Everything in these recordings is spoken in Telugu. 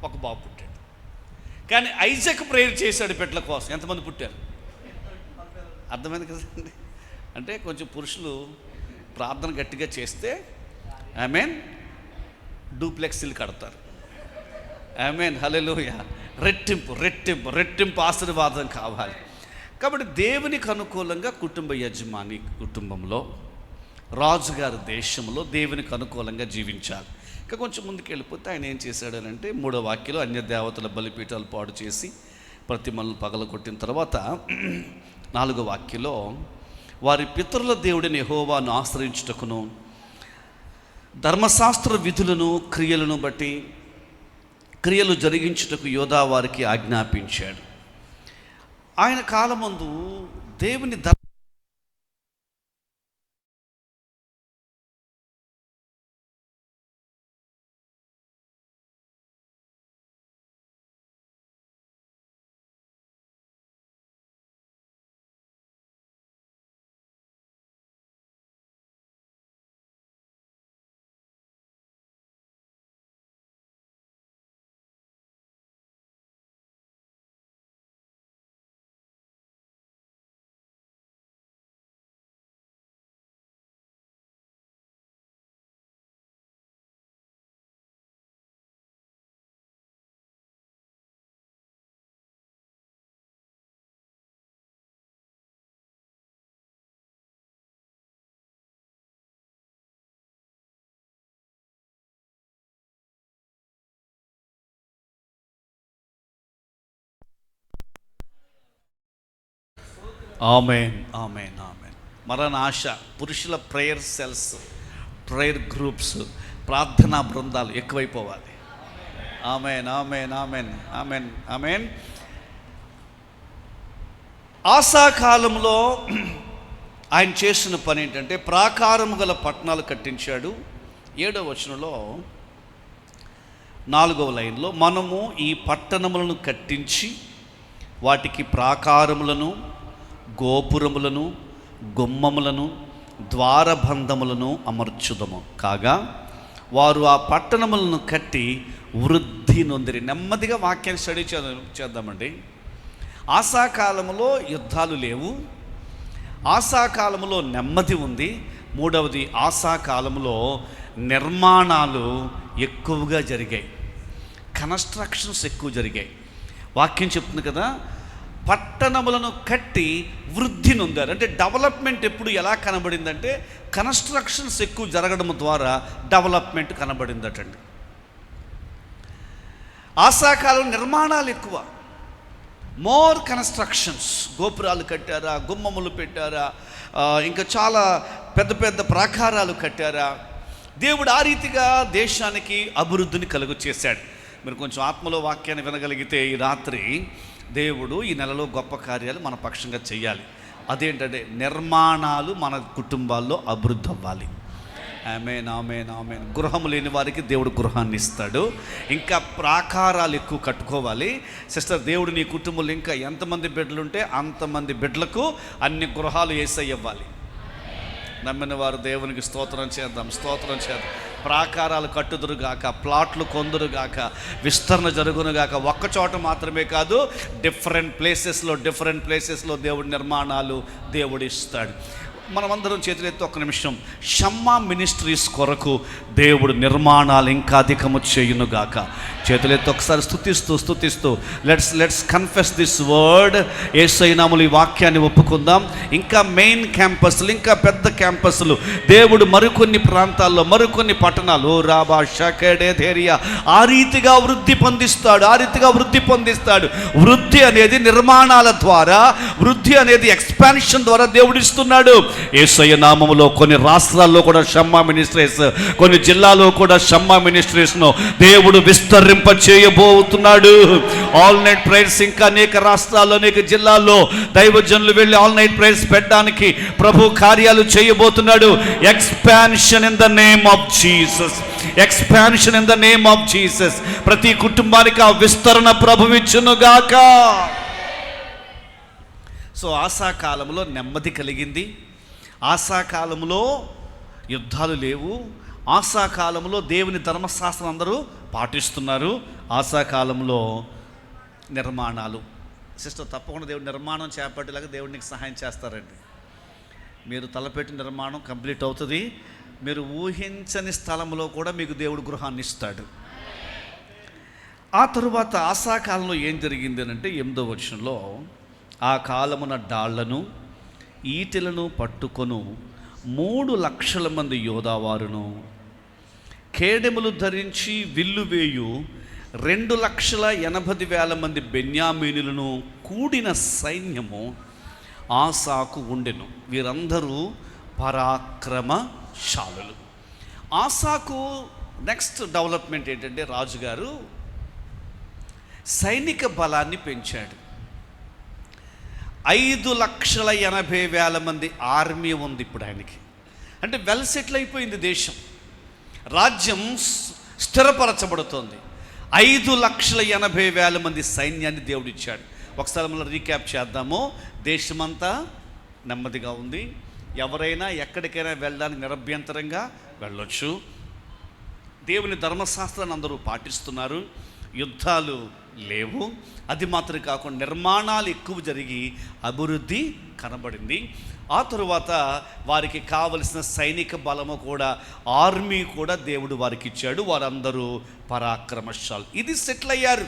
ఒక బాబు పుట్టాడు. కానీ ఐజాక్ ప్రేయర్ చేశాడు బిడ్డల కోసం. ఎంతమంది పుట్టారు? అర్థమైంది కదండి. అంటే కొంచెం పురుషులు ప్రార్థన గట్టిగా చేస్తే ఆమేన్ డూప్లెక్స్లు కడతారు. ఆమేన్, హల్లెలూయా. రెట్టింపు రెట్టింపు రెట్టింపు ఆశీర్వాదం కావాలి. కాబట్టి దేవునికి అనుకూలంగా కుటుంబ యజమాని కుటుంబంలో, రాజుగారి దేశంలో దేవునికి అనుకూలంగా జీవించాలి. ఇంకా కొంచెం ముందుకు వెళ్ళిపోతే ఆయన ఏం చేశాడు అంటే 3వ వాక్యంలో అన్య దేవతల బలిపీఠాలు పాడు చేసి ప్రతిమలను పగలగొట్టిన తర్వాత 4వ వాక్యంలో వారి పితరుల దేవుడిని యెహోవాను ఆశ్రయించుటకును ధర్మశాస్త్ర విధులను క్రియలను బట్టి క్రియలు జరిగించుటకు యోధా వారికి ఆజ్ఞాపించాడు. ఆయన కాలమందు దేవుని ఆమేన్ ఆమేన్ ఆమేన్. మరణ ఆశ, పురుషుల ప్రేయర్ సెల్స్, ప్రేయర్ గ్రూప్స్, ప్రార్థనా బృందాలు ఎక్కువైపోవాలి. ఆమేన్ ఆమేన్ ఆమేన్ ఆమేన్ ఆమేన్. ఆసా కాలంలో ఆయన చేసిన పని ఏంటంటే ప్రాకారము గల పట్టణాలు కట్టించాడు. 7వ వచనంలో 4వ లైన్లో మనము ఈ పట్టణములను కట్టించి వాటికి ప్రాకారములను, గోపురములను, గుమ్మములను, ద్వారబంధములను అమర్చుదము. కాగా వారు ఆ పట్టణములను కట్టి వృద్ధి నొందిరి. నెమ్మదిగా వాక్యాన్ని స్టడీ చేద్దామండి. ఆసా కాలంలో యుద్ధాలు లేవు, ఆసా కాలంలో నెమ్మది ఉంది. 3వది, ఆసా కాలంలో నిర్మాణాలు ఎక్కువగా జరిగాయి, కన్స్ట్రక్షన్స్ ఎక్కువ జరిగాయి. వాక్యం చెప్తుంది కదా, పట్టణములను కట్టి వృద్ధి నొందారు. అంటే డెవలప్మెంట్ ఎప్పుడు ఎలా కనబడిందంటే కన్స్ట్రక్షన్స్ ఎక్కువ జరగడం ద్వారా డెవలప్మెంట్ కనబడిందటండి. ఆశాకాలం నిర్మాణాలు ఎక్కువ, మోర్ కన్స్ట్రక్షన్స్. గోపురాలు కట్టారా, గుమ్మములు పెట్టారా, ఇంకా చాలా పెద్ద పెద్ద ప్రాకారాలు కట్టారా. దేవుడు ఆ రీతిగా దేశానికి అభివృద్ధిని కలుగు చేశాడు. మీరు కొంచెం ఆత్మలో వాక్యాన్ని వినగలిగితే ఈ రాత్రి దేవుడు ఈ నెలలో గొప్ప కార్యాలు మన పక్షంగా చేయాలి. అదేంటంటే నిర్మాణాలు మన కుటుంబాల్లో అభివృద్ధి అవ్వాలి. ఆమేన్ ఆమేన్ ఆమేన్. గృహం లేని వారికి దేవుడు గృహాన్ని ఇస్తాడు. ఇంకా ప్రాకారాలు ఎక్కువ కట్టుకోవాలి. సిస్టర్, దేవుడు నీ కుటుంబంలో ఇంకా ఎంతమంది బిడ్డలుంటే అంతమంది బిడ్డలకు అన్ని గృహాలు యేసయ్య ఇవ్వాలి. నమ్మిన వారు దేవునికి స్తోత్రం చేద్దాం, స్తోత్రం చేద్దాం. ప్రాకారాలు కట్టుదురుగాక, ప్లాట్లు కొందురుగాక, విస్తరణ జరుగునుగాక. ఒక్క చోట మాత్రమే కాదు, డిఫరెంట్ ప్లేసెస్లో దేవుడి నిర్మాణాలు దేవుడు ఇస్తాడు. మనమందరం చేతులెత్తి ఒక్క నిమిషం, షమ్మా మినిస్ట్రీస్ కొరకు దేవుడు నిర్మాణాలు ఇంకా అధికము చేయునుగాక. చేతులెత్తి ఒకసారి స్తుతిస్తూ లెట్స్ కన్ఫెస్ దిస్ వర్డ్. యేసయ్య నామములో ఈ వాక్యాన్ని ఒప్పుకుందాం. ఇంకా మెయిన్ క్యాంపస్లు, ఇంకా పెద్ద క్యాంపస్లు దేవుడు మరికొన్ని ప్రాంతాల్లో, మరికొన్ని పట్టణాలు రాబా షకేడే ధేరియా ఆ రీతిగా వృద్ధి పొందిస్తాడు. వృద్ధి అనేది నిర్మాణాల ద్వారా, వృద్ధి అనేది ఎక్స్పాన్షన్ ద్వారా దేవుడు ఇస్తున్నాడు. యేసయ్య నామములో కొన్ని రాష్ట్రాల్లో కూడా షమ్మా మినిస్ట్రీస్, కొన్ని జిల్లాలో కూడా షమ్మా మినిస్ట్రీస్ను దేవుడు విస్తరింప చేయబోతున్నాడు. ఆల్ నైట్ ప్రేయర్స్ ఇంకా అనేక రాష్ట్రాల్లో, అనేక జిల్లాల్లో దైవజనులు వెళ్ళి ఆల్ నైట్ ప్రేయర్స్ పెట్టడానికి ప్రభు కార్యాలు చేయబోతున్నాడు. Expansion in the name of Jesus, expansion in the name of Jesus. ప్రతి కుటుంబానికి ఆ విస్తరణ ప్రభువిచ్చునుగాక. సో ఆశాకాలంలో నెమ్మది కలిగింది, ఆశాకాలంలో యుద్ధాలు లేవు, ఆశాకాలంలో దేవుని ధర్మశాస్త్రం అందరూ పాటిస్తున్నారు. ఆసా కాలంలో నిర్మాణాలు. సిస్టర్ తప్పకుండా దేవుడు నిర్మాణం చేపట్టేలాగా దేవుడు నీకు సహాయం చేస్తారండి. మీరు తలపెట్టిన నిర్మాణం కంప్లీట్ అవుతుంది. మీరు ఊహించని స్థలంలో కూడా మీకు దేవుడు గృహాన్ని ఇస్తాడు. ఆ తరువాత ఆసా కాలంలో ఏం జరిగింది అంటే 8వ వచనంలో, ఆ కాలమున డాళ్లను ఈటెలను పట్టుకొను 3 లక్షల మంది యోధావారును, కేడెములు ధరించి విల్లు వేయు 2,80,000 మంది బెన్యామీనులను కూడిన సైన్యము ఆసాకు ఉండెను. వీరందరూ పరాక్రమశాలులు. ఆసాకు నెక్స్ట్ డెవలప్మెంట్ ఏంటంటే, రాజుగారు సైనిక బలాన్ని పెంచాడు. 5,80,000 మంది ఆర్మీ ఉంది ఇప్పుడు ఆయనకి. అంటే వెల్ సెటిల్ అయిపోయింది దేశం, రాజ్యం స్థిరపరచబడుతోంది. 5,80,000 మంది సైన్యాన్ని దేవుడిచ్చాడు. ఒకసారి మనం రీక్యాప్ చేద్దాము. దేశమంతా నెమ్మదిగా ఉంది. ఎవరైనా ఎక్కడికైనా వెళ్ళడానికి నిరభ్యంతరంగా వెళ్ళొచ్చు. దేవుని ధర్మశాస్త్రాన్ని అందరూ పాటిస్తున్నారు. యుద్ధాలు లేవు. అది మాత్రం కాకుండా నిర్మాణాలు ఎక్కువ జరిగి అభివృద్ధి కనబడింది. ఆ తరువాత వారికి కావలసిన సైనిక బలము కూడా, ఆర్మీ కూడా దేవుడు వారికి ఇచ్చాడు. వారందరూ పరాక్రమశాలు. ఇది సెటిల్ అయ్యారు.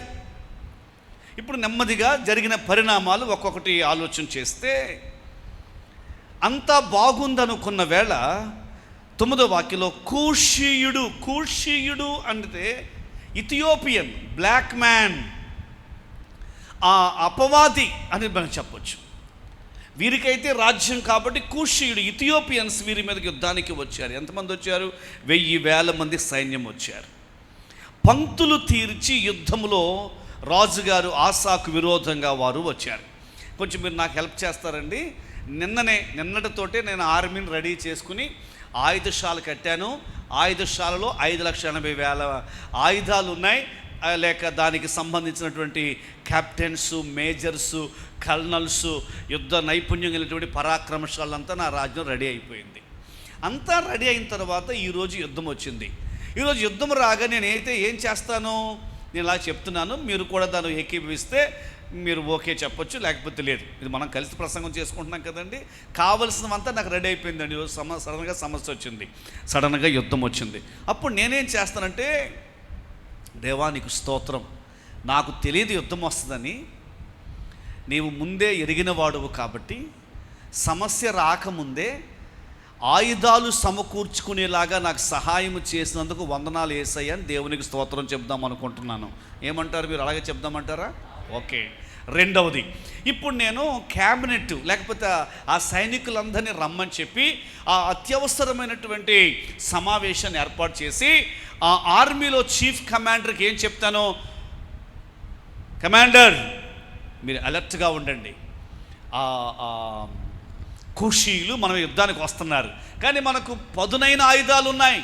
ఇప్పుడు నెమ్మదిగా జరిగిన పరిణామాలు ఒక్కొక్కటి ఆలోచన చేస్తే, అంతా బాగుందనుకున్న వేళ 9వ వాక్యంలో కూషీయుడు అంటే ఇథియోపియన్, బ్లాక్ మ్యాన్, ఆ అపవాది అని మనం చెప్పొచ్చు. వీరికైతే రాజ్యం కాబట్టి కూషీయుడు, ఇథియోపియన్స్ వీరి మీదకి యుద్ధానికి వచ్చారు. ఎంతమంది వచ్చారు? 1,000 మంది సైన్యం వచ్చారు. పంక్తులు తీర్చి యుద్ధంలో రాజుగారు ఆసాకు విరోధంగా వారు వచ్చారు. కొంచెం మీరు నాకు హెల్ప్ చేస్తారండి. నిన్నటితోటే నేను ఆర్మీని రెడీ చేసుకుని ఆయుధశాల కట్టాను. ఆయుధశాలలో 5,80,000 ఆయుధాలు ఉన్నాయి. లేక దానికి సంబంధించినటువంటి కెప్టెన్స్, మేజర్స్, కల్నల్స్, యుద్ధ నైపుణ్యం కలిగినటువంటి పరాక్రమశాలంతా నా రాజ్యం రెడీ అయిపోయింది. అంతా రెడీ అయిన తర్వాత ఈరోజు యుద్ధం వచ్చింది. ఈరోజు యుద్ధం రాగా నేనైతే ఏం చేస్తాను, నేను ఇలా చెప్తున్నాను, మీరు కూడా దాన్ని ఏకీభవిస్తే మీరు ఓకే చెప్పొచ్చు, లేకపోతే లేదు. ఇది మనం కలిసి ప్రసంగం చేసుకుంటున్నాం కదండి. కావలసినవంతా నాకు రెడీ అయిపోయిందండి. ఈరోజు సడన్గా సమస్య వచ్చింది, సడన్గా యుద్ధం వచ్చింది. అప్పుడు నేనేం చేస్తానంటే, దేవా నీకు స్తోత్రం, నాకు తెలియదు యుద్ధం వస్తుందని, నీవు ముందే ఎరిగిన వాడువు కాబట్టి సమస్య రాకముందే ఆయుధాలు సమకూర్చుకునేలాగా నాకు సహాయం చేసినందుకు వందనాలు యేసయ్య అని దేవునికి స్తోత్రం చెప్దాం అనుకుంటున్నాను. ఏమంటారు మీరు? అలాగే చెప్దామంటారా? ఓకే. రెండవది, ఇప్పుడు నేను క్యాబినెట్ లేకపోతే ఆ సైనికులందరినీ రమ్మని చెప్పి ఆ అత్యవసరమైనటువంటి సమావేశాన్ని ఏర్పాటు చేసి ఆ ఆర్మీలో చీఫ్ కమాండర్కి ఏం చెప్తాను, కమాండర్ మీరు అలర్ట్గా ఉండండి, కుషీలు మన యుద్ధానికి వస్తున్నారు, కానీ మనకు పదునైన ఆయుధాలు ఉన్నాయి,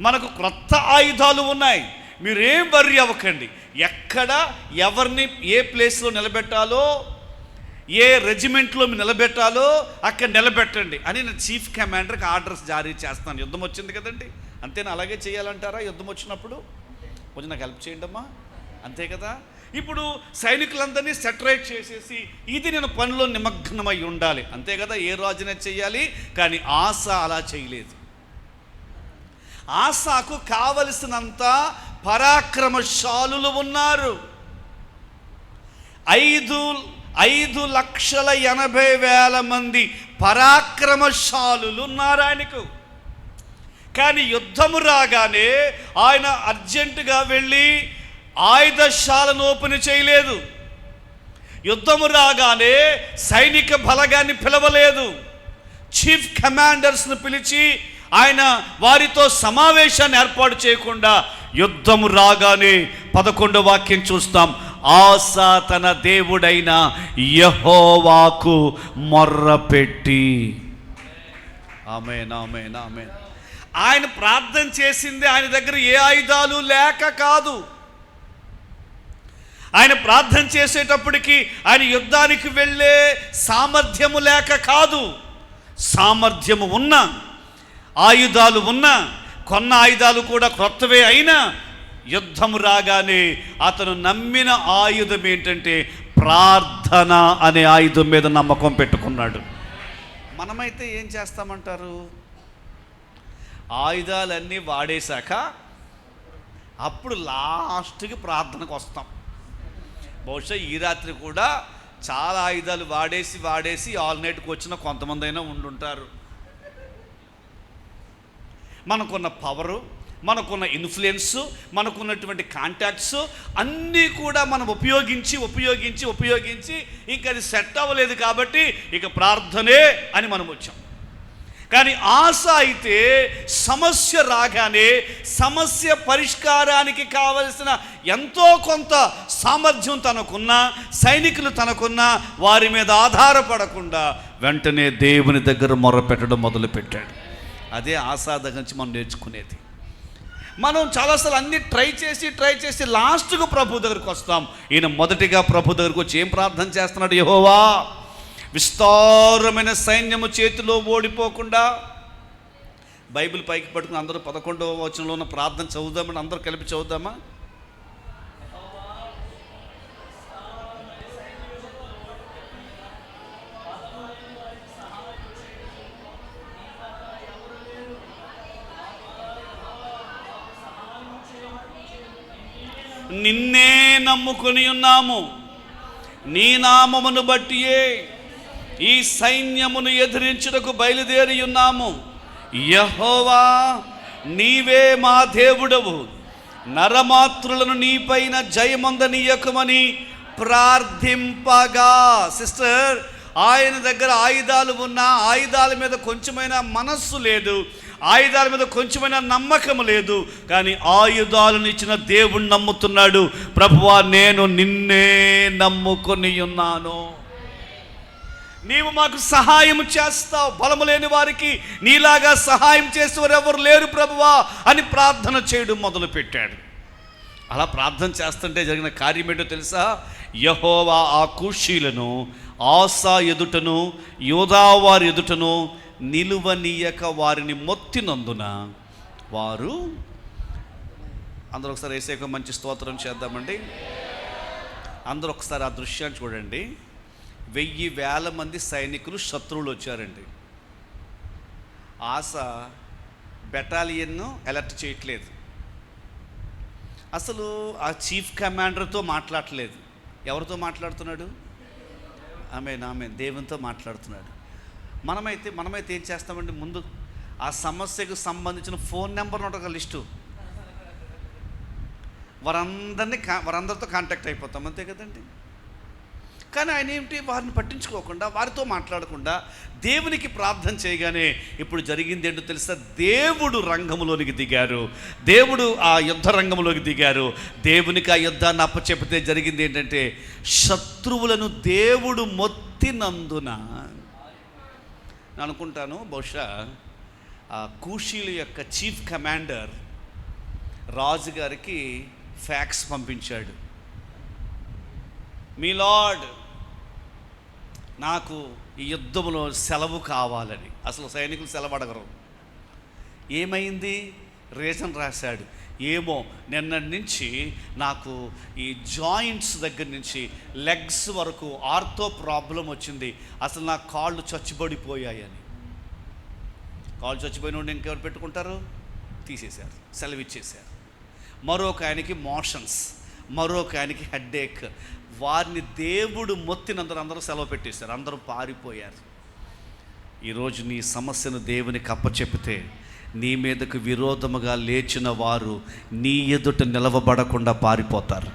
మనకు క్రొత్త ఆయుధాలు ఉన్నాయి, మీరేం వర్రీ అవ్వకండి, ఎక్కడ ఎవరిని ఏ ప్లేస్లో నిలబెట్టాలో, ఏ రెజిమెంట్లో నిలబెట్టాలో అక్కడ నిలబెట్టండి అని నేను చీఫ్ కమాండర్కి ఆర్డర్స్ జారీ చేస్తాను. యుద్ధం వచ్చింది కదండి, అంతేనా? అలాగే చేయాలంటారా? యుద్ధం వచ్చినప్పుడు కొంచెం నాకు హెల్ప్ చేయండి అమ్మా, అంతే కదా. ఇప్పుడు సైనికులందరినీ సెటరేట్ చేసేసి ఇది నేను పనిలో నిమగ్నమై ఉండాలి, అంతే కదా. ఏ రాజునే చెయ్యాలి, కానీ ఆస అలా చేయలేదు. ఆసాకు కావలసినంత పరాక్రమశాలులు ఉన్నారు. 5,80,000 మంది పరాక్రమశాలులు ఉన్నారు ఆయనకు. కానీ యుద్ధము రాగానే ఆయన అర్జెంటుగా వెళ్ళి ఆయుధశాలను ఓపెన్ చేయలేదు. యుద్ధము రాగానే సైనిక బలగాన్ని పిలవలేదు. చీఫ్ కమాండర్స్ను పిలిచి ఆయన వారితో సమావేశాన్ని ఏర్పాటు చేయకుండా యుద్ధము రాగానే 11వ వాక్యం చూస్తాం, ఆసా తన దేవుడైన యెహోవాకు మొర్రపెట్టి. ఆమేన్, ఆమేన్, ఆమేన్. ఆయన ప్రార్థన చేసింది ఆయన దగ్గర ఏ ఆయుధాలు లేక కాదు. ఆయన ప్రార్థన చేసేటప్పటికి ఆయన యుద్ధానికి వెళ్ళే సామర్థ్యము లేక కాదు. సామర్థ్యము ఉన్నా, ఆయుధాలు ఉన్నా, కొన్న ఆయుధాలు కూడా క్రొత్తవే అయినా యుద్ధం రాగానే అతను నమ్మిన ఆయుధం ఏంటంటే ప్రార్థన అనే ఆయుధం మీద నమ్మకం పెట్టుకున్నాడు. మనమైతే ఏం చేస్తామంటారు? ఆయుధాలన్నీ వాడేశాక అప్పుడు లాస్ట్కి ప్రార్థనకు వస్తాం. బహుశా ఈ రాత్రి కూడా చాలా ఆయుధాలు వాడేసి ఆల్ నైట్కి వచ్చిన కొంతమంది అయినా ఉండుంటారు. మనకున్న పవరు, మనకున్న ఇన్ఫ్లుయెన్స్, మనకున్నటువంటి కాంటాక్ట్స్ అన్నీ కూడా మనం ఉపయోగించి ఇంకా అది సెట్ అవ్వలేదు కాబట్టి ఇక ప్రార్థనే అని మనం వచ్చాం. కానీ ఆశ అయితే సమస్య రాగానే సమస్య పరిష్కారానికి కావలసిన ఎంతో కొంత సామర్థ్యం తనకున్నా, సైనికులు తనకున్నా వారి మీద ఆధారపడకుండా వెంటనే దేవుని దగ్గర మొర్రపెట్టడం మొదలుపెట్టాడు. అదే ఆశా దగ్గర నుంచి మనం నేర్చుకునేది. మనం చాలాసార్లు అన్నీ ట్రై చేసి లాస్ట్కు ప్రభు దగ్గరికి వస్తాం. ఈయన మొదటిగా ప్రభు దగ్గరకు వచ్చి ఏం ప్రార్థన చేస్తున్నాడు? యెహోవా, విస్తారమైన సైన్యము చేతిలో ఓడిపోకుండా. బైబిల్ పైకి పట్టుకుని అందరూ 11వ వచనంలో ఉన్న ప్రార్థన చదువుదామని అందరూ కలిపి చదువుదామా? నిన్నే నమ్ముకొని ఉన్నాము, నీ నామమును బట్టియే ఈ సైన్యమును ఎదిరించుటకు బయలుదేరి ఉన్నాము. యెహోవా, నీవే మా దేవుడవు, నరమాత్రులను నీపైన జయమొందనీయకమని ప్రార్థింపగా. సిస్టర్, ఆయన దగ్గర ఆయుధాలు ఉన్నా ఆయుధాల మీద కొంచెమైనా మనస్సు లేదు, ఆయుధాల మీద కొంచెమైనా నమ్మకం లేదు. కానీ ఆయుధాలను ఇచ్చిన దేవుణ్ణి నమ్ముతున్నాడు. ప్రభువా, నేను నిన్నే నమ్ముకొని ఉన్నాను, నీవు మాకు సహాయం చేస్తావు, బలము లేని వారికి నీలాగా సహాయం చేసేవారు ఎవరు లేరు ప్రభువా అని ప్రార్థన చేయడం మొదలుపెట్టాడు. అలా ప్రార్థన చేస్తుంటే జరిగిన కార్యం ఏంటో తెలుసా? యెహోవా ఆ కూషీలను ఆసా ఎదుటను యోధావారి ఎదుటను నిలువనీయక వారిని మొత్తినందున వారు, అందరూ ఒకసారి యేసేకు మంచి స్తోత్రం చేద్దామండి. అందరూ ఒకసారి ఆ దృశ్యాన్ని చూడండి. 1000 మంది సైనికులు శత్రువులు వచ్చారండి. ఆస బెటాలియన్ను అలర్ట్ చేయట్లేదు, అసలు ఆ చీఫ్ కమాండర్తో మాట్లాడట్లేదు. ఎవరితో మాట్లాడుతున్నాడు? ఆమె దేవునితో మాట్లాడుతున్నాడు. మనమైతే ఏం చేస్తామండి? ముందు ఆ సమస్యకు సంబంధించిన ఫోన్ నెంబర్ ఒక లిస్టు, వారందరితో కాంటాక్ట్ అయిపోతాం, అంతే కదండి. కానీ ఆయన ఏమిటి? వారిని పట్టించుకోకుండా, వారితో మాట్లాడకుండా దేవునికి ప్రార్థన చేయగానే ఇప్పుడు జరిగింది ఏంటో తెలుసా? దేవుడు రంగంలోనికి దిగారు, దేవుడు ఆ యుద్ధ రంగంలోకి దిగారు. దేవునికి ఆ యుద్ధాన్ని అప్పచెప్పితే జరిగింది ఏంటంటే, శత్రువులను దేవుడు మొత్తినందున, నేను అనుకుంటాను బహుశా ఆ కూషీల యొక్క చీఫ్ కమాండర్ రాజుగారికి ఫ్యాక్స్ పంపించాడు. మీ లార్డ్, నాకు ఈ యుద్ధంలో సెలవు కావాలని. అసలు సైనికులు సెలవు అడగరు. ఏమైంది? రీజన్ రాశాడు. ఏమో, నిన్నటి నుంచి నాకు ఈ జాయింట్స్ దగ్గర నుంచి లెగ్స్ వరకు ఆర్థో ప్రాబ్లం వచ్చింది, అసలు నా కాళ్ళు చచ్చిపడిపోయాయని. కాళ్ళు చచ్చిపోయిన ఇంకెవరు పెట్టుకుంటారు? తీసేశారు, సెలవు ఇచ్చేశారు. మరొక ఆయనకి మోషన్స్, మరొక ఆయనకి హెడ్ఏక్. వారిని దేవుడు మొత్తినందరూ అందరూ సెలవు పెట్టేశారు, అందరూ పారిపోయారు. ఈరోజు నీ సమస్యను దేవునికి అప్పచెప్పితే నీ మీదకు విరోధముగా లేచిన వారు నీ ఎదుట నిలవబడకుండా పారిపోతారు.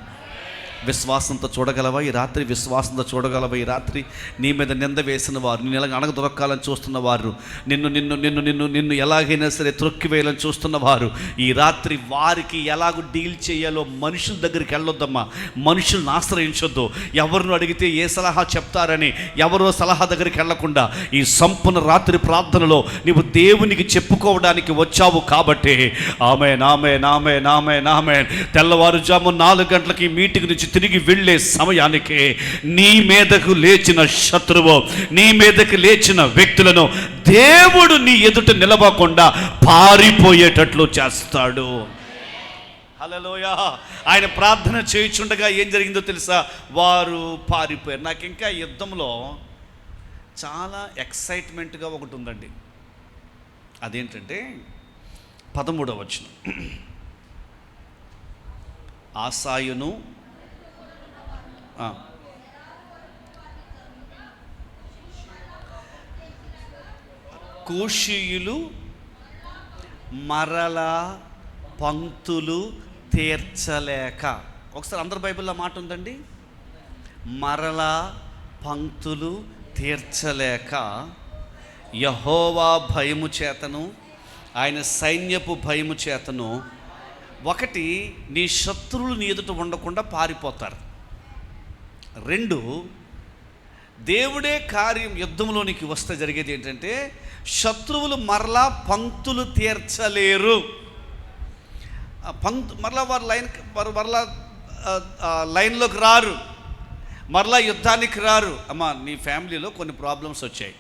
విశ్వాసంతో చూడగలవా ఈ రాత్రి? విశ్వాసంతో చూడగలవా ఈ రాత్రి? నీ మీద నింద వేసిన వారు, నిన్ను ఎలాగ అణగదొరక్కాలని చూస్తున్న వారు, నిన్ను ఎలాగైనా సరే త్రొక్కివేయాలని చూస్తున్న వారు, ఈ రాత్రి వారికి ఎలాగో డీల్ చేయాలో మనుషుల దగ్గరికి వెళ్ళొద్దమ్మా, మనుషులను ఆశ్రయించొద్దు. ఎవరిని అడిగితే ఏ సలహా చెప్తారని ఎవరో సలహా దగ్గరికి వెళ్ళకుండా ఈ సంపూర్ణ రాత్రి ప్రార్థనలో నీవు దేవునికి చెప్పుకోవడానికి వచ్చావు కాబట్టి ఆమేన్, ఆమేన్, ఆమేన్, ఆమేన్, ఆమేన్. తెల్లవారుజాము 4 గంటలకి మీటింగ్ నుంచి తిరిగి వెళ్ళే సమయానికి నీ మీదకు లేచిన శత్రువు, నీ మీదకు లేచిన వ్యక్తులను దేవుడు నీ ఎదుట నిలవకుండా పారిపోయేటట్లు చేస్తాడు. హల్లెలూయా. ఆయన ప్రార్థన చేయుచుండగా ఏం జరిగిందో తెలుసా? వారు పారిపోయారు. నాకు ఇంకా యుద్ధంలో చాలా ఎక్సైట్మెంట్గా ఒకటి ఉందండి. అదేంటంటే 13వ వచనం. ఆసాయును కూషీయులు మరలా పంక్తులు తీర్చలేక, ఒకసారి అందరి బైబిల్లో మాట ఉందండి, మరలా పంక్తులు తీర్చలేక యెహోవా భయము చేతను ఆయన సైన్యపు భయము చేతను, ఒకటి నీ శత్రువులు నీ ఎదుట ఉండకుండా పారిపోతారు. 2, దేవుడే కార్యం యుద్ధంలోనికి వస్తే జరిగేది ఏంటంటే శత్రువులు మరలా పంక్తులు తీర్చలేరు. మరలా వారు మరలా లైన్లోకి రారు, మరలా యుద్ధానికి రారు. అమ్మా, నీ ఫ్యామిలీలో కొన్ని ప్రాబ్లమ్స్ వచ్చాయి.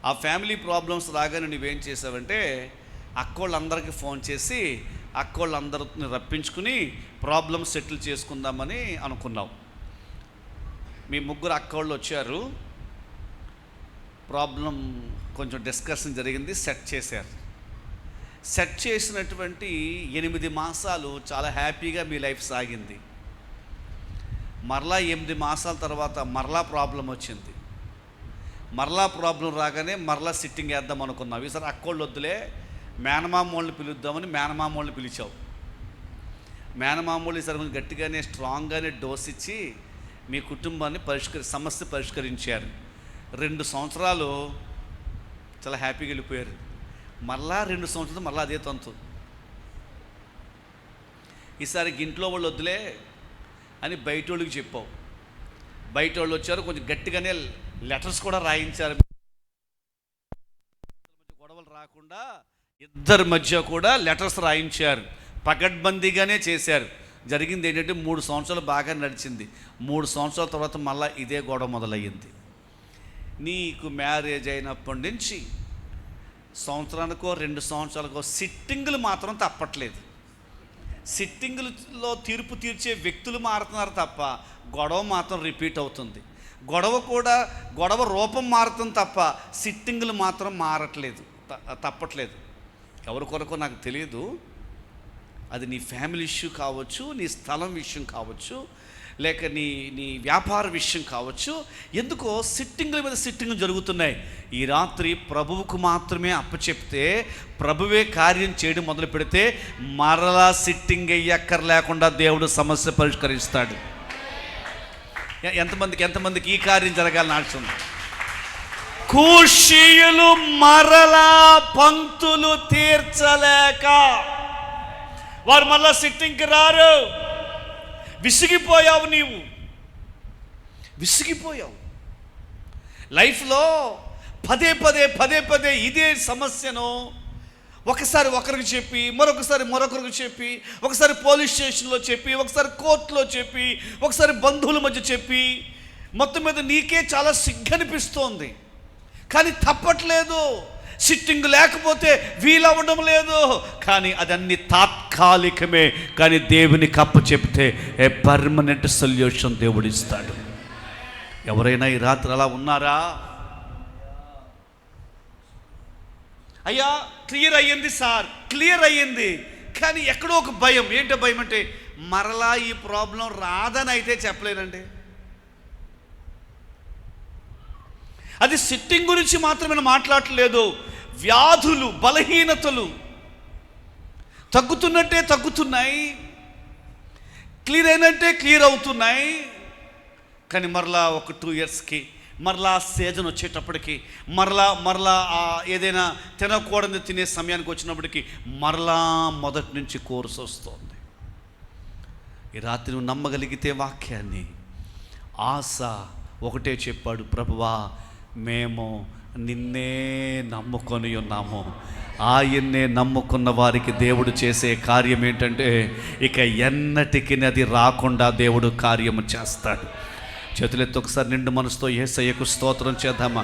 ఆ ఫ్యామిలీ ప్రాబ్లమ్స్ రాగానే నువ్వేం చేసావంటే అక్కోళ్ళందరికీ ఫోన్ చేసి అక్కోళ్ళందరిని రప్పించుకుని ప్రాబ్లమ్స్ సెటిల్ చేసుకుందామని అనుకున్నావు. మీ 3 అక్కోళ్ళు వచ్చారు, ప్రాబ్లం కొంచెం డిస్కషన్ జరిగింది, సెట్ చేశారు. సెట్ చేసినటువంటి 8 మాసాలు చాలా హ్యాపీగా మీ లైఫ్ సాగింది. మరలా 8 మాసాల తర్వాత మరలా ప్రాబ్లం వచ్చింది. మరలా ప్రాబ్లం రాగానే మరలా సిట్టింగ్ వేద్దాం అనుకున్నావు. ఈసారి అక్కోళ్ళు వద్దులే, మేనమామోళ్ళని పిలుద్దామని మేనమామోళ్ళని పిలిచావు. మేనమామోళ్ళు ఈసారి కొంచెం గట్టిగానే స్ట్రాంగ్గానే డోస్ ఇచ్చి మీ కుటుంబాన్ని సమస్య పరిష్కరించారు. 2 సంవత్సరాలు చాలా హ్యాపీగా వెళ్ళిపోయారు. మరలా 2 సంవత్సరాలు మరలా అదే తంతు. ఈసారి ఇంట్లో వాళ్ళు వద్దులే అని బయట వాళ్ళకి చెప్పావు. బయట వాళ్ళు వచ్చారు, కొంచెం గట్టిగానే లెటర్స్ కూడా రాయించారు. గొడవలు రాకుండా ఇద్దరి మధ్య కూడా లెటర్స్ రాయించారు, పకడ్బందీగానే చేశారు. జరిగింది ఏంటంటే 3 సంవత్సరాలు బాగా నడిచింది. 3 సంవత్సరాల తర్వాత మళ్ళీ ఇదే గొడవ మొదలయ్యింది. నీకు మ్యారేజ్ అయినప్పటి నుంచి సంవత్సరానికో 2 సంవత్సరాలకో సిట్టింగులు మాత్రం తప్పట్లేదు. సిట్టింగులలో తీర్పు తీర్చే వ్యక్తులు మారుతున్నారు తప్ప గొడవ మాత్రం రిపీట్ అవుతుంది. గొడవ రూపం మారుతుంది తప్ప సిట్టింగులు మాత్రం మారట్లేదు, తప్పట్లేదు. ఎవరి కొరకు నాకు తెలియదు. అది నీ ఫ్యామిలీ ఇష్యూ కావచ్చు, నీ స్థలం విషయం కావచ్చు, లేక నీ వ్యాపార విషయం కావచ్చు. ఎందుకో సిట్టింగుల మీద సిట్టింగులు జరుగుతున్నాయి. ఈ రాత్రి ప్రభువుకు మాత్రమే అప్పచెప్తే, ప్రభువే కార్యం చేయడం మొదలు పెడితే మరలా సిట్టింగ్ అయ్యక్కర్ లేకుండా దేవుడు సమస్య పరిష్కరిస్తాడు. ఎంతమందికి ఈ కార్యం జరగాలని ఆశ ఉంది? కూషీయులు మరలా పంక్తులు తీర్చలేక వారు మళ్ళా సిట్టింగ్కి రారు. విసిగిపోయావు, నీవు విసిగిపోయావు. లైఫ్లో పదే పదే ఇదే సమస్యను ఒకసారి ఒకరికి చెప్పి, మరొకరికి చెప్పి, ఒకసారి పోలీస్ స్టేషన్లో చెప్పి, ఒకసారి కోర్టులో చెప్పి, ఒకసారి బంధువుల మధ్య చెప్పి, మొత్తం మీద నీకే చాలా సిగ్గనిపిస్తోంది. కానీ తప్పట్లేదు. సిట్టింగ్ లేకపోతే వీలవ్వడం లేదు. కానీ అదన్నీ తాత్కాలికమే. కానీ దేవునికి అప్పచెప్తే ఏ పర్మనెంట్ సొల్యూషన్ దేవుడు ఇస్తాడు. ఎవరైనా ఈ రాత్రి అలా ఉన్నారా? అయ్యా క్లియర్ అయ్యింది సార్, క్లియర్ అయ్యింది, కానీ ఎక్కడో ఒక భయం. ఏంటో భయం అంటే మరలా ఈ ప్రాబ్లం రాదని అయితే చెప్పలేనండి. అది సిట్టింగ్ గురించి మాత్రమే మాట్లాడట్లేదు. వ్యాధులు, బలహీనతలు తగ్గుతున్నట్టే తగ్గుతున్నాయి, క్లియర్ అయినట్టే క్లియర్ అవుతున్నాయి. కానీ మరలా ఒక 2 ఇయర్స్కి మరలా సీజన్ వచ్చేటప్పటికి మరలా ఏదైనా తినకూడదు తినే సమయానికి వచ్చినప్పటికీ మరలా మొదటి నుంచి కోర్సు వస్తుంది. ఈ రాత్రి నువ్వు నమ్మగలిగితే వాక్యాన్ని, ఆశ ఒకటే చెప్పాడు, ప్రభువా మేము నిన్నే నమ్ముకొని ఉన్నాము. ఆయన్నే నమ్ముకున్న వారికి దేవుడు చేసే కార్యం ఏంటంటే ఇక ఎన్నటికి అది రాకుండా దేవుడు కార్యము చేస్తాడు. చేతులెత్తి ఒకసారి నిండు మనసుతో యేసయ్యకు స్తోత్రం చేద్దామా.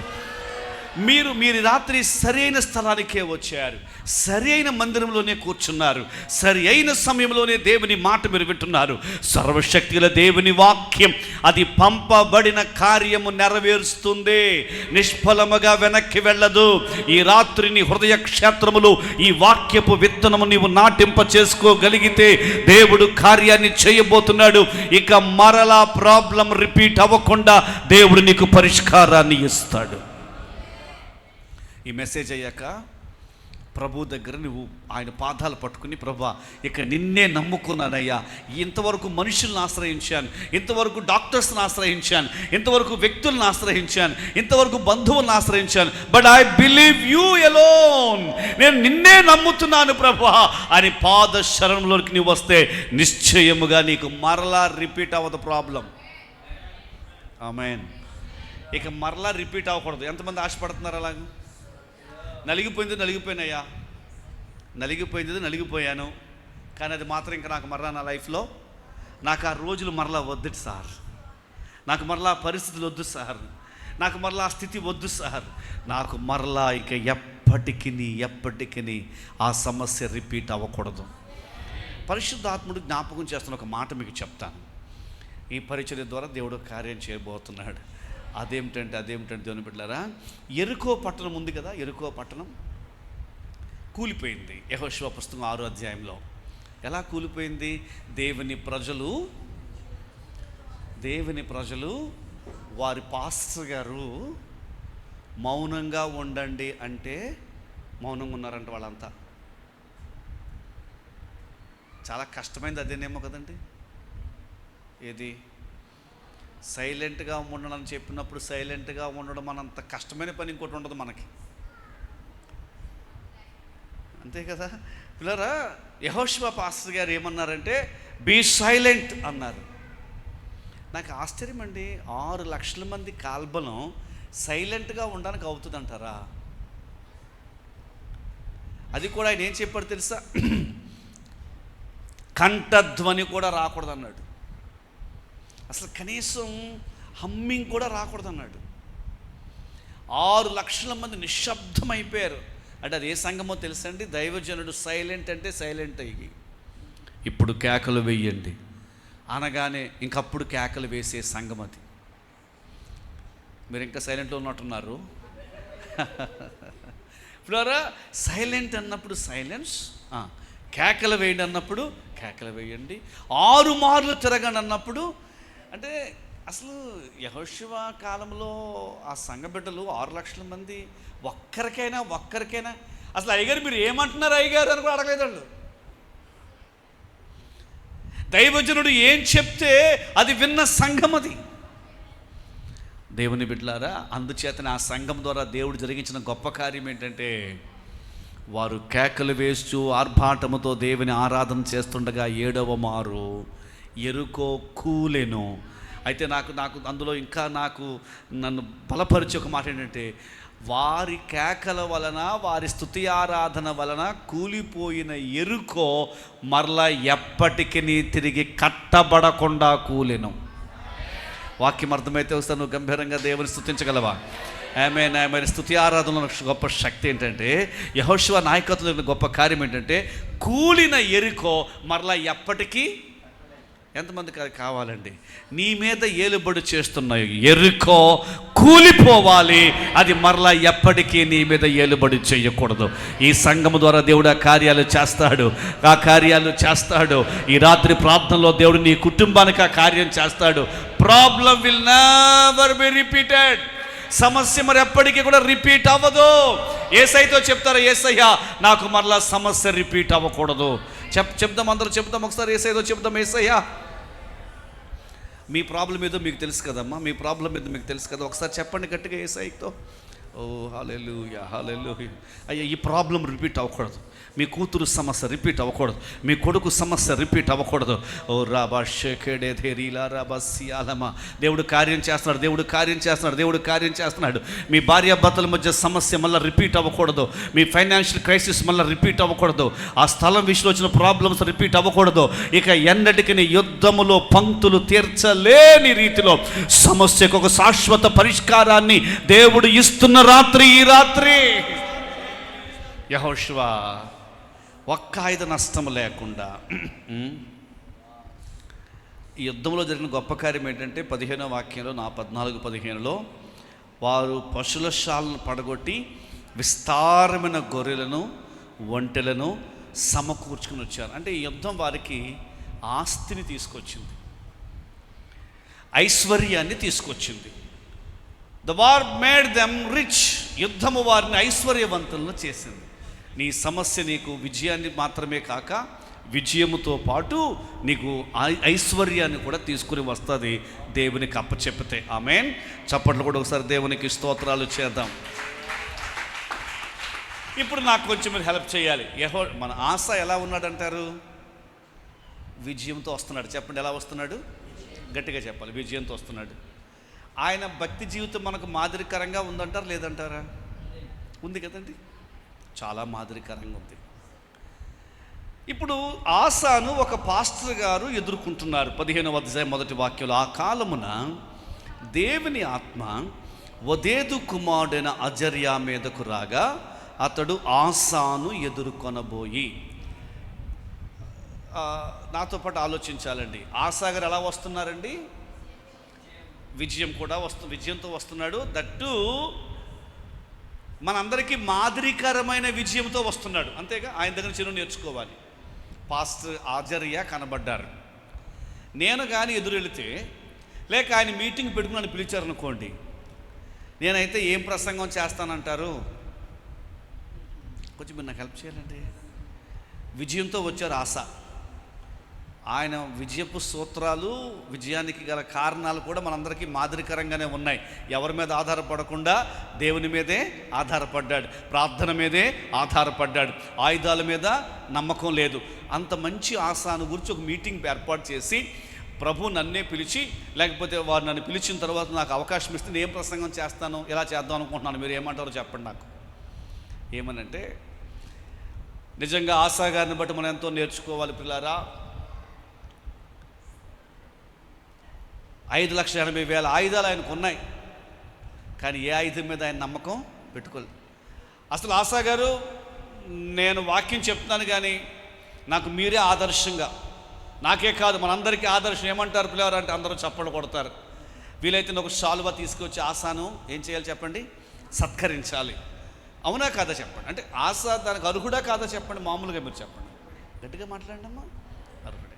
మీరు రాత్రి సరి అయిన స్థలానికే వచ్చారు, సరి అయిన మందిరంలోనే కూర్చున్నారు, సరి అయిన సమయంలోనే దేవుని మాట మీరు వింటున్నారు. సర్వశక్తిగల దేవుని వాక్యం అది పంపబడిన కార్యము నెరవేరుస్తుంది, నిష్ఫలముగా వెనక్కి వెళ్ళదు. ఈ రాత్రి నీ హృదయ క్షేత్రములు ఈ వాక్యపు విత్తనము నీవు నాటింప చేసుకోగలిగితే దేవుడు కార్యాన్ని చేయబోతున్నాడు. ఇక మరలా ప్రాబ్లం రిపీట్ అవ్వకుండా దేవుడు నీకు పరిష్కారాన్ని ఇస్తాడు. ఈ మెసేజ్ అయ్యాక ప్రభు దగ్గర నువ్వు ఆయన పాదాలు పట్టుకుని, ప్రభా ఇక నిన్నే నమ్ముకున్నానయ్యా, ఇంతవరకు మనుషులను ఆశ్రయించాను, ఇంతవరకు డాక్టర్స్ని ఆశ్రయించాను, ఇంతవరకు వ్యక్తులను ఆశ్రయించాను, ఇంతవరకు బంధువులను ఆశ్రయించాను, but I believe you alone, నేను నిన్నే నమ్ముతున్నాను ప్రభా అని పాద శరణంలోకి నువ్వు వస్తే నిశ్చయముగా నీకు మరలా రిపీట్ అవ్వదు ప్రాబ్లం. ఆమేన్. ఇక మరలా రిపీట్ అవ్వకూడదు. ఎంతమంది ఆశపడుతున్నారు అలాగ? నలిగిపోయినయ్యా, నలిగిపోయాను, కానీ అది మాత్రం ఇంకా నాకు మరలా నా లైఫ్లో నాకు ఆ రోజులు మరలా వద్దు సార్, నాకు మరలా పరిస్థితులు వద్దు సార్, నాకు మరలా ఆ స్థితి వద్దు సార్, నాకు మరలా ఇక ఎప్పటికీ ఆ సమస్య రిపీట్ అవ్వకూడదు. పరిశుద్ధాత్ముడు జ్ఞాపకం చేస్తున్న ఒక మాట మీకు చెప్తాను. ఈ పరిచర్య ద్వారా దేవుడు కార్యం చేయబోతున్నాడు. అదేమిటంటే దేవుని బిడ్డలారా, యెరికో పట్టణం ఉంది కదా, యెరికో పట్టణం కూలిపోయింది. యెహోషువ పుస్తకం 6వ అధ్యాయంలో. ఎలా కూలిపోయింది? దేవుని ప్రజలు వారి పాస్టర్ గారు మౌనంగా ఉండండి అంటే మౌనంగా ఉన్నారంట. వాళ్ళంతా చాలా కష్టమైంది అదేనేమో కదండి. ఏది? సైలెంట్గా ఉండడం చెప్పినప్పుడు సైలెంట్గా ఉండడం అనంత కష్టమైన పని ఇంకోటి ఉండదు మనకి, అంతే కదా పిల్లరా. యెహోషువ పాస్టర్ గారు ఏమన్నారంటే బీ సైలెంట్ అన్నారు. నాకు ఆశ్చర్యం అండి, 6 లక్షల మంది కాల్బలం సైలెంట్గా ఉండడానికి అవుతుందంటారా? అది కూడా ఆయన ఏం చెప్పాడు తెలుసా? కంఠధ్వని కూడా రాకూడదు అన్నాడు. అసలు కనీసం హమ్మింగ్ కూడా రాకూడదు అన్నాడు. 6 లక్షల మంది నిశ్శబ్దం అయిపోయారు. అంటే అది ఏ సంఘమో తెలుసండి? దైవజనుడు సైలెంట్ అంటే సైలెంట్ అయ్యి ఇప్పుడు కేకలు వేయండి అనగానే ఇంకప్పుడు కేకలు వేసే సంఘం అది. మీరు ఇంకా సైలెంట్లో ఉన్నట్టున్నారు. ఫ్లోరా, సైలెంట్ అన్నప్పుడు సైలెన్స్, కేకలు వేయండి అన్నప్పుడు కేకలు వేయండి, 6 మార్లు తిరగండి అన్నప్పుడు. అంటే అసలు యెహోషువ కాలంలో ఆ సంఘ బిడ్డలు 6 లక్షల మంది ఒక్కరికైనా అసలు అయ్యగారు మీరు ఏమంటున్నారు అయ్యగారు అని కూడా అడగలేదండు. దైవజనుడు ఏం చెప్తే అది విన్న సంఘం అది. దేవుని బిడ్డలారా, అందుచేతనే ఆ సంఘం ద్వారా దేవుడు జరిగించిన గొప్ప కార్యం ఏంటంటే వారు కేకలు వేస్తూ ఆర్భాటముతో దేవుని ఆరాధన చేస్తుండగా 7వ మారు యెరికో కూలెను. అయితే నాకు అందులో ఇంకా నన్ను బలపరిచే ఒక మాట ఏంటంటే, వారి కేకల వలన వారి స్తుతి ఆరాధన వలన కూలిపోయిన యెరికో మరలా ఎప్పటికీ తిరిగి కట్టబడకుండా కూలెను. వాక్యం అర్థమైతే వస్తాను. నువ్వు గంభీరంగా దేవుని స్తుతించగలవా? ఆమేన్. స్తుతి ఆరాధనలో గొప్ప శక్తి ఏంటంటే, యెహోషువ నాయకత్వంలో గొప్ప కార్యం ఏంటంటే, కూలిన యెరికో మరలా ఎప్పటికీ, ఎంతమంది కావాలండి? నీ మీద ఏలుబడి చేస్తున్న యెరికో కూలిపోవాలి, అది మరలా ఎప్పటికీ నీ మీద ఏలుబడి చేయకూడదు. ఈ సంఘము ద్వారా దేవుడు ఆ కార్యాలు చేస్తాడు. ఈ రాత్రి ప్రార్థనలో దేవుడు నీ కుటుంబానికి ఆ కార్యం చేస్తాడు. Problem will never be repeated. సమస్య మరి ఎప్పటికీ కూడా రిపీట్ అవ్వదు. యేసయ్యతో చెప్తారు, యేసయ్యా నాకు మరలా సమస్య రిపీట్ అవ్వకూడదు. చెప్దాం, అందరూ చెప్దాం ఒకసారి. యేసయ్యతో చెప్దాం, యేసయ్యా మీ ప్రాబ్లం ఏదో మీకు తెలుసు కదమ్మా, మీ ప్రాబ్లం ఏదో మీకు తెలుసు కదా, ఒకసారి చెప్పండి గట్టిగా యేసయ్యతో. ఓ హల్లెలూయా, హల్లెలూయా. అయ్యా ఈ ప్రాబ్లం రిపీట్ అవ్వకూడదు, మీ కూతురు సమస్య రిపీట్ అవ్వకూడదు, మీ కొడుకు సమస్య రిపీట్ అవ్వకూడదు. ఓ రాబా షేకేడే ధేరీలా రాబా సియాలమా. దేవుడు కార్యం చేస్తున్నాడు. మీ భార్యాభర్తల మధ్య సమస్య మళ్ళీ రిపీట్ అవ్వకూడదు. మీ ఫైనాన్షియల్ క్రైసిస్ మళ్ళీ రిపీట్ అవ్వకూడదు. ఆ స్థలం విషయంలో వచ్చిన ప్రాబ్లమ్స్ రిపీట్ అవ్వకూడదు. ఇక ఎన్నటికీ యుద్ధములో పంక్తులు తీర్చలేని రీతిలో సమస్యకు ఒక శాశ్వత పరిష్కారాన్ని దేవుడు ఇస్తున్న రాత్రి ఈ రాత్రి యెహోషువ ఒక్క ఆయుధ నష్టం లేకుండా. ఈ యుద్ధంలో జరిగిన గొప్ప కార్యం ఏంటంటే 15వ వాక్యంలో, నా 14-15లో వారు పశువుల శాలను పడగొట్టి విస్తారమైన గొర్రెలను ఒంటెలను సమకూర్చుకుని వచ్చారు. అంటే ఈ యుద్ధం వారికి ఆస్తిని తీసుకొచ్చింది, ఐశ్వర్యాన్ని తీసుకొచ్చింది. The war made them rich. యుద్ధము వారిని ఐశ్వర్యవంతులను చేసింది. నీ సమస్య నీకు విజయాన్ని మాత్రమే కాక విజయముతో పాటు నీకు ఐశ్వర్యాన్ని కూడా తీసుకుని వస్తుంది దేవునికి అప్పచెప్పితే. ఆమేన్. చప్పట్లు కూడా ఒకసారి దేవునికి స్తోత్రాలు చేద్దాం. ఇప్పుడు నాకు కొంచెం మీరు హెల్ప్ చేయాలి. మన ఆశ ఎలా ఉన్నాడంటారు? విజయంతో వస్తున్నాడు. చెప్పండి, ఎలా వస్తున్నాడు? గట్టిగా చెప్పాలి. విజయంతో వస్తున్నాడు. ఆయన భక్తి జీవితం మనకు మాదిరికరంగా ఉందంటారా లేదంటారా? ఉంది కదండి, చాలా మాదిరికరంగా ఉంది. ఇప్పుడు ఆసాను ఒక పాస్టర్ గారు ఎదుర్కొంటున్నారు. 15వ అధ్యాయం 1వ వాక్యంలో, ఆ కాలమున దేవుని ఆత్మ ఓదేదు కుమారుడైన అజర్యా మీదకు రాగా అతడు ఆసాను ఎదుర్కొనబోయి. నాతో పాటు ఆలోచించాలండి. ఆసా గారు ఎలా వస్తున్నారండి? విజయంతో వస్తున్నాడు. దట్టు మనందరికీ మాదిరికరమైన విజయంతో వస్తున్నాడు. అంతేగా, ఆయన దగ్గర చిన్న నేర్చుకోవాలి. పాస్టర్ ఆజర్య కనబడ్డారు. నేను కానీ ఎదురు వెళితే, లేక ఆయన మీటింగ్ పెట్టుకుని నన్ను పిలిచారనుకోండి, నేనైతే ఏం ప్రసంగం చేస్తానంటారు? కొంచెం మీరు నాకు హెల్ప్ చేయాలండి. విజయంతో వచ్చారు ఆశ. ఆయన విజయపు సూత్రాలు, విజయానికి గల కారణాలు కూడా మనందరికీ మాదిరికరంగానే ఉన్నాయి. ఎవరి మీద ఆధారపడకుండా దేవుని మీదే ఆధారపడ్డాడు, ప్రార్థన మీదే ఆధారపడ్డాడు, ఆయుధాల మీద నమ్మకం లేదు. అంత మంచి ఆశాను గురించి ఒక మీటింగ్ ఏర్పాటు చేసి, ప్రభు నన్నే పిలిచి, లేకపోతే వారు నన్ను పిలిచిన తర్వాత నాకు అవకాశం ఇస్తే నేను ఏం ప్రసంగం చేస్తాను, ఎలా చేద్దాం అనుకుంటున్నాను, మీరు ఏమంటారో చెప్పండి నాకు. ఏమనంటే, నిజంగా ఆశా గారిని బట్టి మనం ఎంతో నేర్చుకోవాలి పిల్లారా. 5,80,000 ఆయుధాలు ఆయనకు ఉన్నాయి, కానీ ఏ ఆయుధం మీద ఆయన నమ్మకం పెట్టుకోలేదు. అసలు ఆశా గారు, నేను వాక్యం చెప్తున్నాను కానీ నాకు మీరే ఆదర్శంగా, నాకే కాదు మనందరికీ ఆదర్శం. ఏమంటారు పిల్లవారు అంటే అందరూ చప్పట్లు కొడతారు. వీలైతే ఒక శాలువా తీసుకొచ్చి ఆశాను ఏం చేయాలి చెప్పండి? సత్కరించాలి. అవునా కాదా చెప్పండి. అంటే ఆశ దానికి అర్హుడా కాదా చెప్పండి? మామూలుగా మీరు చెప్పండి, గట్టిగా మాట్లాడండమ్మా. అర్హుడే.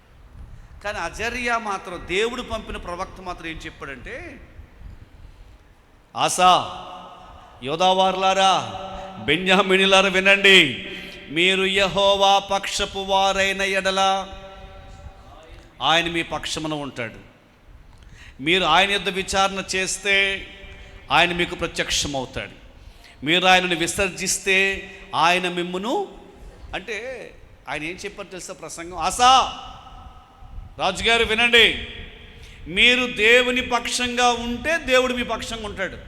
కానీ అజర్యా మాత్రం, దేవుడు పంపిన ప్రవక్త మాత్రం ఏం చెప్పాడంటే, ఆశా, యోధావారులారా, బెన్యామీనులారా వినండి, మీరు యెహోవా పక్షపు వారైన ఎడల ఆయన మీ పక్షమున ఉంటాడు. మీరు ఆయన యొద్ద విచారణ చేస్తే ఆయన మీకు ప్రత్యక్షమవుతాడు. మీరు ఆయనను విసర్జిస్తే ఆయన మిమ్మును, అంటే ఆయన ఏం చెప్పారు తెలుసా ప్రసంగం? ఆశా, రాజుగారు వినండి, మీరు దేవుని పక్షంగా ఉంటే దేవుడు మీ పక్షంగా ఉంటాడు.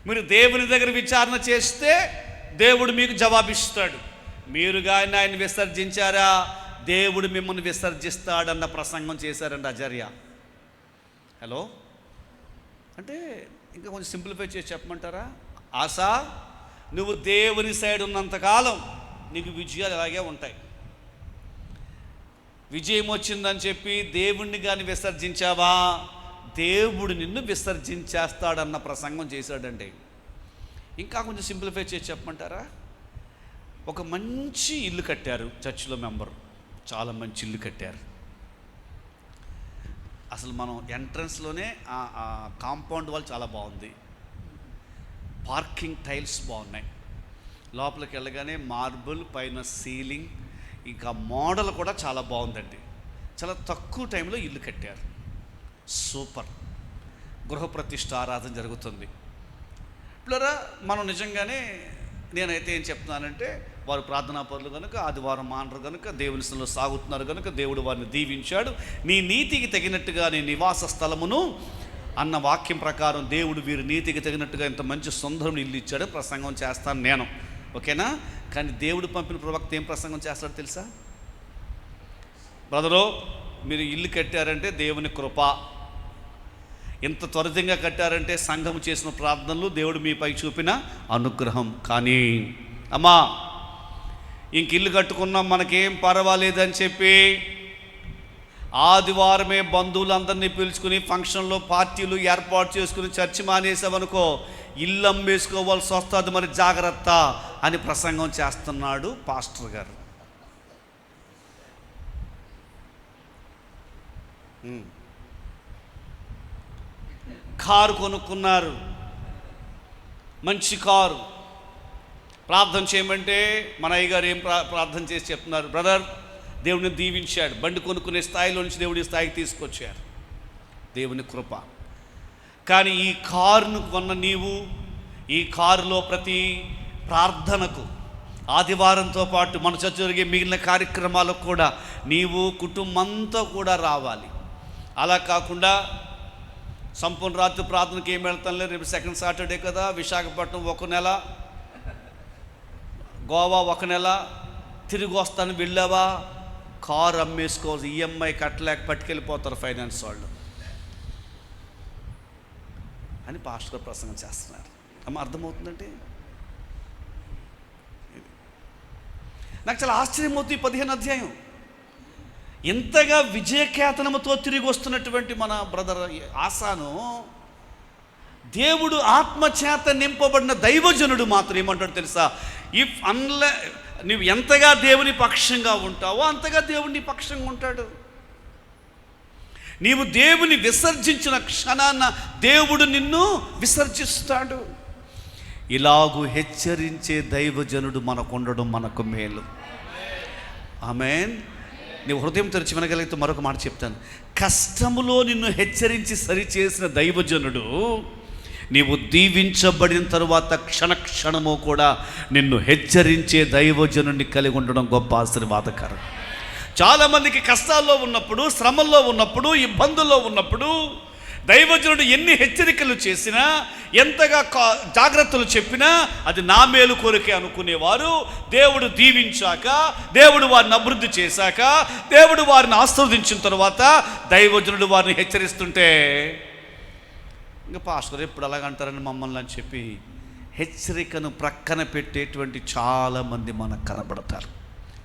మీరు దేవుని దగ్గర విచారణ చేస్తే దేవుడు మీకు జవాబిస్తాడు. మీరు కానీ ఆయన విసర్జించారా, దేవుడు మిమ్మల్ని విసర్జిస్తాడన్న ప్రసంగం చేశారండి అజర్య. హలో, అంటే ఇంకా కొంచెం సింప్లిఫై చేసి చెప్పమంటారా? ఆశా, నువ్వు దేవుని సైడ్ ఉన్నంతకాలం నీకు విజయాలు అలాగే ఉంటాయి. విజయం వచ్చిందని చెప్పి దేవుణ్ణి కానీ విసర్జించావా, దేవుడు నిన్ను విసర్జించేస్తాడన్న ప్రసంగం చేశాడండి. ఇంకా కొంచెం సింప్లిఫై చేసి చెప్పమంటారా? ఒక మంచి ఇల్లు కట్టారు చర్చిలో మెంబరు, చాలా మంచి ఇల్లు కట్టారు. అసలు మనం ఎంట్రన్స్లోనే ఆ కాంపౌండ్ వాల్ చాలా బాగుంది, పార్కింగ్ టైల్స్ బాగున్నాయి, లోపలికి వెళ్ళగానే మార్బుల్ పైన సీలింగ్, ఇంకా మోడల్ కూడా చాలా బాగుందండి. చాలా తక్కువ టైంలో ఇల్లు కట్టారు. సూపర్. గృహప్రతిష్ఠ ఆరాధన జరుగుతుంది. ఇప్పుడు మనం నిజంగానే, నేనైతే ఏం చెప్తున్నానంటే, వారు ప్రార్థనా పరులు కనుక, ఆదివారం మానరు కనుక, దేవుని స్థలంలో సాగుతున్నారు కనుక దేవుడు వారిని దీవించాడు. నీ నీతికి తగినట్టుగా నీ నివాస స్థలమును అన్న వాక్యం ప్రకారం దేవుడు వీరి నీతికి తగినట్టుగా ఇంత మంచి సుందరం ఇల్లు ఇచ్చాడు, ప్రసంగం చేస్తాను నేను, ఓకేనా? కానీ దేవుడు పంపిన ప్రవక్త ఏం ప్రసంగం చేస్తాడో తెలుసా? బ్రదరు, మీరు ఇల్లు కట్టారంటే దేవుని కృప. ఇంత త్వరితంగా కట్టారంటే సంఘం చేసిన ప్రార్థనలు, దేవుడు మీపై చూపిన అనుగ్రహం. కానీ అమ్మా ఇంక ఇల్లు కట్టుకున్నాం మనకేం పర్వాలేదని చెప్పి ఆదివారమే బంధువులందరినీ పిలుచుకుని ఫంక్షన్లో పార్టీలు ఏర్పాటు చేసుకుని చర్చి మానేసామనుకో ఇల్లు అమ్మేసుకోవాల్సి వస్తుంది, మరి జాగ్రత్త అని ప్రసంగం చేస్తున్నాడు పాస్టర్ గారు. కారు కొనుక్కున్నారు, మంచి కారు. ప్రార్థన చేయమంటే మన అయ్యగారు ఏం ప్రార్థన చేసి చెప్తున్నారు, బ్రదర్ దేవుడిని దీవించాడు, బండి కొనుక్కునే స్థాయిలో నుంచి దేవుడి స్థాయికి తీసుకొచ్చారు, దేవుని కృప. కానీ ఈ కారును కొన్న నీవు ఈ కారులో ప్రతి ప్రార్థనకు ఆదివారంతో పాటు మన చర్చ జరిగే మిగిలిన కార్యక్రమాలకు కూడా నీవు కుటుంబంతో కూడా రావాలి. అలా కాకుండా సంపూర్ణ రాత్రి ప్రార్థనకి ఏం వెళ్తాం లేదు, రేపు సెకండ్ సాటర్డే కదా, విశాఖపట్నం 1 నెల, గోవా 1 నెల, తిరిగి వస్తాను వెళ్ళావా, కారు అమ్మేసుకోవాలి, ఈఎంఐ కట్టలేక పట్టుకెళ్ళిపోతారు ఫైనాన్స్ వాళ్ళు అని పాస్టర్ ప్రసంగం చేస్తున్నారు. అమ్మ అర్థమవుతుందంటే నాకు చాలా ఆశ్చర్యం అవుతుంది. 15వ అధ్యాయం ఇంతగా విజయకేతనముతో తిరిగి వస్తున్నటువంటి మన బ్రదర్ ఆసాను దేవుడు ఆత్మచేత నింపబడిన దైవజనుడు మాత్రం ఏమంటాడు తెలుసా, ఇఫ్ నువ్వు ఎంతగా దేవుని పక్షంగా ఉంటావో అంతగా దేవుని పక్షంగా ఉంటాడు. నీవు దేవుని విసర్జించిన క్షణాన దేవుడు నిన్ను విసర్జిస్తాడు. ఇలాగూ హెచ్చరించే దైవజనుడు మనకు ఉండడం మనకు మేలు. ఆమేన్. నీవు హృదయం తెరిచి వినగలిగితే మరొక మాట చెప్తాను. కష్టములో నిన్ను హెచ్చరించి సరిచేసిన దైవజనుడు నీవు దీవించబడిన తరువాత క్షణక్షణము కూడా నిన్ను హెచ్చరించే దైవజనుడిని కలిగి ఉండడం గొప్ప ఆశీర్వాదకరం. చాలామందికి కష్టాల్లో ఉన్నప్పుడు, శ్రమల్లో ఉన్నప్పుడు, ఇబ్బందుల్లో ఉన్నప్పుడు దైవజనుడు ఎన్ని హెచ్చరికలు చేసినా, ఎంతగా జాగ్రత్తలు చెప్పినా అది నా మేలు కోరికే అనుకునేవారు. దేవుడు దీవించాక, దేవుడు వారిని అభివృద్ధి చేశాక, దేవుడు వారిని ఆశీర్వదించిన తర్వాత దైవజనుడు వారిని హెచ్చరిస్తుంటే ఇంకా పాస్టర్ ఎప్పుడు అలాగంటారని మమ్మల్ని అని చెప్పి హెచ్చరికను ప్రక్కన పెట్టేటువంటి చాలామంది మనకు కనబడతారు.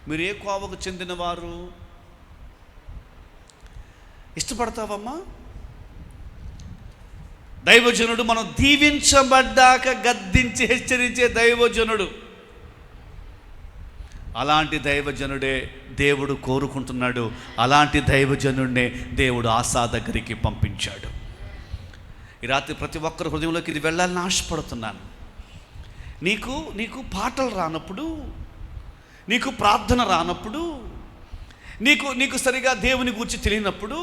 మీరు ఏ కోవకు చెందినవారు? ఇష్టపడతావమ్మా? దైవజనుడు మనం దీవించబడ్డాక గద్దించి హెచ్చరించే దైవజనుడు. అలాంటి దైవజనుడే దేవుడు కోరుకుంటున్నాడు. అలాంటి దైవజనుడినే దేవుడు ఆశా దగ్గరికి పంపించాడు. ఈ రాత్రి ప్రతి ఒక్కరి హృదయంలోకి ఇది వెళ్ళాలని ఆశపడుతున్నాను. నీకు పాటలు రానప్పుడు, నీకు ప్రార్థన రానప్పుడు, నీకు సరిగా దేవుని గురించి తెలియనప్పుడు,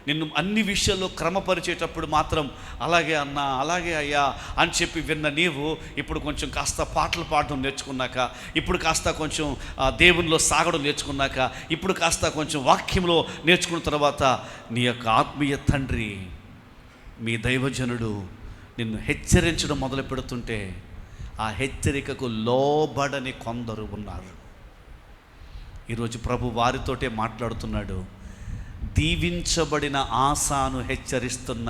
నిన్ను అన్ని విషయాల్లో క్రమపరిచేటప్పుడు మాత్రం అలాగే అన్నా, అలాగే అయ్యా అని చెప్పి విన్న నీవు ఇప్పుడు కొంచెం కాస్త పాటలు పాడడం నేర్చుకున్నాక, ఇప్పుడు కాస్త కొంచెం దేవునిలో సాగడం నేర్చుకున్నాక, ఇప్పుడు కాస్త కొంచెం వాక్యంలో నేర్చుకున్న తర్వాత నీ యొక్క ఆత్మీయ తండ్రి, మీ దైవజనుడు నిన్ను హెచ్చరించడం మొదలు పెడుతుంటే ఆ హెచ్చరికకు లోబడని కొందరు ఉన్నారు. ఈరోజు ప్రభు వారితోటే మాట్లాడుతున్నాడు. దీవించబడిన ఆసాను హెచ్చరిస్తున్న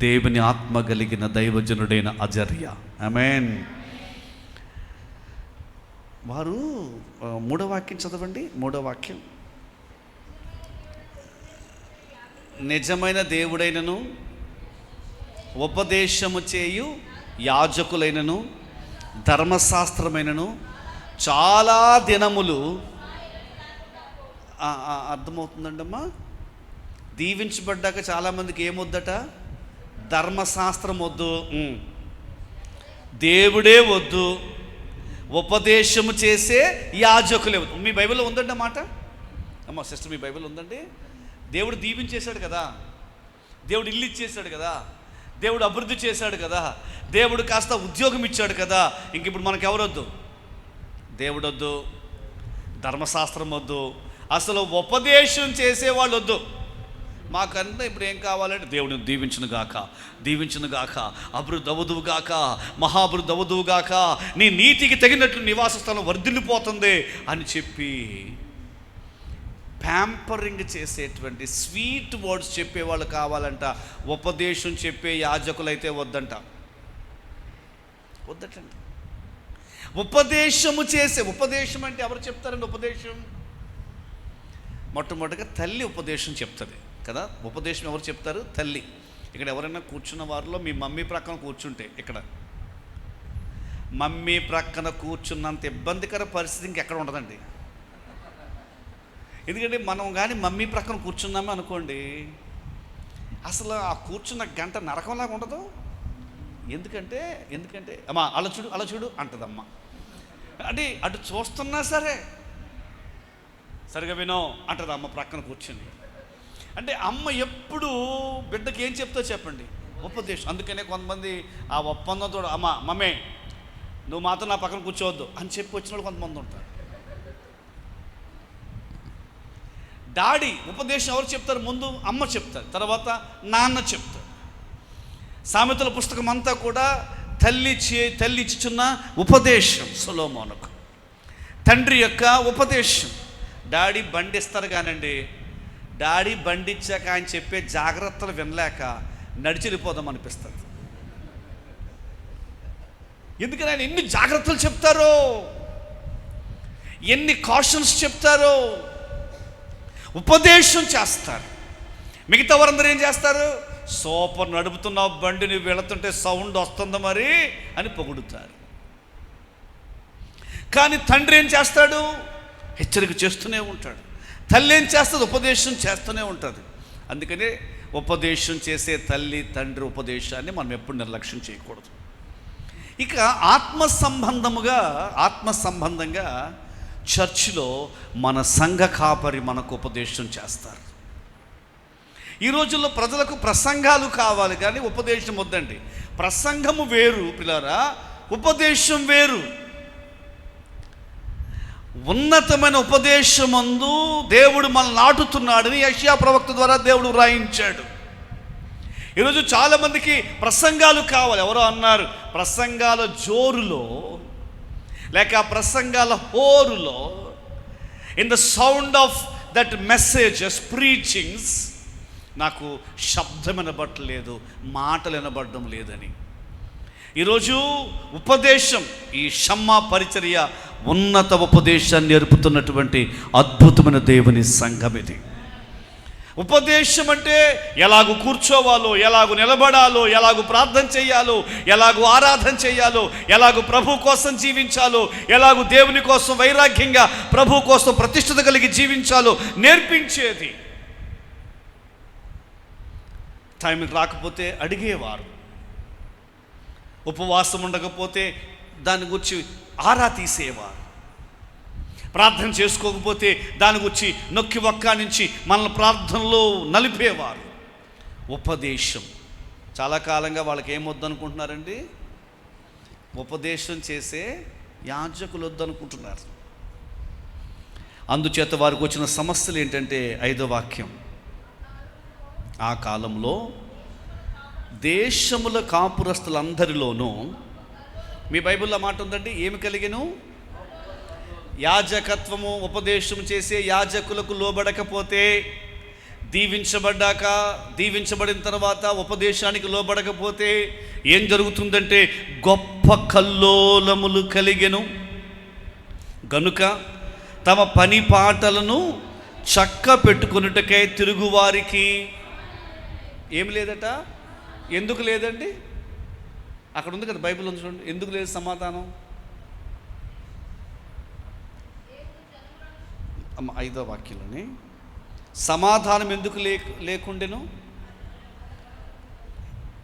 దేవుని ఆత్మ కలిగిన దైవజనుడైన అజర్య. ఆమేన్. వారు 3వ వాక్యం చదవండి. 3వ వాక్యం, నిజమైన దేవుడైనను ఉపదేశము చేయు యాజకులైనను ధర్మశాస్త్రమైనను చాలా దినములు. అర్థమవుతుందండమ్మా? దీవించబడ్డాక చాలామందికి ఏమొద్దట? ధర్మశాస్త్రం వద్దు, దేవుడే వద్దు, ఉపదేశము చేసే యాజకులే వద్దు. మీ బైబిల్లో ఉందండి అన్నమాట. అమ్మ సిస్టర్, మీ బైబిల్ ఉందండి. దేవుడు దీవించేశాడు కదా, దేవుడు ఇల్లు ఇచ్చేశాడు కదా, దేవుడు అభివృద్ధి చేశాడు కదా, దేవుడు కాస్త ఉద్యోగం ఇచ్చాడు కదా. ఇంక ఇప్పుడు మనకు ఎవరొద్దు? దేవుడు వద్దు, ధర్మశాస్త్రం వద్దు, అసలు ఉపదేశం చేసేవాళ్ళు వద్దు. మాకంతా ఇప్పుడు ఏం కావాలంటే దేవుడిని దీవించును గాక, అభివృద్ధి అవదువు గాక, మహాభివృద్ధి అవదువు గాక, నీ నీతికి తగినట్లు నివాస స్థలం వర్ధిల్లిపోతుంది అని చెప్పి ప్యాంపరింగ్ చేసేటువంటి స్వీట్ వర్డ్స్ చెప్పేవాళ్ళు కావాలంట. ఉపదేశం చెప్పే యాజకులైతే వద్దంట. ఉపదేశం అంటే ఎవరు చెప్తారండి? ఉపదేశం మొట్టమొదటిగా తల్లి ఉపదేశం చెప్తుంది కదా. ఉపదేశం ఎవరు చెప్తారు? తల్లి. ఇక్కడ ఎవరైనా కూర్చున్న వారిలో మీ మమ్మీ ప్రక్కన కూర్చుంటే, ఇక్కడ మమ్మీ ప్రక్కన కూర్చున్నంత ఇబ్బందికర పరిస్థితి ఇంకెక్కడ ఉండదండి. ఎందుకంటే మనం కానీ మమ్మీ ప్రక్కన కూర్చున్నామే అనుకోండి, అసలు ఆ కూర్చున్న గంట నరకంలాగా ఉండదు. ఎందుకంటే అమ్మా అలా చూడు అంటదమ్మ. అంటే అటు చూస్తున్నా సరిగా వినో అంటది అమ్మ ప్రక్కన కూర్చుని. అంటే అమ్మ ఎప్పుడు బిడ్డకి ఏం చెప్తా చెప్పండి? ఉపదేశం. అందుకనే కొంతమంది ఆ ఒప్పందంతో, మమ్మే నువ్వు మాత్రం నా పక్కన కూర్చోవద్దు అని చెప్పి వచ్చిన వాళ్ళు కొంతమంది ఉంటారు. డాడీ ఉపదేశం ఎవరు చెప్తారు? ముందు అమ్మ చెప్తారు, తర్వాత నాన్న చెప్తారు. సామెతల పుస్తకం అంతా కూడా తల్లి ఇచ్చుచున్న ఉపదేశం సొలొమోనుకు, తండ్రి యొక్క ఉపదేశం. డాడీ బండిస్తారు కానండి, డాడీ బండిచ్చాక ఆయన చెప్పే జాగ్రత్తలు వినలేక నడిచెళ్ళిపోదాం అనిపిస్తుంది. ఎందుకని ఆయన ఎన్ని జాగ్రత్తలు చెప్తారో, ఎన్ని కాషన్స్ చెప్తారో. ఉపదేశం చేస్తారు. మిగతా వారందరూ ఏం చేస్తారు? సూపర్ నడుపుతున్నావు బండి, నువ్వు వెళుతుంటే సౌండ్ వస్తుంది మరి అని పొగుడుతారు. కానీ తండ్రి ఏం చేస్తాడు? హెచ్చరిక చేస్తూనే ఉంటాడు. తల్లి ఏం చేస్తుంది? ఉపదేశం చేస్తూనే ఉంటుంది. అందుకనే ఉపదేశం చేసే తల్లి తండ్రి ఉపదేశాన్ని మనం ఎప్పుడు నిర్లక్ష్యం చేయకూడదు. ఇక ఆత్మ సంబంధంగా చర్చిలో మన సంఘ కాపరి మనకు ఉపదేశం చేస్తారు. ఈ రోజుల్లో ప్రజలకు ప్రసంగాలు కావాలి కానీ ఉపదేశం వద్దండి. ప్రసంగము వేరు పిల్లరా, ఉపదేశం వేరు. ఉన్నతమైన ఉపదేశమందు దేవుడు మనల్ని నాటుతున్నాడని యెషయా ప్రవక్త ద్వారా దేవుడు వ్రాయించాడు. ఈరోజు చాలామందికి ప్రసంగాలు కావాలి. ఎవరో అన్నారు, ప్రసంగాల జోరులో లేక ప్రసంగాల హోరులో, in the sound of that messages preachings, నాకు శబ్దం వినబడలేదు, మాటలు వినబడడం లేదని. ఈరోజు ఉపదేశం, ఈ షమ్మా పరిచర్య ఉన్నత ఉపదేశాన్ని నేర్పుతున్నటువంటి అద్భుతమైన దేవుని సంఘం ఇది. ఉపదేశం అంటే ఎలాగూ కూర్చోవాలో, ఎలాగూ నిలబడాలో, ఎలాగూ ప్రార్థన చేయాలో, ఎలాగూ ఆరాధన చేయాలో, ఎలాగూ ప్రభు కోసం జీవించాలో, ఎలాగూ దేవుని కోసం వైరాగ్యంగా ప్రభు కోసం ప్రతిష్ఠత కలిగి జీవించాలో నేర్పించేది. టైం రాకపోతే అడిగేవారు, ఉపవాసం ఉండకపోతే దాని గురించి ఆరా తీసేవారు, ప్రార్థన చేసుకోకపోతే దాని గురించి నొక్కి ఒక్క నుంచి మనల్ని ప్రార్థనలో నలిపేవారు. ఉపదేశం చాలా కాలంగా వాళ్ళకి ఏమొద్దనుకుంటున్నారండి? ఉపదేశం చేసే యాజకులు వద్దనుకుంటున్నారు. అందుచేత వారికి వచ్చిన సమస్యలు ఏంటంటే, 5వ వాక్యం, ఆ కాలంలో దేశముల కాపురస్తులందరిలోనూ, మీ బైబిల్లో మాట ఉందండి, ఏమి కలిగెను? యాజకత్వము ఉపదేశం చేసే యాజకులకు లోబడకపోతే, దీవించబడిన తర్వాత ఉపదేశానికి లోబడకపోతే ఏం జరుగుతుందంటే గొప్ప కల్లోలములు కలిగెను. గనుక తమ పని పాటలను చక్క పెట్టుకొనుటకై తిరుగువారికి ఏం లేదట. ఎందుకు లేదండి? అక్కడ ఉంది కదా, బైబిల్ ఉంది చూడండి. ఎందుకు లేదు సమాధానం? 5వ వాక్యంలోని సమాధానం ఎందుకు లేకుండెను?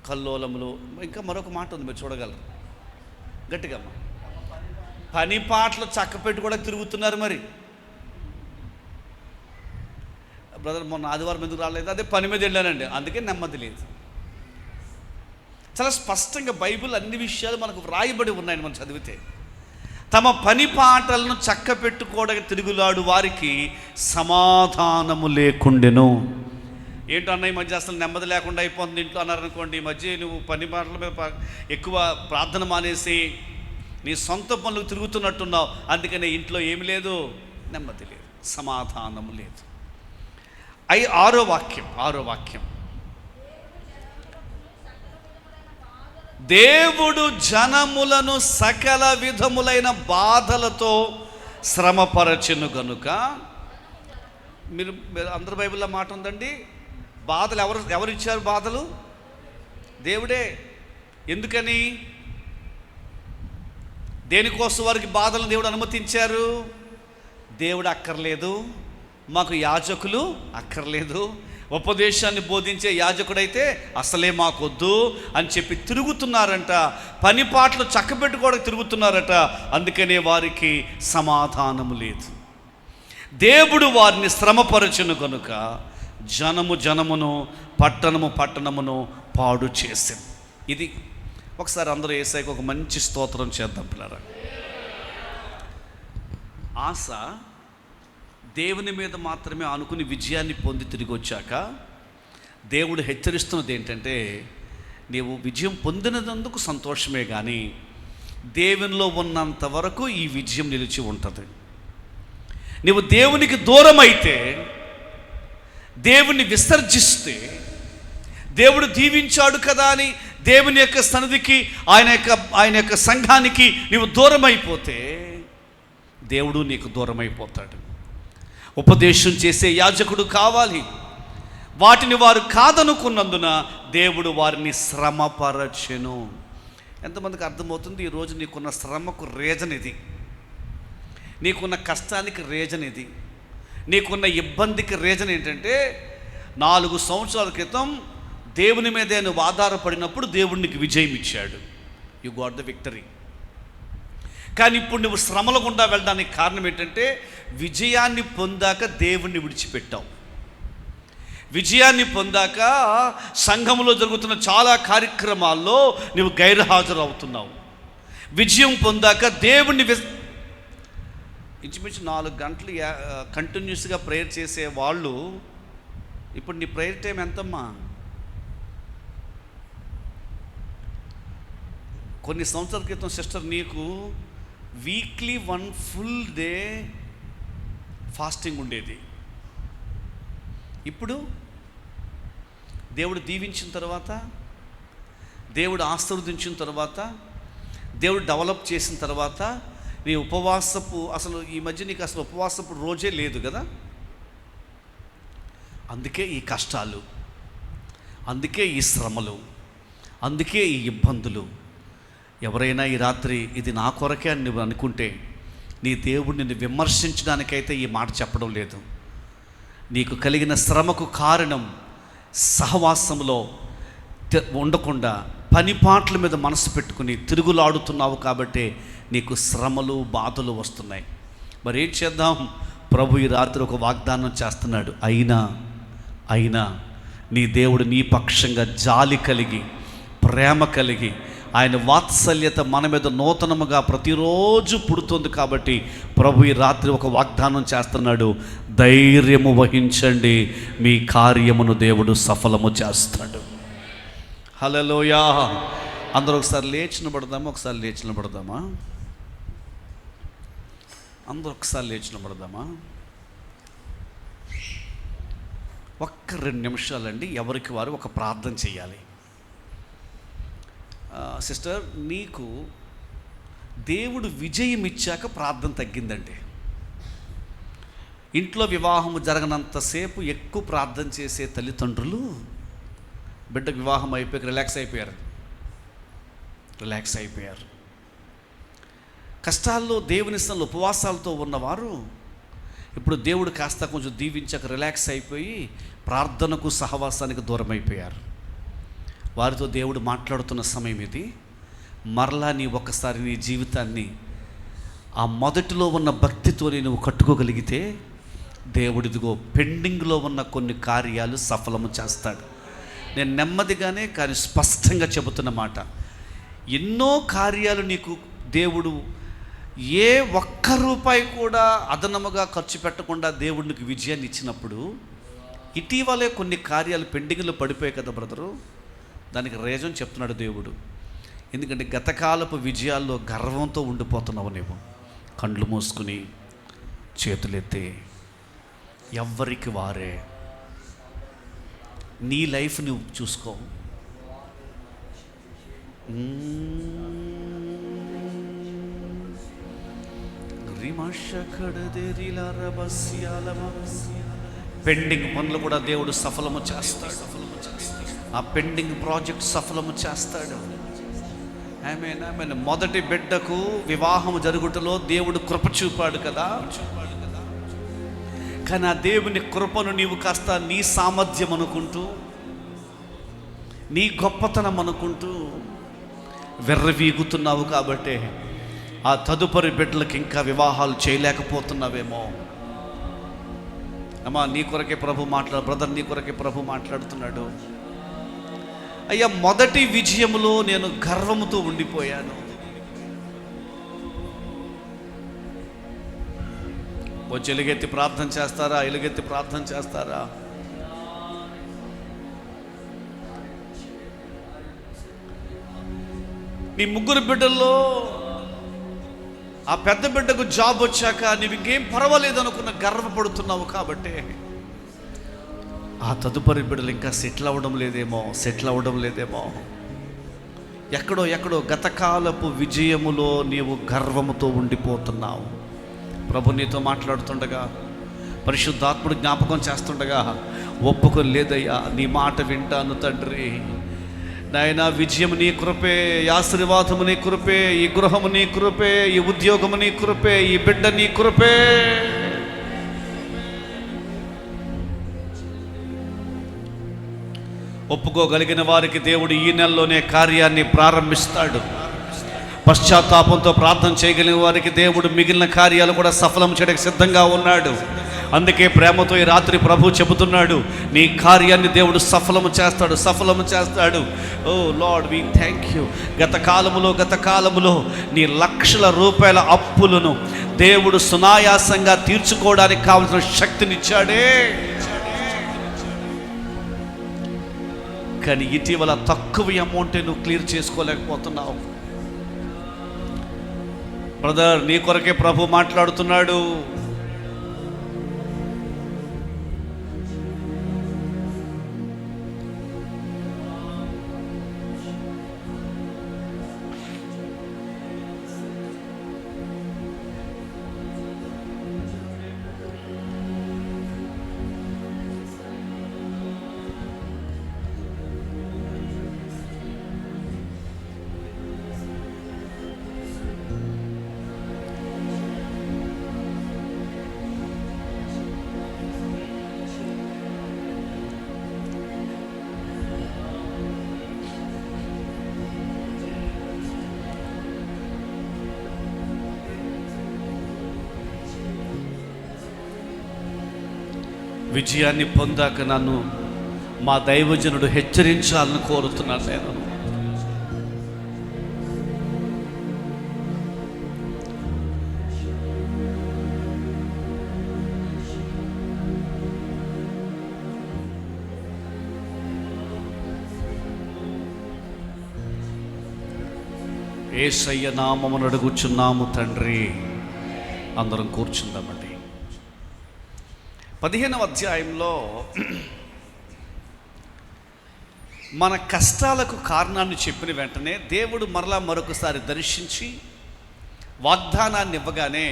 కల్లోలములు. ఇంకా మరొక మాట ఉంది, మీరు చూడగలరు గట్టిగా. పని పాటలు చక్కపెట్టి కూడా తిరుగుతున్నారు. మరి బ్రదర్ మొన్న ఆదివారం ఎందుకు రాలేదు? అదే పని మీద వెళ్ళానండి, అందుకే నెమ్మది లేదు. చాలా స్పష్టంగా బైబిల్ అన్ని విషయాలు మనకు వ్రాయబడి ఉన్నాయని మనం చదివితే, తమ పని పాటలను చక్క పెట్టుకోవడానికి తిరుగులాడు వారికి సమాధానము లేకుండెను. ఏంటన్నా ఈ మధ్య అసలు నెమ్మది లేకుండా అయిపోతుంది ఇంట్లో అన్నారనుకోండి. ఈ మధ్య నువ్వు పని పాటల మీద ఎక్కువ ప్రార్థన మానేసి నీ సొంత పనులకు తిరుగుతున్నట్టున్నావు, అందుకనే ఇంట్లో ఏమి లేదు, నెమ్మది లేదు, సమాధానము లేదు. ఆరో వాక్యం దేవుడు జనములను సకల విధములైన బాధలతో శ్రమపరచెను గనుక. మీరు అందరి బైబిల్లో మాట ఉందండి, బాధలు ఎవరు ఇచ్చారు? బాధలు దేవుడే. ఎందుకని, దేనికోసం వారికి బాధలను దేవుడు అనుమతించారు? దేవుడు అక్కర్లేదు, మాకు యాజకులు అక్కర్లేదు, ఉపదేశాన్ని బోధించే యాజకుడైతే అసలే మాకొద్దు అని చెప్పి తిరుగుతున్నారంట, పని పాటలు చక్కబెట్టుకోవడానికి తిరుగుతున్నారట. అందుకనే వారికి సమాధానము లేదు. దేవుడు వారిని శ్రమపరచును కనుక జనమును పట్టణమును పాడు చేసింది. ఇది ఒకసారి అందరూ యేసయ్యకు ఒక మంచి స్తోత్రం చేద్దాం పిల్లరా. ఆశ దేవుని మీద మాత్రమే అనుకుని విజయాన్ని పొంది తిరిగి వచ్చాక దేవుడు హెచ్చరిస్తున్నది ఏంటంటే, నీవు విజయం పొందినందుకు సంతోషమే కానీ దేవునిలో ఉన్నంత వరకు ఈ విజయం నిలిచి ఉంటుంది. నీవు దేవునికి దూరం అయితే, దేవుణ్ణి విసర్జిస్తే, దేవుడు దీవించాడు కదా అని దేవుని యొక్క సన్నిధికి ఆయన యొక్క సంఘానికి నీవు దూరం అయిపోతే దేవుడు నీకు దూరం అయిపోతాడు. ఉపదేశం చేసే యాజకుడు కావాలి. వాటిని వారు కాదనుకున్నందున దేవుడు వారిని శ్రమపరచెను. ఎంతమందికి అర్థమవుతుంది? ఈరోజు నీకున్న శ్రమకు రీజన్ ఇది, నీకున్న కష్టానికి రీజన్ ఇది, నీకున్న ఇబ్బందికి రీజన్ ఏంటంటే 4 సంవత్సరాల క్రితం దేవుని మీదే నువ్వు ఆధారపడినప్పుడు దేవుడు నీకు విజయం ఇచ్చాడు. You got the victory. కానీ ఇప్పుడు నువ్వు శ్రమల గుండా వెళ్ళడానికి కారణం ఏంటంటే, విజయాన్ని పొందాక దేవుణ్ణి విడిచిపెట్టావు. విజయాన్ని పొందాక సంఘంలో జరుగుతున్న చాలా కార్యక్రమాల్లో నువ్వు గైర్హాజరు అవుతున్నావు. విజయం పొందాక దేవుణ్ణి ఇంచుమించు 4 గంటలు కంటిన్యూస్గా ప్రేయర్ చేసే వాళ్ళు ఇప్పుడు నీ ప్రేయర్ టైం ఎంతమ్మా? కొన్ని సంవత్సరాల క్రితం సిస్టర్ నీకు వీక్లీ 1 ఫుల్ డే ఫాస్టింగ్ ఉండేది. ఇప్పుడు దేవుడు దీవించిన తర్వాత, దేవుడు ఆశీర్వదించిన తర్వాత, దేవుడు డెవలప్ చేసిన తర్వాత నీ అసలు ఈ మధ్య నీకు అసలు ఉపవాసపు రోజే లేదు కదా. అందుకే ఈ కష్టాలు, అందుకే ఈ శ్రమలు, అందుకే ఈ ఇబ్బందులు. ఎవరైనా ఈ రాత్రి ఇది నా కొరకే అని నువ్వు అనుకుంటే, నీ దేవుడిని విమర్శించడానికైతే ఈ మాట చెప్పడం లేదు. నీకు కలిగిన శ్రమకు కారణం సహవాసంలో ఉండకుండా పనిపాట్ల మీద మనసు పెట్టుకుని తిరుగులాడుతున్నావు కాబట్టి నీకు శ్రమలు బాధలు వస్తున్నాయి. మరి ఏం చేద్దాం? ప్రభు ఈ రాత్రి ఒక వాగ్దానం చేస్తున్నాడు. అయినా నీ దేవుడు నీ పక్షంగా జాలి కలిగి, ప్రేమ కలిగి, ఆయన వాత్సల్యత మన మీద నూతనముగా ప్రతిరోజు పుడుతుంది కాబట్టి ప్రభు ఈ రాత్రి ఒక వాగ్దానం చేస్తున్నాడు. ధైర్యము వహించండి, మీ కార్యమును దేవుడు సఫలము చేస్తాడు. హల్లెలూయా. అందరూ ఒకసారి లేచి నిలబడదామా? అందరూ ఒకసారి లేచి నిలబడదామా? ఒక్క 2 నిమిషాలండి, ఎవరికి వారు ఒక ప్రార్థన చేయాలి. సిస్టర్, నీకు దేవుడు విజయం ఇచ్చాక ప్రార్థన తగ్గిందండి. ఇంట్లో వివాహం జరగనంతసేపు ఎక్కువ ప్రార్థన చేసే తల్లిదండ్రులు బిడ్డకు వివాహం అయిపోయి రిలాక్స్ అయిపోయారు. కష్టాల్లో దేవుని స్థలంలో ఉపవాసాలతో ఉన్నవారు ఇప్పుడు దేవుడు కాస్త కొంచెం దీవించాక రిలాక్స్ అయిపోయి ప్రార్థనకు సహవాసానికి దూరం అయిపోయారు. వారితో దేవుడు మాట్లాడుతున్న సమయం ఇది. మరలా నీ ఒక్కసారి నీ జీవితాన్ని ఆ మొదటిలో ఉన్న భక్తితో నువ్వు కట్టుకోగలిగితే దేవుడిదిగో పెండింగ్లో ఉన్న కొన్ని కార్యాలు సఫలము చేస్తాడు. నేను నెమ్మదిగానే కానీ స్పష్టంగా చెబుతున్న మాట, ఎన్నో కార్యాలు నీకు దేవుడు ఏ ఒక్క రూపాయి కూడా అదనముగా ఖర్చు పెట్టకుండా దేవుడు నీకు విజయాన్ని ఇచ్చినప్పుడు, ఇటీవలే కొన్ని కార్యాలు పెండింగ్లో పడిపోయాయి కదా బ్రదరు. దానికి రీజన్ చెప్తున్నాడు దేవుడు. ఎందుకంటే గతకాలపు విజయాల్లో గర్వంతో ఉండిపోతున్నావు. నీవు కండ్లు మూసుకుని చేతులెత్తి ఎవ్వరికి వారే నీ లైఫ్ నువ్వు చూసుకో. పెండింగ్ పనులు కూడా దేవుడు సఫలము చేస్తాడు. ఆ పెండింగ్ ప్రాజెక్ట్ సఫలము చేస్తాడు. ఆమేన్, ఆమేన్. మొదటి బిడ్డకు వివాహం జరుగుటలో దేవుడు కృప చూపాడు కదా. కానీ ఆ దేవుని కృపను నీవు కాస్త నీ సామర్థ్యం అనుకుంటూ, నీ గొప్పతనం అనుకుంటూ వెర్రవీగుతున్నావు. కాబట్టి ఆ తదుపరి బిడ్డలకు ఇంకా వివాహాలు చేయలేకపోతున్నావేమో. అమ్మా, నీ కొరకే ప్రభు బ్రదర్, నీ కొరకే ప్రభు మాట్లాడుతున్నాడు. అయ్యా, మొదటి విజయములో నేను గర్వముతో ఉండిపోయాను. వచ్చి ఎలుగెత్తి ప్రార్థన చేస్తారా? ఎలుగెత్తి ప్రార్థన చేస్తారా? నీ ముగ్గురు బిడ్డల్లో ఆ పెద్ద బిడ్డకు జాబ్ వచ్చాక నీవు ఇంకేం పర్వాలేదు అనుకున్న గర్వపడుతున్నావు. కాబట్టి ఆ తదుపరి బిడ్డలు ఇంకా సెటిల్ అవ్వడం లేదేమో. ఎక్కడో గతకాలపు విజయములో నీవు గర్వముతో ఉండిపోతున్నావు. ప్రభు నీతో మాట్లాడుతుండగా, పరిశుద్ధాత్ముడు జ్ఞాపకం చేస్తుండగా, ఒప్పుకొని లేదయ్యా, నీ మాట వింటాను తండ్రి. నాయనా, విజయం నీ కృపే, ఆశీర్వాదము నీ కృపే, ఈ గృహము నీ కృపే, ఈ ఉద్యోగము నీ కృపే, ఈ బిడ్డ నీ కృపే. ఒప్పుకోగలిగిన వారికి దేవుడు ఈ నెలలోనే కార్యాన్ని ప్రారంభిస్తాడు. పశ్చాత్తాపంతో ప్రార్థన చేయగలిగిన వారికి దేవుడు మిగిలిన కార్యాలు కూడా సఫలం చేయడానికి సిద్ధంగా ఉన్నాడు. అందుకే ప్రేమతో ఈ రాత్రి ప్రభు చెబుతున్నాడు, నీ కార్యాన్ని దేవుడు సఫలము చేస్తాడు. ఓ లార్డ్, వి థ్యాంక్ యూ. గత కాలములో నీ లక్షల రూపాయల అప్పులను దేవుడు సునాయాసంగా తీర్చుకోవడానికి కావలసిన శక్తినిచ్చాడే. కానీ ఇటీవల తక్కువ అమౌంటే నువ్వు క్లియర్ చేసుకోలేకపోతున్నావు. బ్రదర్, నీ కొరకే ప్రభు మాట్లాడుతున్నాడు. విజయాన్ని పొందాక నన్ను మా దైవజనుడు హెచ్చరించాలని కోరుతున్నాను. నేను యేసయ్య నామమున అడుగుచున్నాము తండ్రి. అందరం కూర్చుందామండి. 15వ అధ్యాయంలో మన కష్టాలకు కారణాన్ని చెప్పిన వెంటనే దేవుడు మరొకసారి దర్శించి వాగ్దానాన్ని ఇవ్వగానే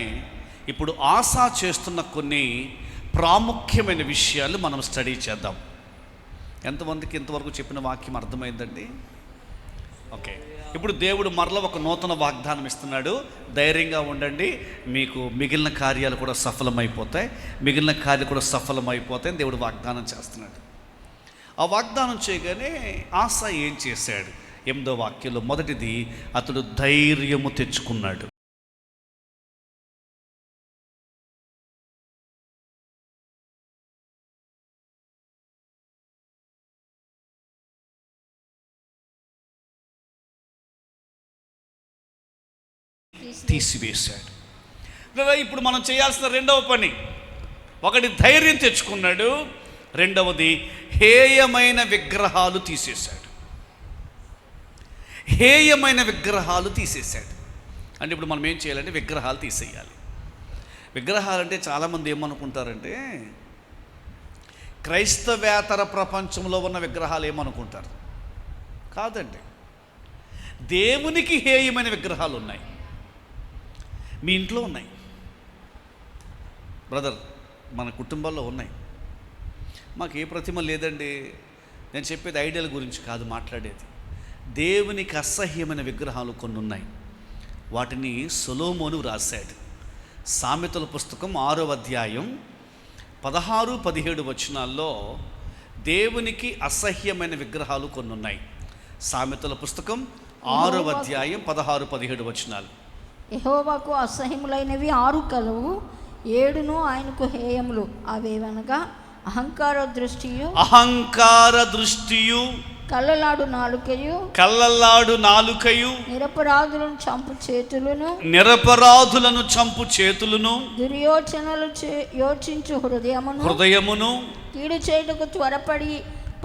ఇప్పుడు ఆశా చేస్తున్న కొన్ని ప్రాముఖ్యమైన విషయాలు మనం స్టడీ చేద్దాం. ఎంతమందికి ఇంతవరకు చెప్పిన వాక్యం అర్థమైందండి? ఓకే, ఇప్పుడు దేవుడు మరలా ఒక నూతన వాగ్దానం ఇస్తున్నాడు. ధైర్యంగా ఉండండి, మీకు మిగిలిన కార్యాలు కూడా సఫలమైపోతాయి. దేవుడు వాగ్దానం చేస్తున్నాడు. ఆ వాగ్దానం చేయగానే ఆశ ఏం చేశాడు? 8వ వాక్యంలో మొదటిది, అతడు ధైర్యము తెచ్చుకున్నాడు. తీసివేశాడు. ఇప్పుడు మనం చేయాల్సిన రెండవ పని, ఒకటి ధైర్యం తెచ్చుకున్నాడు, రెండవది హేయమైన విగ్రహాలు తీసేశాడు. అంటే ఇప్పుడు మనం ఏం చేయాలంటే విగ్రహాలు తీసేయాలి. విగ్రహాలు అంటే చాలామంది ఏమనుకుంటారంటే క్రైస్తవేతర ప్రపంచంలో ఉన్న విగ్రహాలు ఏమనుకుంటారు? కాదండి, దేవునికి హేయమైన విగ్రహాలు ఉన్నాయి. మీ ఇంట్లో ఉన్నాయి బ్రదర్, మన కుటుంబాల్లో ఉన్నాయి. మాకు ఏ ప్రతిమ లేదండి. నేను చెప్పేది ఐడియల్ గురించి కాదు మాట్లాడేది. దేవునికి అసహ్యమైన విగ్రహాలు కొన్ని ఉన్నాయి. వాటిని సొలొమోను రాశాడు. సామెతల పుస్తకం 6వ అధ్యాయం 16-17 వచనాల్లో దేవునికి అసహ్యమైన విగ్రహాలు కొన్ని ఉన్నాయి. సామెతల పుస్తకం 6వ అధ్యాయం 16-17 వచనాలు. యెహోవాకు అసహ్యములైనవి 6 కలవు, 7 ఆయనకు హేయములు. అవేవనగా అహంకార దృష్టియు, కళ్ళలాడు నాలుకయు, నిరపరాధులను చంపు చేతులను, దుర్యోచనలు యోచించు హృదయమును, కీడు చేయుటకు త్వరపడి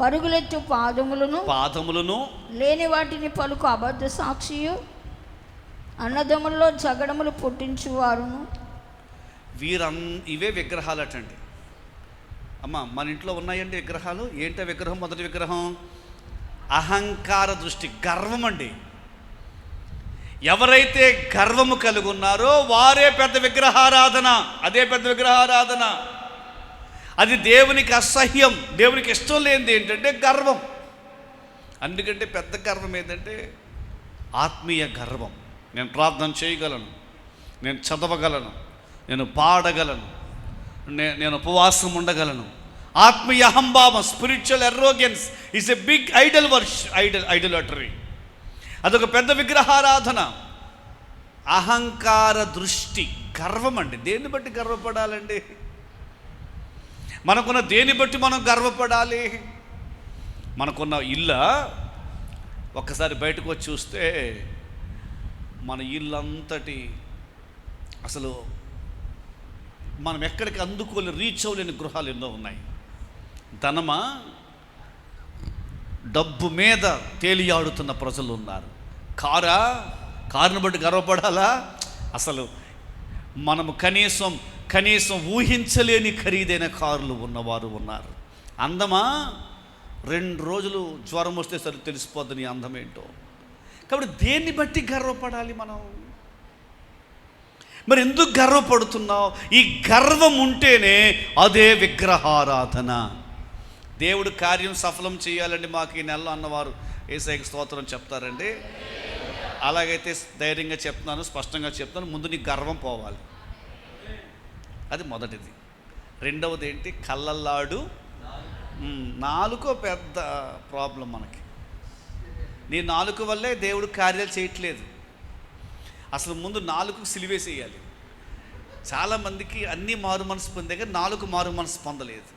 పరుగులెత్తు పాదములను, లేని వాటిని పలుకు అబద్ధ సాక్షియు, అన్నదమ్ములలో జగడములు పుట్టించువారును. ఇవే విగ్రహాలటండి. అమ్మ, మన ఇంట్లో ఉన్నాయండి విగ్రహాలు. ఏంటో విగ్రహం? మొదటి విగ్రహం అహంకార దృష్టి, గర్వం అండి. ఎవరైతే గర్వము కలిగి ఉన్నారో వారే పెద్ద విగ్రహారాధన. అదే పెద్ద విగ్రహారాధన. అది దేవునికి అసహ్యం. దేవునికి ఇష్టం లేనిది ఏంటంటే గర్వం. అందుకంటే పెద్ద గర్వం ఏంటంటే ఆత్మీయ గర్వం. నేను ప్రార్థన చేయగలను, నేను చదవగలను, నేను పాడగలను, నేను ఉపవాసం ఉండగలను. ఆత్మీయ అహంభావం, స్పిరిచువల్ ఎర్రోగెన్స్ ఈజ్ ఎ బిగ్ ఐడలాటరీ. అదొక పెద్ద విగ్రహారాధన. అహంకార దృష్టి, గర్వం అండి. దేన్ని బట్టి గర్వపడాలండి? మనకున్న దేన్ని బట్టి మనం గర్వపడాలి? మనకున్న ఇల్లు ఒక్కసారి బయటకు వచ్చి చూస్తే మన ఇల్లంతటి అసలు మనం ఎక్కడికి అందుకోలేని, రీచ్ అవ్వలేని గృహాలు ఎన్నో ఉన్నాయి. ధనమా, డబ్బు మీద తేలియాడుతున్న ప్రజలు ఉన్నారు. కారును బట్టి గర్వపడాలా? అసలు మనము కనీసం ఊహించలేని ఖరీదైన కారులు ఉన్నవారు ఉన్నారు. అందమా, 2 రోజులు జ్వరం వస్తే సరే తెలిసిపోద్ది నీ అందం ఏంటో. కాబట్టి దేన్ని బట్టి గర్వపడాలి మనం? మరి ఎందుకు గర్వపడుతున్నావు? ఈ గర్వం ఉంటేనే అదే విగ్రహారాధన. దేవుడు కార్యం సఫలం చేయాలండి మాకు ఈ నెలలో అన్నవారు యేసయ్యకి స్తోత్రం చెప్తారండి. అలాగైతే ధైర్యంగా చెప్తున్నాను, స్పష్టంగా చెప్తున్నాను. ముందు నీ గర్వం పోవాలి. అది మొదటిది. రెండవది ఏంటి? కళ్ళల్లాడు నాలుకో పెద్ద ప్రాబ్లం మనకి. నీ నాలుక వల్లే దేవుడు కార్యాలు చేయట్లేదు. అసలు ముందు నాలుకకు సిలివేసేయాలి. చాలామందికి అన్నీ మారు మనసు పొందే కానీ నాలుగు మారు మనసు పొందలేదు.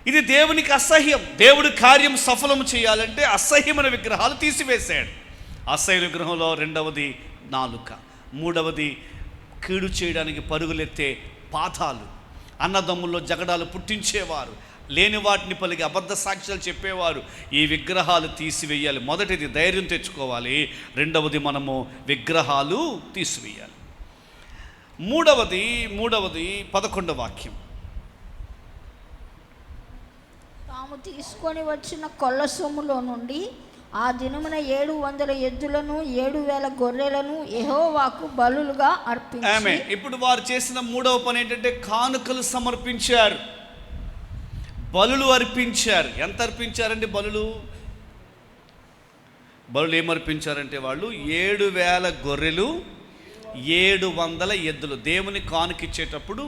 ఇది దేవునికి అసహ్యం. దేవుడు కార్యం సఫలం చేయాలంటే అసహ్యమైన విగ్రహాలు తీసివేశాడు. అసహ్య విగ్రహంలో రెండవది నాలుక, మూడవది కీడు చేయడానికి పరుగులెత్తే పాదాలు, అన్నదమ్ముల్లో జగడాలు పుట్టించేవారు, లేని వాటిని పలికి అబద్ధ సాక్ష్యాలు చెప్పేవారు. ఈ విగ్రహాలు తీసివేయాలి. మొదటిది ధైర్యం తెచ్చుకోవాలి. రెండవది మనము విగ్రహాలు తీసివేయాలి. మూడవది 11వ వాక్యం. తాము తీసుకొని వచ్చిన కొల్ల సొమ్ములో నుండి ఆ దినమున 700 ఎద్దులను 7,000 గొర్రెలను యెహోవాకు బలులుగా అర్పించి. ఇప్పుడు వారు చేసిన మూడవ పని ఏంటంటే కానుకలు సమర్పించారు, బలులు అర్పించారు. ఎంత అర్పించారండి బలులు? ఏమర్పించారంటే వాళ్ళు 7,000 గొర్రెలు 700 ఎద్దులు. దేవుని కానుక ఇచ్చేటప్పుడు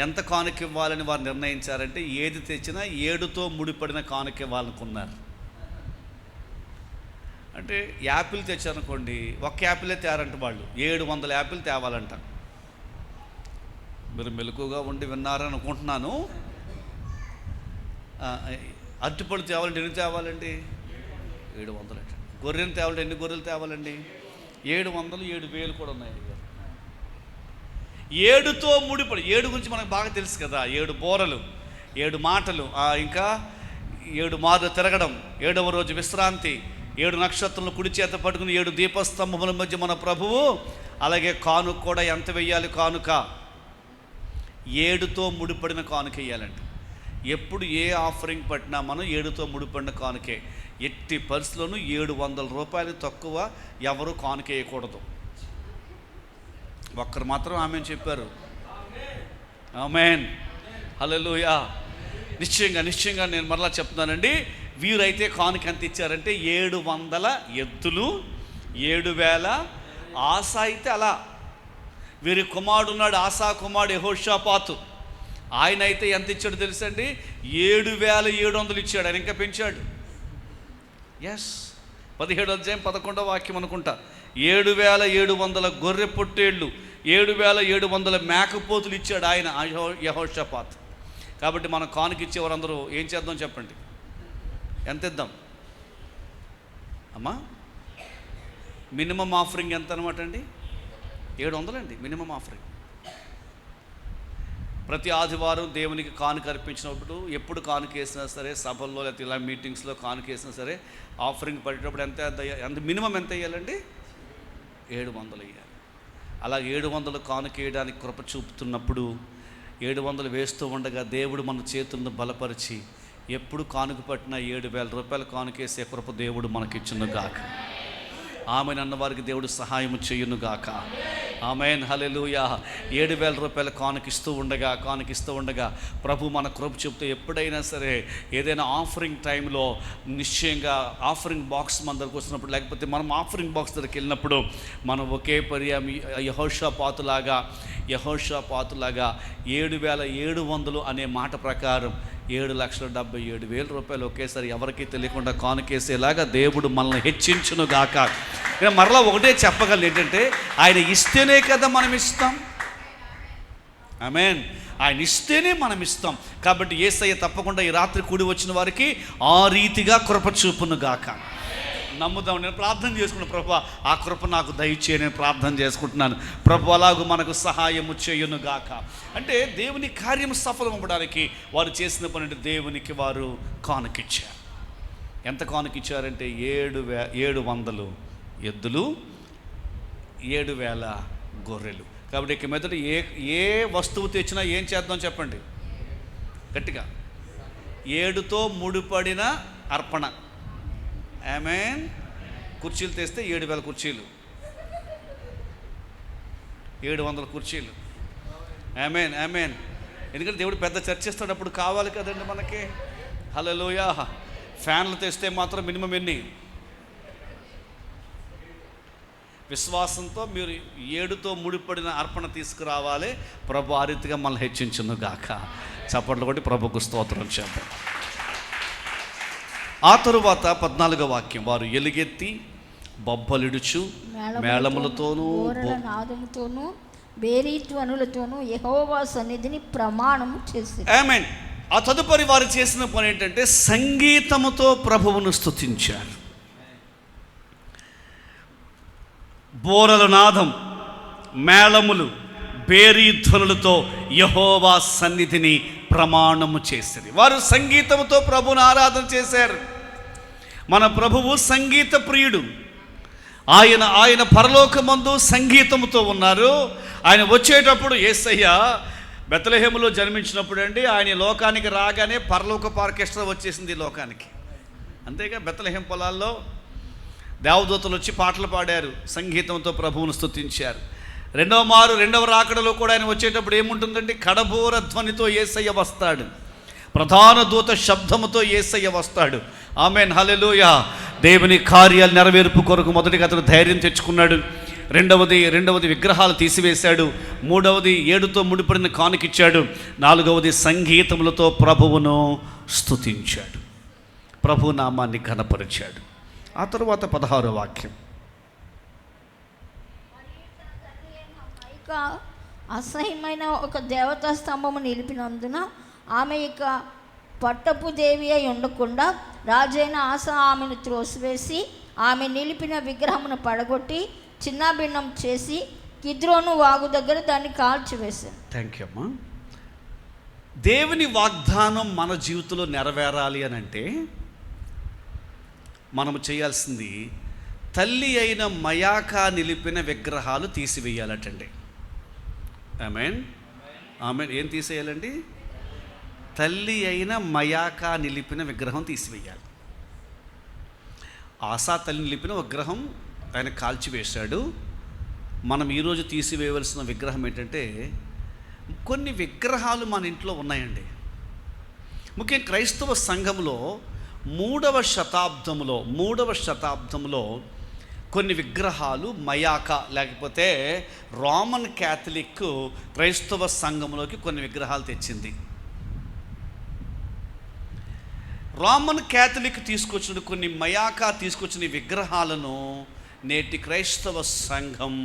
ఎంత కానుక ఇవ్వాలని వారు నిర్ణయించారంటే ఏది తెచ్చినా 7తో ముడిపడిన కానుక ఇవ్వాలనుకున్నారు. అంటే యాపిల్ తెచ్చారనుకోండి, ఒక్క యాపిలే తేరంట వాళ్ళు, 700 యాపిల్ తేవాలంట. మీరు మెలకుగా ఉండి విన్నారని అనుకుంటున్నాను. అరటిపళ్ళు తేవాలంటే ఎన్ని తేవాలండి? 700 అంట. గొర్రెలు తేవాలంటే ఎన్ని గొర్రెలు తేవాలండి? 700, 7,000 కూడా ఉన్నాయి. 7తో ముడిపడి, 7 గురించి మనకు బాగా తెలుసు కదా. 7 బోరలు, 7 మాటలు, ఇంకా 7 మార్లు తిరగడం, 7వ రోజు విశ్రాంతి, 7 నక్షత్రాలను కుడి చేత పట్టుకుని 7 దీపస్తంభముల మధ్య మన ప్రభువు. అలాగే కానుక కూడా ఎంత వెయ్యాలి? కానుక 7తో ముడిపడిన కానుక వేయాలండి. ఎప్పుడు ఏ ఆఫరింగ్ పట్టినా మనం 7తో ముడిపడిన కానుకే. ఎట్టి పరిస్థితుల్లోనూ 700 రూపాయలు తక్కువ ఎవరు కానుకేయకూడదు. ఒక్కరు మాత్రం ఆమెను చెప్పారు. ఆమేన్, హల్లెలూయా. నిశ్చయంగా నేను మరలా చెప్తున్నానండి, వీరైతే కానుక ఎంత ఇచ్చారంటే 700 ఎద్దులు, 7000. ఆసా అయితే అలా, వీరి కుమారుడు ఉన్నాడు, ఆసా కుమారుడు యెహోషాపాతు. ఆయన అయితే ఎంత ఇచ్చాడు తెలుసండి? 7700 ఇచ్చాడు. ఆయన ఇంకా పెంచాడు. ఎస్, 17వ అధ్యాయం 11వ వాక్యం అనుకుంటా. 7700 గొర్రె పొట్టేళ్ళు, 7700 మేకపోతులు ఇచ్చాడు ఆయన యెహోషాపాతు. కాబట్టి మనం కానుక ఇచ్చేవారందరూ ఏం చేద్దాం చెప్పండి? ఎంత ఇద్దాం అమ్మా? మినిమం ఆఫరింగ్ ఎంత అనమాట అండి? 700 అండి మినిమం ఆఫరింగ్. ప్రతి ఆదివారం దేవునికి కానుక అర్పించినప్పుడు, ఎప్పుడు కానుక వేసినా సరే, సభల్లో లేకపోతే ఇలా మీటింగ్స్లో కానుక వేసినా సరే, ఆఫరింగ్ పడేటప్పుడు ఎంత మినిమం ఎంత వేయాలండి? 700 వేయాలి. అలా 700 కానుక వేయడానికి కృప చూపుతున్నప్పుడు, 700 వేస్తూ ఉండగా దేవుడు మన చేతులను బలపరిచి ఎప్పుడు కానుక పట్టినా 7000 రూపాయల కానుకేసే కృప దేవుడు మనకిచ్చును గాక. ఆమెన్ అన్నవారికి దేవుడు సహాయము చేయును గాక. ఆమెన్, హల్లెలూయా. 7000 రూపాయల కానుకిస్తూ ఉండగా ప్రభు మన కృప చెప్తూ ఎప్పుడైనా సరే ఏదైనా ఆఫరింగ్ టైంలో నిశ్చయంగా ఆఫరింగ్ బాక్స్ మన దగ్గరకు వస్తున్నప్పుడు, లేకపోతే మనం ఆఫరింగ్ బాక్స్ దగ్గరికి వెళ్ళినప్పుడు మనం ఒకే పర్యాయం యెహోషాపాతులాగా 7700 అనే మాట ప్రకారం 7,77,000 రూపాయలు ఒకేసారి ఎవరికీ తెలియకుండా కానుకేసేలాగా దేవుడు మనల్ని హెచ్చించును గాక. నేను మరలా ఒకటే చెప్పగలను, ఏంటంటే ఆయన ఇస్తేనే కదా మనం ఇస్తాం. ఆమేన్, ఆయన ఇస్తేనే మనం ఇస్తాం. కాబట్టి యేసయ్య తప్పకుండా ఈ రాత్రి కూడి వచ్చిన వారికి ఆ రీతిగా కృప చూపును గాక. నమ్ముదాం. నేను ప్రార్థన చేసుకున్నాను, ప్రభువా ఆ కృప నాకు దయచేయ, నేను ప్రార్థన చేసుకుంటున్నాను. ప్రభు అలాగూ మనకు సహాయము చేయును గాక. అంటే దేవుని కార్యం సఫలమవ్వడానికి వారు చేసిన పని, దేవునికి వారు కానుకిచ్చారు. ఎంత కానుకిచ్చారంటే 700 ఎద్దులు, 7000 గొర్రెలు. కాబట్టి ఇక మీదట ఏ వస్తువు తెచ్చినా ఏం చేద్దాం చెప్పండి గట్టిగా? 7తో ముడిపడిన అర్పణ. ఆమేన్. కుర్చీలు తెస్తే 7000 కుర్చీలు, 700 కుర్చీలు. ఆమేన్, ఆమేన్. ఎందుకంటే దేవుడు పెద్ద చర్చ ఇస్తాడు, అప్పుడు కావాలి కదండి మనకి. హల్లెలూయా. ఫ్యాన్లు తెస్తే మాత్రం మినిమం ఎన్ని? విశ్వాసంతో మీరు 7తో ముడిపడిన అర్పణ తీసుకురావాలి. ప్రభు ఆ రీతిగా మనల్ని హెచ్చించును గాక. చప్పట్లు కొట్టి ప్రభుకు స్తోత్రం చేద్దాం. ఆ తరువాత 14వ వాక్యం, వారు ఎలుగెత్తి బొబ్బలిడుచు మేళములతోనూ నాదముతోనూ బేరీధ్వనులతోనూ యెహోవా సన్నిధిని ప్రమాణము చేశారు. ఆమేన్. ఆ తదుపరి వారు చేసిన పని ఏంటంటే సంగీతముతో ప్రభువును స్తుతించారు. బోరల నాదం, మేళములు, బేరీధ్వనులతో యెహోవా సన్నిధిని ప్రమాణము చేశారు. వారు సంగీతముతో ప్రభువును ఆరాధన చేశారు. మన ప్రభువు సంగీత ప్రియుడు. ఆయన పరలోకమందు సంగీతముతో ఉన్నారు. ఆయన వచ్చేటప్పుడు యేసయ్య బెత్లెహేములో జన్మించినప్పుడు అండి, ఆయన లోకానికి రాగానే పరలోకపు ఆర్కెస్ట్రా వచ్చేసింది ఈ లోకానికి. అంతేగా, బెత్లెహేం పొలాల్లో దేవదూతలు వచ్చి పాటలు పాడారు, సంగీతంతో ప్రభువును స్తుతించారు. రెండవ రాకడలో కూడా ఆయన వచ్చేటప్పుడు ఏముంటుందండి? కడబోర ధ్వనితో యేసయ్య వస్తాడు, ప్రధాన దూత శబ్దముతో యేసయ్య వస్తాడు. ఆమేన్, హల్లెలూయా. దేవుని కార్యాలు నెరవేర్పు కొరకు మొదటిగా అతను ధైర్యం తెచ్చుకున్నాడు. రెండవది విగ్రహాలు తీసివేశాడు. మూడవది 7తో ముడిపడిన కానుకిచ్చాడు. 4వది సంగీతములతో ప్రభువును స్తుతించాడు, ప్రభు నామాన్ని ఘనపరిచాడు. ఆ తరువాత 16వ వాక్యం, అసహ్యమైన ఒక దేవతా స్తంభము నిలిపినందున ఆమె ఇక పట్టపు దేవి అయి ఉండకుండా రాజైన ఆసా ఆమెను త్రోసివేసి ఆమె నిలిపిన విగ్రహమును పడగొట్టి చిన్నాభిన్నం చేసి కిద్రోను వాగు దగ్గర దాన్ని కాల్చివేశాను. థ్యాంక్ యూ అమ్మా. దేవుని వాగ్దానం మన జీవితంలో నెరవేరాలి అని అంటే మనము చేయాల్సింది తల్లి అయిన మయాకా నిలిపిన విగ్రహాలు తీసివేయాలటండి. ఆమేన్, ఆమేన్. ఏం తీసేయాలండి? తల్లి అయిన మయాకా నిలిపిన విగ్రహం తీసివేయాలి. ఆసా తల్లి నిలిపిన విగ్రహం ఆయన కాల్చివేశాడు. మనం ఈరోజు తీసివేయవలసిన విగ్రహం ఏంటంటే, కొన్ని విగ్రహాలు మన ఇంట్లో ఉన్నాయండి. ముఖ్యంగా క్రైస్తవ సంఘంలో మూడవ శతాబ్దంలో కొన్ని విగ్రహాలు మయాకా లేకపోతే రోమన్ క్యాథలిక్ క్రైస్తవ సంఘంలోకి కొన్ని విగ్రహాలు తెచ్చింది. రోమన్ క్యాథలిక్ తీసుకొచ్చిన కొన్ని మయాకా తీసుకొచ్చిన విగ్రహాలను నేటి క్రైస్తవ సంఘం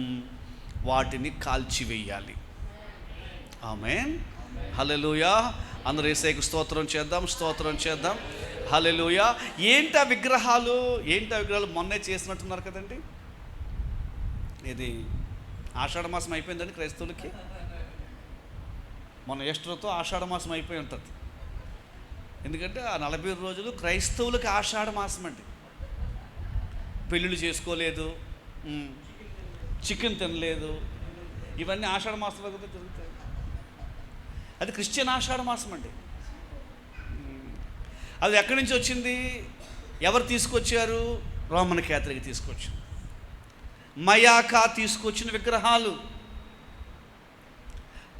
వాటిని కాల్చివేయాలి. ఆమేన్, హల్లెలూయా. అందరూ యేసయ్యకు స్తోత్రం చేద్దాం. హల్లెలూయా. ఏంటి ఆ విగ్రహాలు? మొన్నే చేసినట్టున్నారు కదండి. ఇది ఆషాఢ మాసం అయిపోయిందండి క్రైస్తవులకి. మొన్న ఈస్టర్తో ఆషాఢ మాసం అయిపోయి ఉంటుంది. ఎందుకంటే ఆ 40 రోజులు క్రైస్తవులకి ఆషాఢ మాసం అండి. పెళ్ళిళ్ళు చేసుకోలేదు, చికెన్ తినలేదు, ఇవన్నీ ఆషాఢ మాసంలో కూడా జరుగుతాయి. అది క్రిస్టియన్ ఆషాఢ మాసం అండి. అది ఎక్కడి నుంచి వచ్చింది? ఎవరు తీసుకొచ్చారు? రోమన్ క్యాథలిక్ తీసుకొచ్చారు. మయాకా తీసుకొచ్చిన విగ్రహాలు.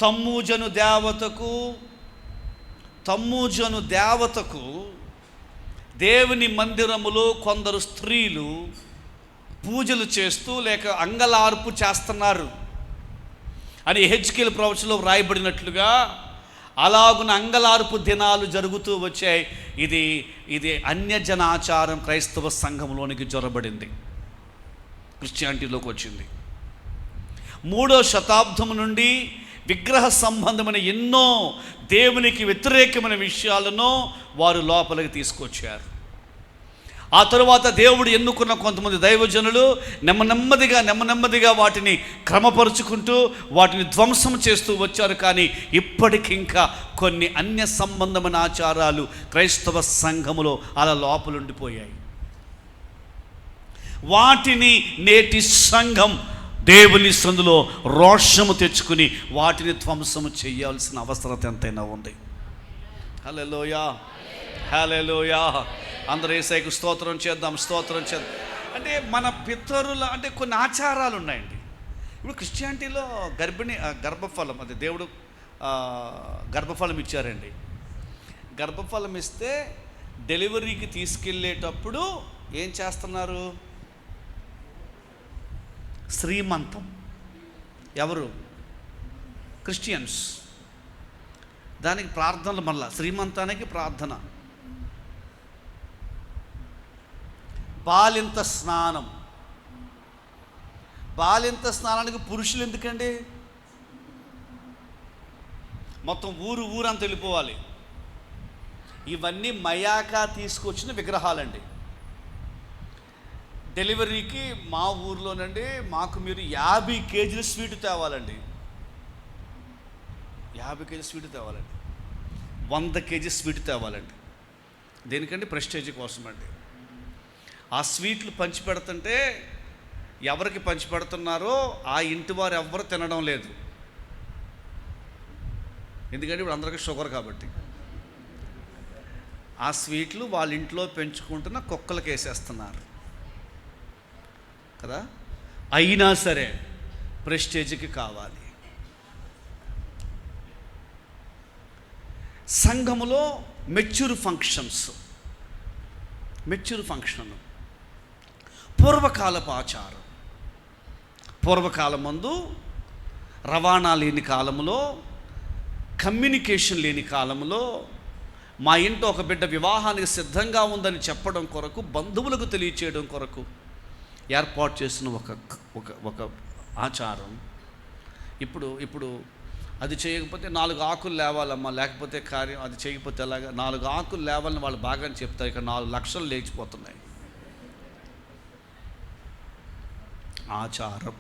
తమ్మూజను దేవతకు దేవుని మందిరములో కొందరు స్త్రీలు పూజలు చేస్తూ లేక అంగలార్పు చేస్తున్నారు అని యెహెజ్కేలు ప్రవచనంలో వ్రాయబడినట్లుగా అలాగున అంగలార్పు దినాలు జరుగుతూ వచ్చాయి. ఇది అన్యజనాచారం క్రైస్తవ సంఘంలోనికి జొరబడింది, క్రిస్టియానిటీలోకి వచ్చింది. 3వ శతాబ్దం నుండి విగ్రహ సంబంధమైన ఎన్నో దేవునికి వ్యతిరేకమైన విషయాలను వారు లోపలికి తీసుకొచ్చారు. ఆ తరువాత దేవుడు ఎన్నుకున్న కొంతమంది దైవజనులు నెమ్మదిగా వాటిని క్రమపరుచుకుంటూ వాటిని ధ్వంసం చేస్తూ వచ్చారు. కానీ ఇప్పటికింకా కొన్ని అన్య సంబంధమైన ఆచారాలు క్రైస్తవ సంఘములో అలా లోపలుండిపోయాయి. వాటిని నేటి సంఘం దేవుని సందులో రోషము తెచ్చుకుని వాటిని ధ్వంసము చేయాల్సిన అవసరం ఎంతైనా ఉంది. హల్లెలూయా. అందరూ యేసయ్యకు స్తోత్రం చేద్దాం. అంటే మన పితరుల అంటే కొన్ని ఆచారాలు ఉన్నాయండి. ఇప్పుడు క్రిస్టియానిటీలో గర్భఫలం, అది దేవుడు గర్భఫలం ఇచ్చారండి. గర్భఫలం ఇస్తే డెలివరీకి తీసుకెళ్ళేటప్పుడు ఏం చేస్తున్నారు? శ్రీమంతం. ఎవరు? క్రిస్టియన్స్. దానికి ప్రార్థనలు, మళ్ళా శ్రీమంతానికి ప్రార్థన. బాలింత స్నానానికి పురుషులు ఎందుకండి? మొత్తం ఊరంతా వెళ్ళిపోవాలి. ఇవన్నీ మయాకా తీసుకొచ్చిన విగ్రహాలండి. డెలివరీకి మా ఊర్లోనండి మాకు మీరు 50 కేజీల స్వీట్ తేవాలండి. 50 కేజీ స్వీట్ తేవాలండి. 100 కేజీ స్వీట్ తేవాలండి. దేనికండి? ప్రెస్టేజ్ కోసం అండి. ఆ స్వీట్లు పంచి పెడుతుంటే ఎవరికి పంచి పెడుతున్నారో ఆ ఇంటి వారు ఎవ్వరు తినడం లేదు. ఎందుకంటే ఇప్పుడు అందరికీ షుగర్ కాబట్టి ఆ స్వీట్లు వాళ్ళ ఇంట్లో పెంచుకుంటున్న కుక్కలకు వేసేస్తున్నారు కదా. అయినా సరే ప్రెస్టేజ్కి కావాలి. సంఘములో మెచ్యూర్ ఫంక్షన్ పూర్వకాలపు ఆచారం. పూర్వకాలం మందు రవాణా లేని కాలంలో, కమ్యూనికేషన్ లేని కాలంలో మా ఇంట్లో ఒక బిడ్డ వివాహానికి సిద్ధంగా ఉందని చెప్పడం కొరకు, బంధువులకు తెలియచేయడం కొరకు ఏర్పాటు చేసిన ఒక ఆచారం. ఇప్పుడు అది చేయకపోతే 4 ఆకులు లేవాలమ్మా, లేకపోతే కార్యం అది చేయకపోతే ఎలాగా? 4 ఆకులు లేవాలని వాళ్ళు బాగా చెప్తారు. ఇక్కడ 4 లక్షలు లేచిపోతున్నాయి. ఆచారం.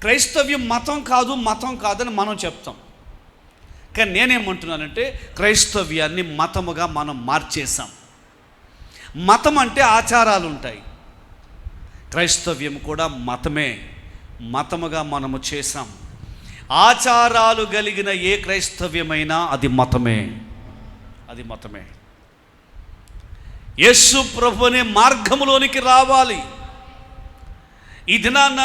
క్రైస్తవ్యం మతం కాదని మనం చెప్తాం. కానీ నేనేమంటున్నానంటే క్రైస్తవ్యాన్ని మతముగా మనం మార్చేసాం. మతం అంటే ఆచారాలు ఉంటాయి, క్రైస్తవ్యం కూడా మతముగా మనము చేశాం. ఆచారాలు కలిగిన ఏ క్రైస్తవ్యమైనా అది మతమే, అది మతమే. యేసు ప్రభునే మార్గములోనికి రావాలి. ఈ దినాన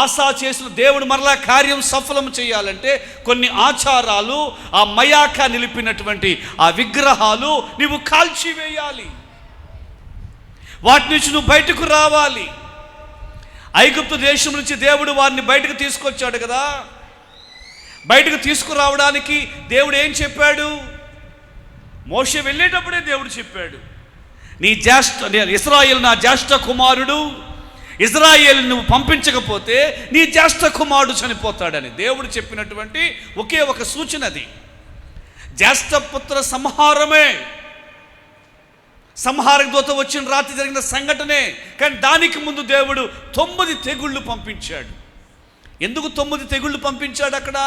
ఆశా చేసిన దేవుడు మరలా కార్యం సఫలం చేయాలంటే కొన్ని ఆచారాలు, ఆ మయాక నిలిపినటువంటి ఆ విగ్రహాలు నీవు కాల్చివేయాలి. వాటి నుంచి నువ్వు బయటకు రావాలి. ఐగుప్తు దేశం నుంచి దేవుడు వారిని బయటకు తీసుకొచ్చాడు కదా. బయటకు తీసుకురావడానికి దేవుడు ఏం చెప్పాడు? మోషే వెళ్ళేటప్పుడే దేవుడు చెప్పాడు, ఇశ్రాయేలు నా జ్యేష్ఠ కుమారుడు, ఇశ్రాయేలు నువ్వు పంపించకపోతే నీ జ్యేష్ఠ కుమారుడు చనిపోతాడని దేవుడు చెప్పినటువంటి ఒకే ఒక సూచన అది. జ్యేష్ఠపుత్ర సంహారమే, సంహారక దూత వచ్చిన రాత్రి జరిగిన సంఘటనే. కానీ దానికి ముందు దేవుడు 9 తెగుళ్ళు పంపించాడు. ఎందుకు 9 తెగుళ్ళు పంపించాడు అక్కడ?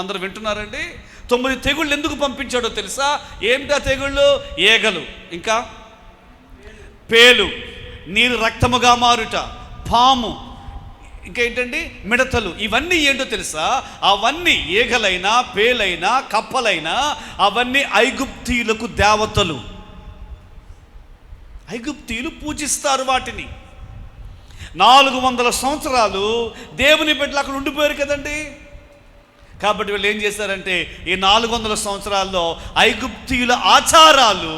అందరూ వింటున్నారండి? 9 తెగుళ్ళు ఎందుకు పంపించాడో తెలుసా? ఏమిటా తెగుళ్ళు? ఏగలు, ఇంకా పేలు, నీరు రక్తముగా మారుట, పాము, ఇంకేంటండి మిడతలు. ఇవన్నీ ఏంటో తెలుసా? అవన్నీ ఏగలైనా పేలైనా కప్పలైనా అవన్నీ ఐగుప్తీయులకు దేవతలు. ఐగుప్తీయులు పూజిస్తారు వాటిని. 400 సంవత్సరాలు దేవుని బిడ్డలు అక్కడ ఉండిపోయారు కదండి. కాబట్టి వీళ్ళు ఏం చేశారంటే ఈ 400 సంవత్సరాల్లో ఐగుప్తీయుల ఆచారాలు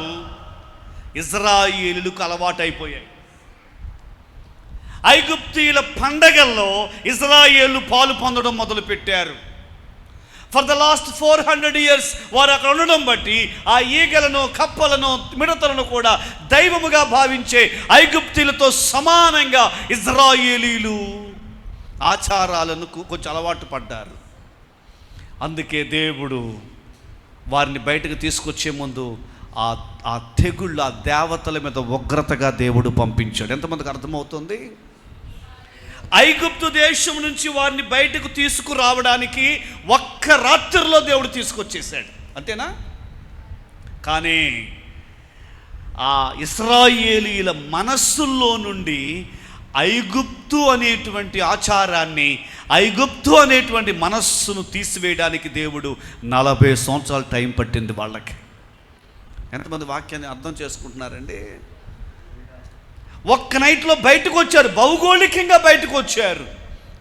ఇశ్రాయేలులకు అలవాటైపోయాయి. ఐగుప్తీయుల పండగల్లో ఇశ్రాయేలు పాలు పొందడం మొదలుపెట్టారు. ఫర్ ద లాస్ట్ 400 years వారు అక్కడ ఉండడం బట్టి ఆ ఈగలను, కప్పలను, మిడతలను కూడా దైవముగా భావించే ఐగుప్తీయులతో సమానంగా ఇశ్రాయేలీలు ఆచారాలను కొంచెం అలవాటు పడ్డారు. అందుకే దేవుడు వారిని బయటకు తీసుకొచ్చే ముందు ఆ తెగుళ్ళు, ఆ దేవతల మీద ఉగ్రతగా దేవుడు పంపించాడు. ఎంతమందికి అర్థమవుతుంది? ఐగుప్తు దేశం నుంచి వారిని బయటకు తీసుకురావడానికి ఒక్క రాత్రిలో దేవుడు తీసుకొచ్చేసాడు, అంతేనా? కానీ ఆ ఇశ్రాయేలీయుల మనస్సుల్లో నుండి ఐగుప్తు అనేటువంటి ఆచారాన్ని, ఐగుప్తు అనేటువంటి మనస్సును తీసివేయడానికి దేవుడు 40 సంవత్సరాలు టైం పట్టింది వాళ్ళకి. ఎంతమంది వాక్యాన్ని అర్థం చేసుకుంటున్నారండి? ఒక్క నైట్లో బయటకు వచ్చారు, భౌగోళికంగా బయటకు వచ్చారు.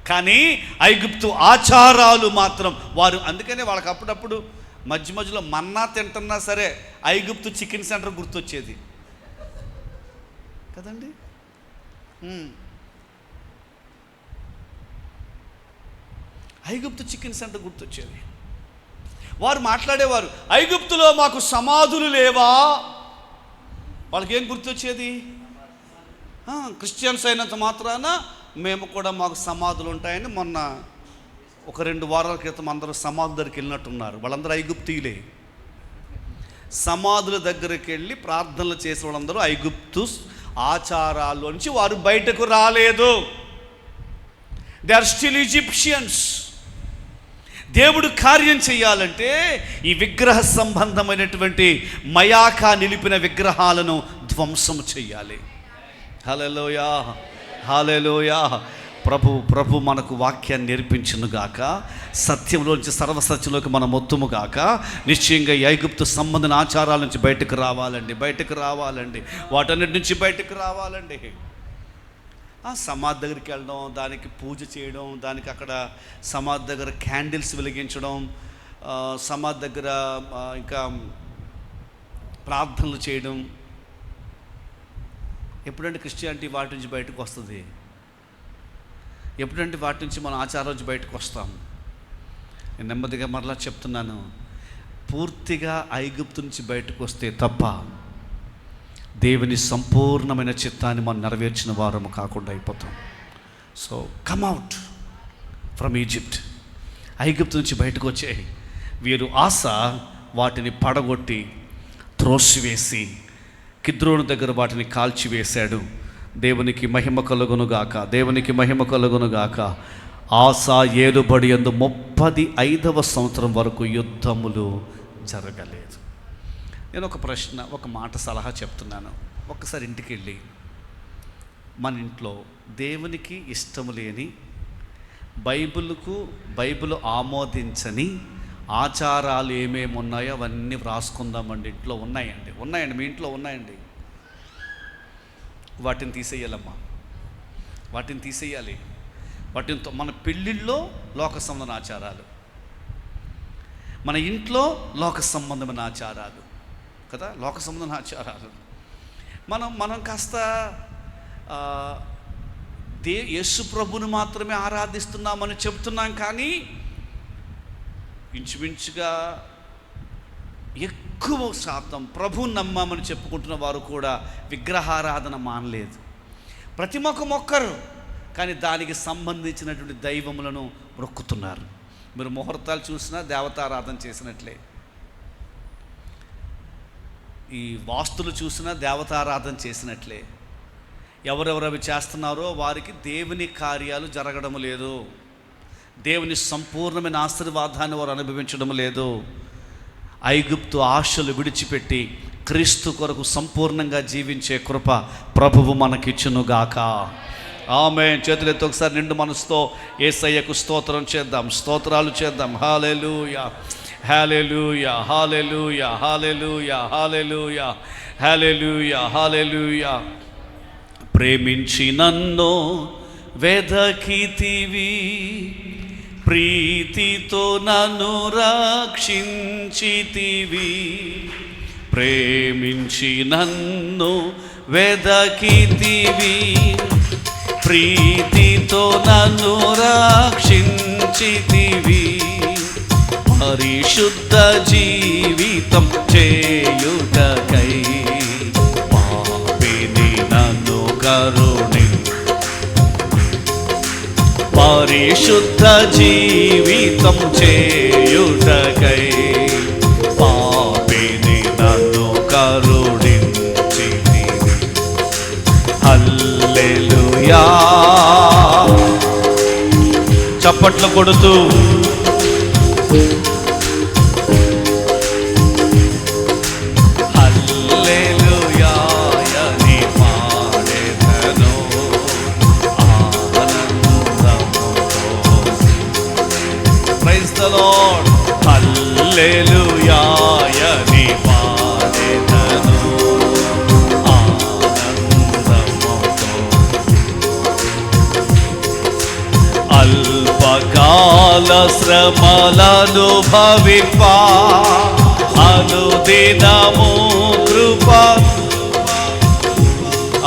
కానీ ఐగుప్తు ఆచారాలు మాత్రం వారు, అందుకనే వాళ్ళకి అప్పుడప్పుడు మధ్య మధ్యలో మన్నా తింటున్నా సరే ఐగుప్తు చికెన్ సెంటర్ గుర్తొచ్చేది కదండి. ఐగుప్తు చికెన్ సెంటర్ గుర్తొచ్చేది. వారు మాట్లాడేవారు, ఐగుప్తులో మాకు సమాధులు లేవా? వాళ్ళకి ఏం గుర్తొచ్చేది? క్రిస్టియన్స్ అయినంత మాత్రాన మేము కూడా మాకు సమాధులు ఉంటాయని మొన్న ఒక 2 వారాల క్రితం అందరూ సమాధుల దగ్గరికి వెళ్ళినట్టున్నారు. వాళ్ళందరూ ఐగుప్తీయులే. సమాధుల దగ్గరికి వెళ్ళి ప్రార్థనలు చేసే వాళ్ళందరూ ఐగుప్తు ఆచారాల్లోంచి వారు బయటకు రాలేదు. They are still Egyptians. దేవుడు కార్యం చేయాలంటే ఈ విగ్రహ సంబంధమైనటువంటి మయాకా నిలిపిన విగ్రహాలను ధ్వంసం చేయాలి. హల్లెలూయా, హల్లెలూయా. ప్రభు మనకు వాక్యాన్ని నేర్పించునుగాక. సత్యంలోంచి సర్వసత్యంలోకి మనం మొత్తముగాక. నిశ్చయంగా ఐగుప్తు సంబంధమైన ఆచారాల నుంచి బయటకు రావాలండి. వాటన్నిటి నుంచి బయటకు రావాలండి. సమాధి దగ్గరికి వెళ్ళడం, దానికి పూజ చేయడం, దానికి అక్కడ సమాధి దగ్గర క్యాండిల్స్ వెలిగించడం, సమాధి దగ్గర ఇంకా ప్రార్థనలు చేయడం. ఎప్పుడంటే క్రిస్టియానిటీ వాటి నుంచి బయటకు వస్తుంది? ఎప్పుడంటే వాటి నుంచి మన ఆచారం నుంచి బయటకు వస్తాం? నేను నెమ్మదిగా మరలా చెప్తున్నాను, పూర్తిగా ఐగుప్తు నుంచి బయటకు వస్తే తప్ప దేవుని సంపూర్ణమైన చిత్తాన్ని మనం నెరవేర్చిన వారము కాకుండా అయిపోతాం. So come out from Egypt. ఐగుప్తు నుంచి బయటకు వచ్చే వీరు ఆశ వాటిని పడగొట్టి త్రోసివేసి కిద్రోను దగ్గర వాటిని కాల్చివేశాడు. దేవునికి మహిమ కలుగునుగాక, దేవునికి మహిమ కలుగునుగాక. ఆశ ఏలుబడి యందు 35వ సంవత్సరం వరకు యుద్ధములు జరగలేదు. నేను ఒక మాట సలహా చెప్తున్నాను. ఒక్కసారి ఇంటికి వెళ్ళి మన ఇంట్లో దేవునికి ఇష్టము లేని బైబిల్ ఆమోదించని ఆచారాలు ఏమేమి ఉన్నాయో అవన్నీ వ్రాసుకుందామండి. ఇంట్లో ఉన్నాయండి మీ ఇంట్లో ఉన్నాయండి. వాటిని తీసేయాలమ్మా, వాటిని తీసేయాలి. వాటితో మన పెళ్ళిళ్ళలో లోక సంబంధమైన ఆచారాలు, మన ఇంట్లో లోక సంబంధమైన ఆచారాలు కదా, లోక సంబంధమైన ఆచారాలు. మనం కాస్త యేసు ప్రభుని మాత్రమే ఆరాధిస్తున్నామని చెప్తున్నాం, కానీ ఇంచుమించుగా ఎక్కువ శాతం ప్రభువుని నమ్మామని చెప్పుకుంటున్న వారు కూడా విగ్రహారాధన మానలేదు. ప్రతి మొక్కరు, కానీ దానికి సంబంధించినటువంటి దైవములను మొక్కుతున్నారు. మీరు ముహూర్తాలు చూసినా దేవతారాధన చేసినట్లే, ఈ వాస్తులు చూసినా దేవతారాధన చేసినట్లే. ఎవరెవరు అవి చేస్తున్నారో వారికి దేవుని కార్యాలు జరగడం లేదు, దేవుని సంపూర్ణమైన ఆశీర్వాదాన్ని వారు అనుభవించడం లేదు. ఐగుప్తు ఆశలు విడిచిపెట్టి క్రీస్తు కొరకు సంపూర్ణంగా జీవించే కృప ప్రభువు మనకిచ్చునుగాక. ఆమేన్. చేతులెత్తి ఒకసారి నిండు మనసుతో యేసయ్యకు స్తోత్రం చేద్దాం, స్తోత్రాలు చేద్దాం. హల్లెలూయా, హల్లెలూయా, హల్లెలూయా, హల్లెలూయా, హల్లెలూయా, హల్లెలూయా, హల్లెలూయా. ప్రేమించి నన్ను వెదకితివి, ప్రీతితో నన్ను రక్షించితివి. ప్రేమించి నన్ను వెదకితివి, ప్రీతితో నన్ను రక్షించితివి. పరిశుద్ధ జీవితం చేయుటకై పాపిని నన్ను కరుణి. పరిశుద్ధ జీవితం చేయుటకై పాపిని నన్ను కరుణించితివి. హల్లెలూయా. చప్పట్లు కొడుతూ హల్లెలూయా అని పాడెదను ఆనందముతో. Praise the lord. హల్లెలూయా అని పాడెదను ఆనందముతో. అల్పకాల శ్రమలనుభవింప అనుదినము కృప.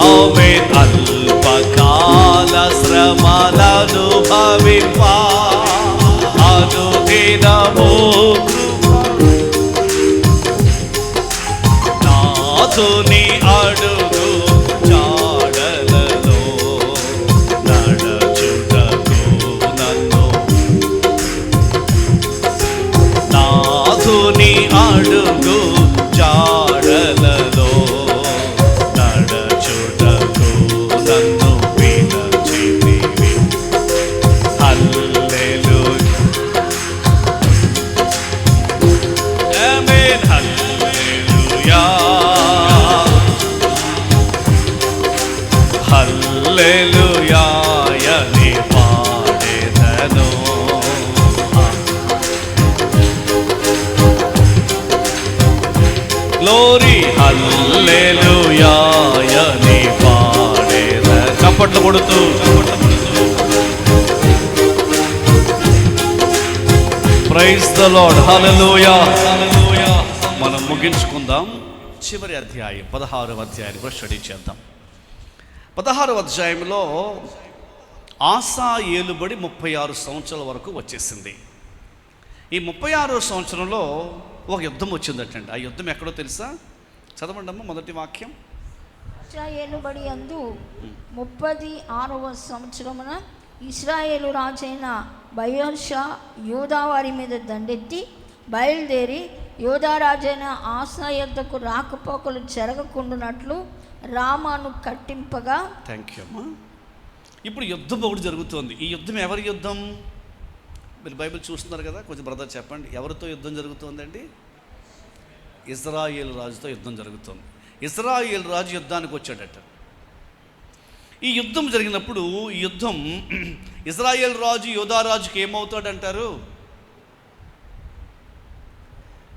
ఆమేన్. అల్పకాల శ్రమలనుభవింప అనుదినము కృప. నాథుని అడుగు జాడలలో నడచుటకు నన్ను. నాథుని అడుగు జాడలలో నడచుటకు నన్ను పిలిచితివి. హల్లెలూయా. ఆమేన్. హల్లెలూయా, హల్లెలూయా అని పాడెదను. గ్లోరీ. హల్లెలూయా అని పాడెదను. చప్పట్లు కొడుతూ ప్రైజ్ ది లార్డ్. హల్లెలూయా. మనం ముగించుకుందాం. చివరి అధ్యాయం 16వ అధ్యాయాన్ని కూడా స్టడీ చేద్దాం. 16వ అధ్యాయంలో ఆసా ఏలుబడి 36 సంవత్సరాల వరకు వచ్చేసింది. ఈ 36వ సంవత్సరంలో ఒక యుద్ధం వచ్చిందటండి. ఆ యుద్ధం ఎక్కడో తెలుసా? చదవండి అమ్మ మొదటి వాక్యం. ఏలుబడి యందు 36వ సంవత్సరమున ఇశ్రాయేలు రాజైన బయల్షా యూదా వారి మీద దండెత్తి బయలుదేరి యూదా రాజైన ఆసా యొద్దకు రాకపోకలు జరగకుండానట్లు రామాను కట్టింపగా. థ్యాంక్ యూ అమ్మా. ఇప్పుడు యుద్ధం ఒకటి జరుగుతోంది. ఈ యుద్ధం ఎవరి యుద్ధం? మీరు బైబిల్ చూస్తున్నారు కదా, కొంచెం బ్రదర్ చెప్పండి, ఎవరితో యుద్ధం జరుగుతుందండి? ఇజ్రాయేల్ రాజుతో యుద్ధం జరుగుతుంది. ఇజ్రాయేల్ రాజు యుద్ధానికి వచ్చాడట. ఈ యుద్ధం జరిగినప్పుడు ఈ యుద్ధం ఇజ్రాయేల్ రాజు యోధారాజుకి ఏమవుతాడంటారు?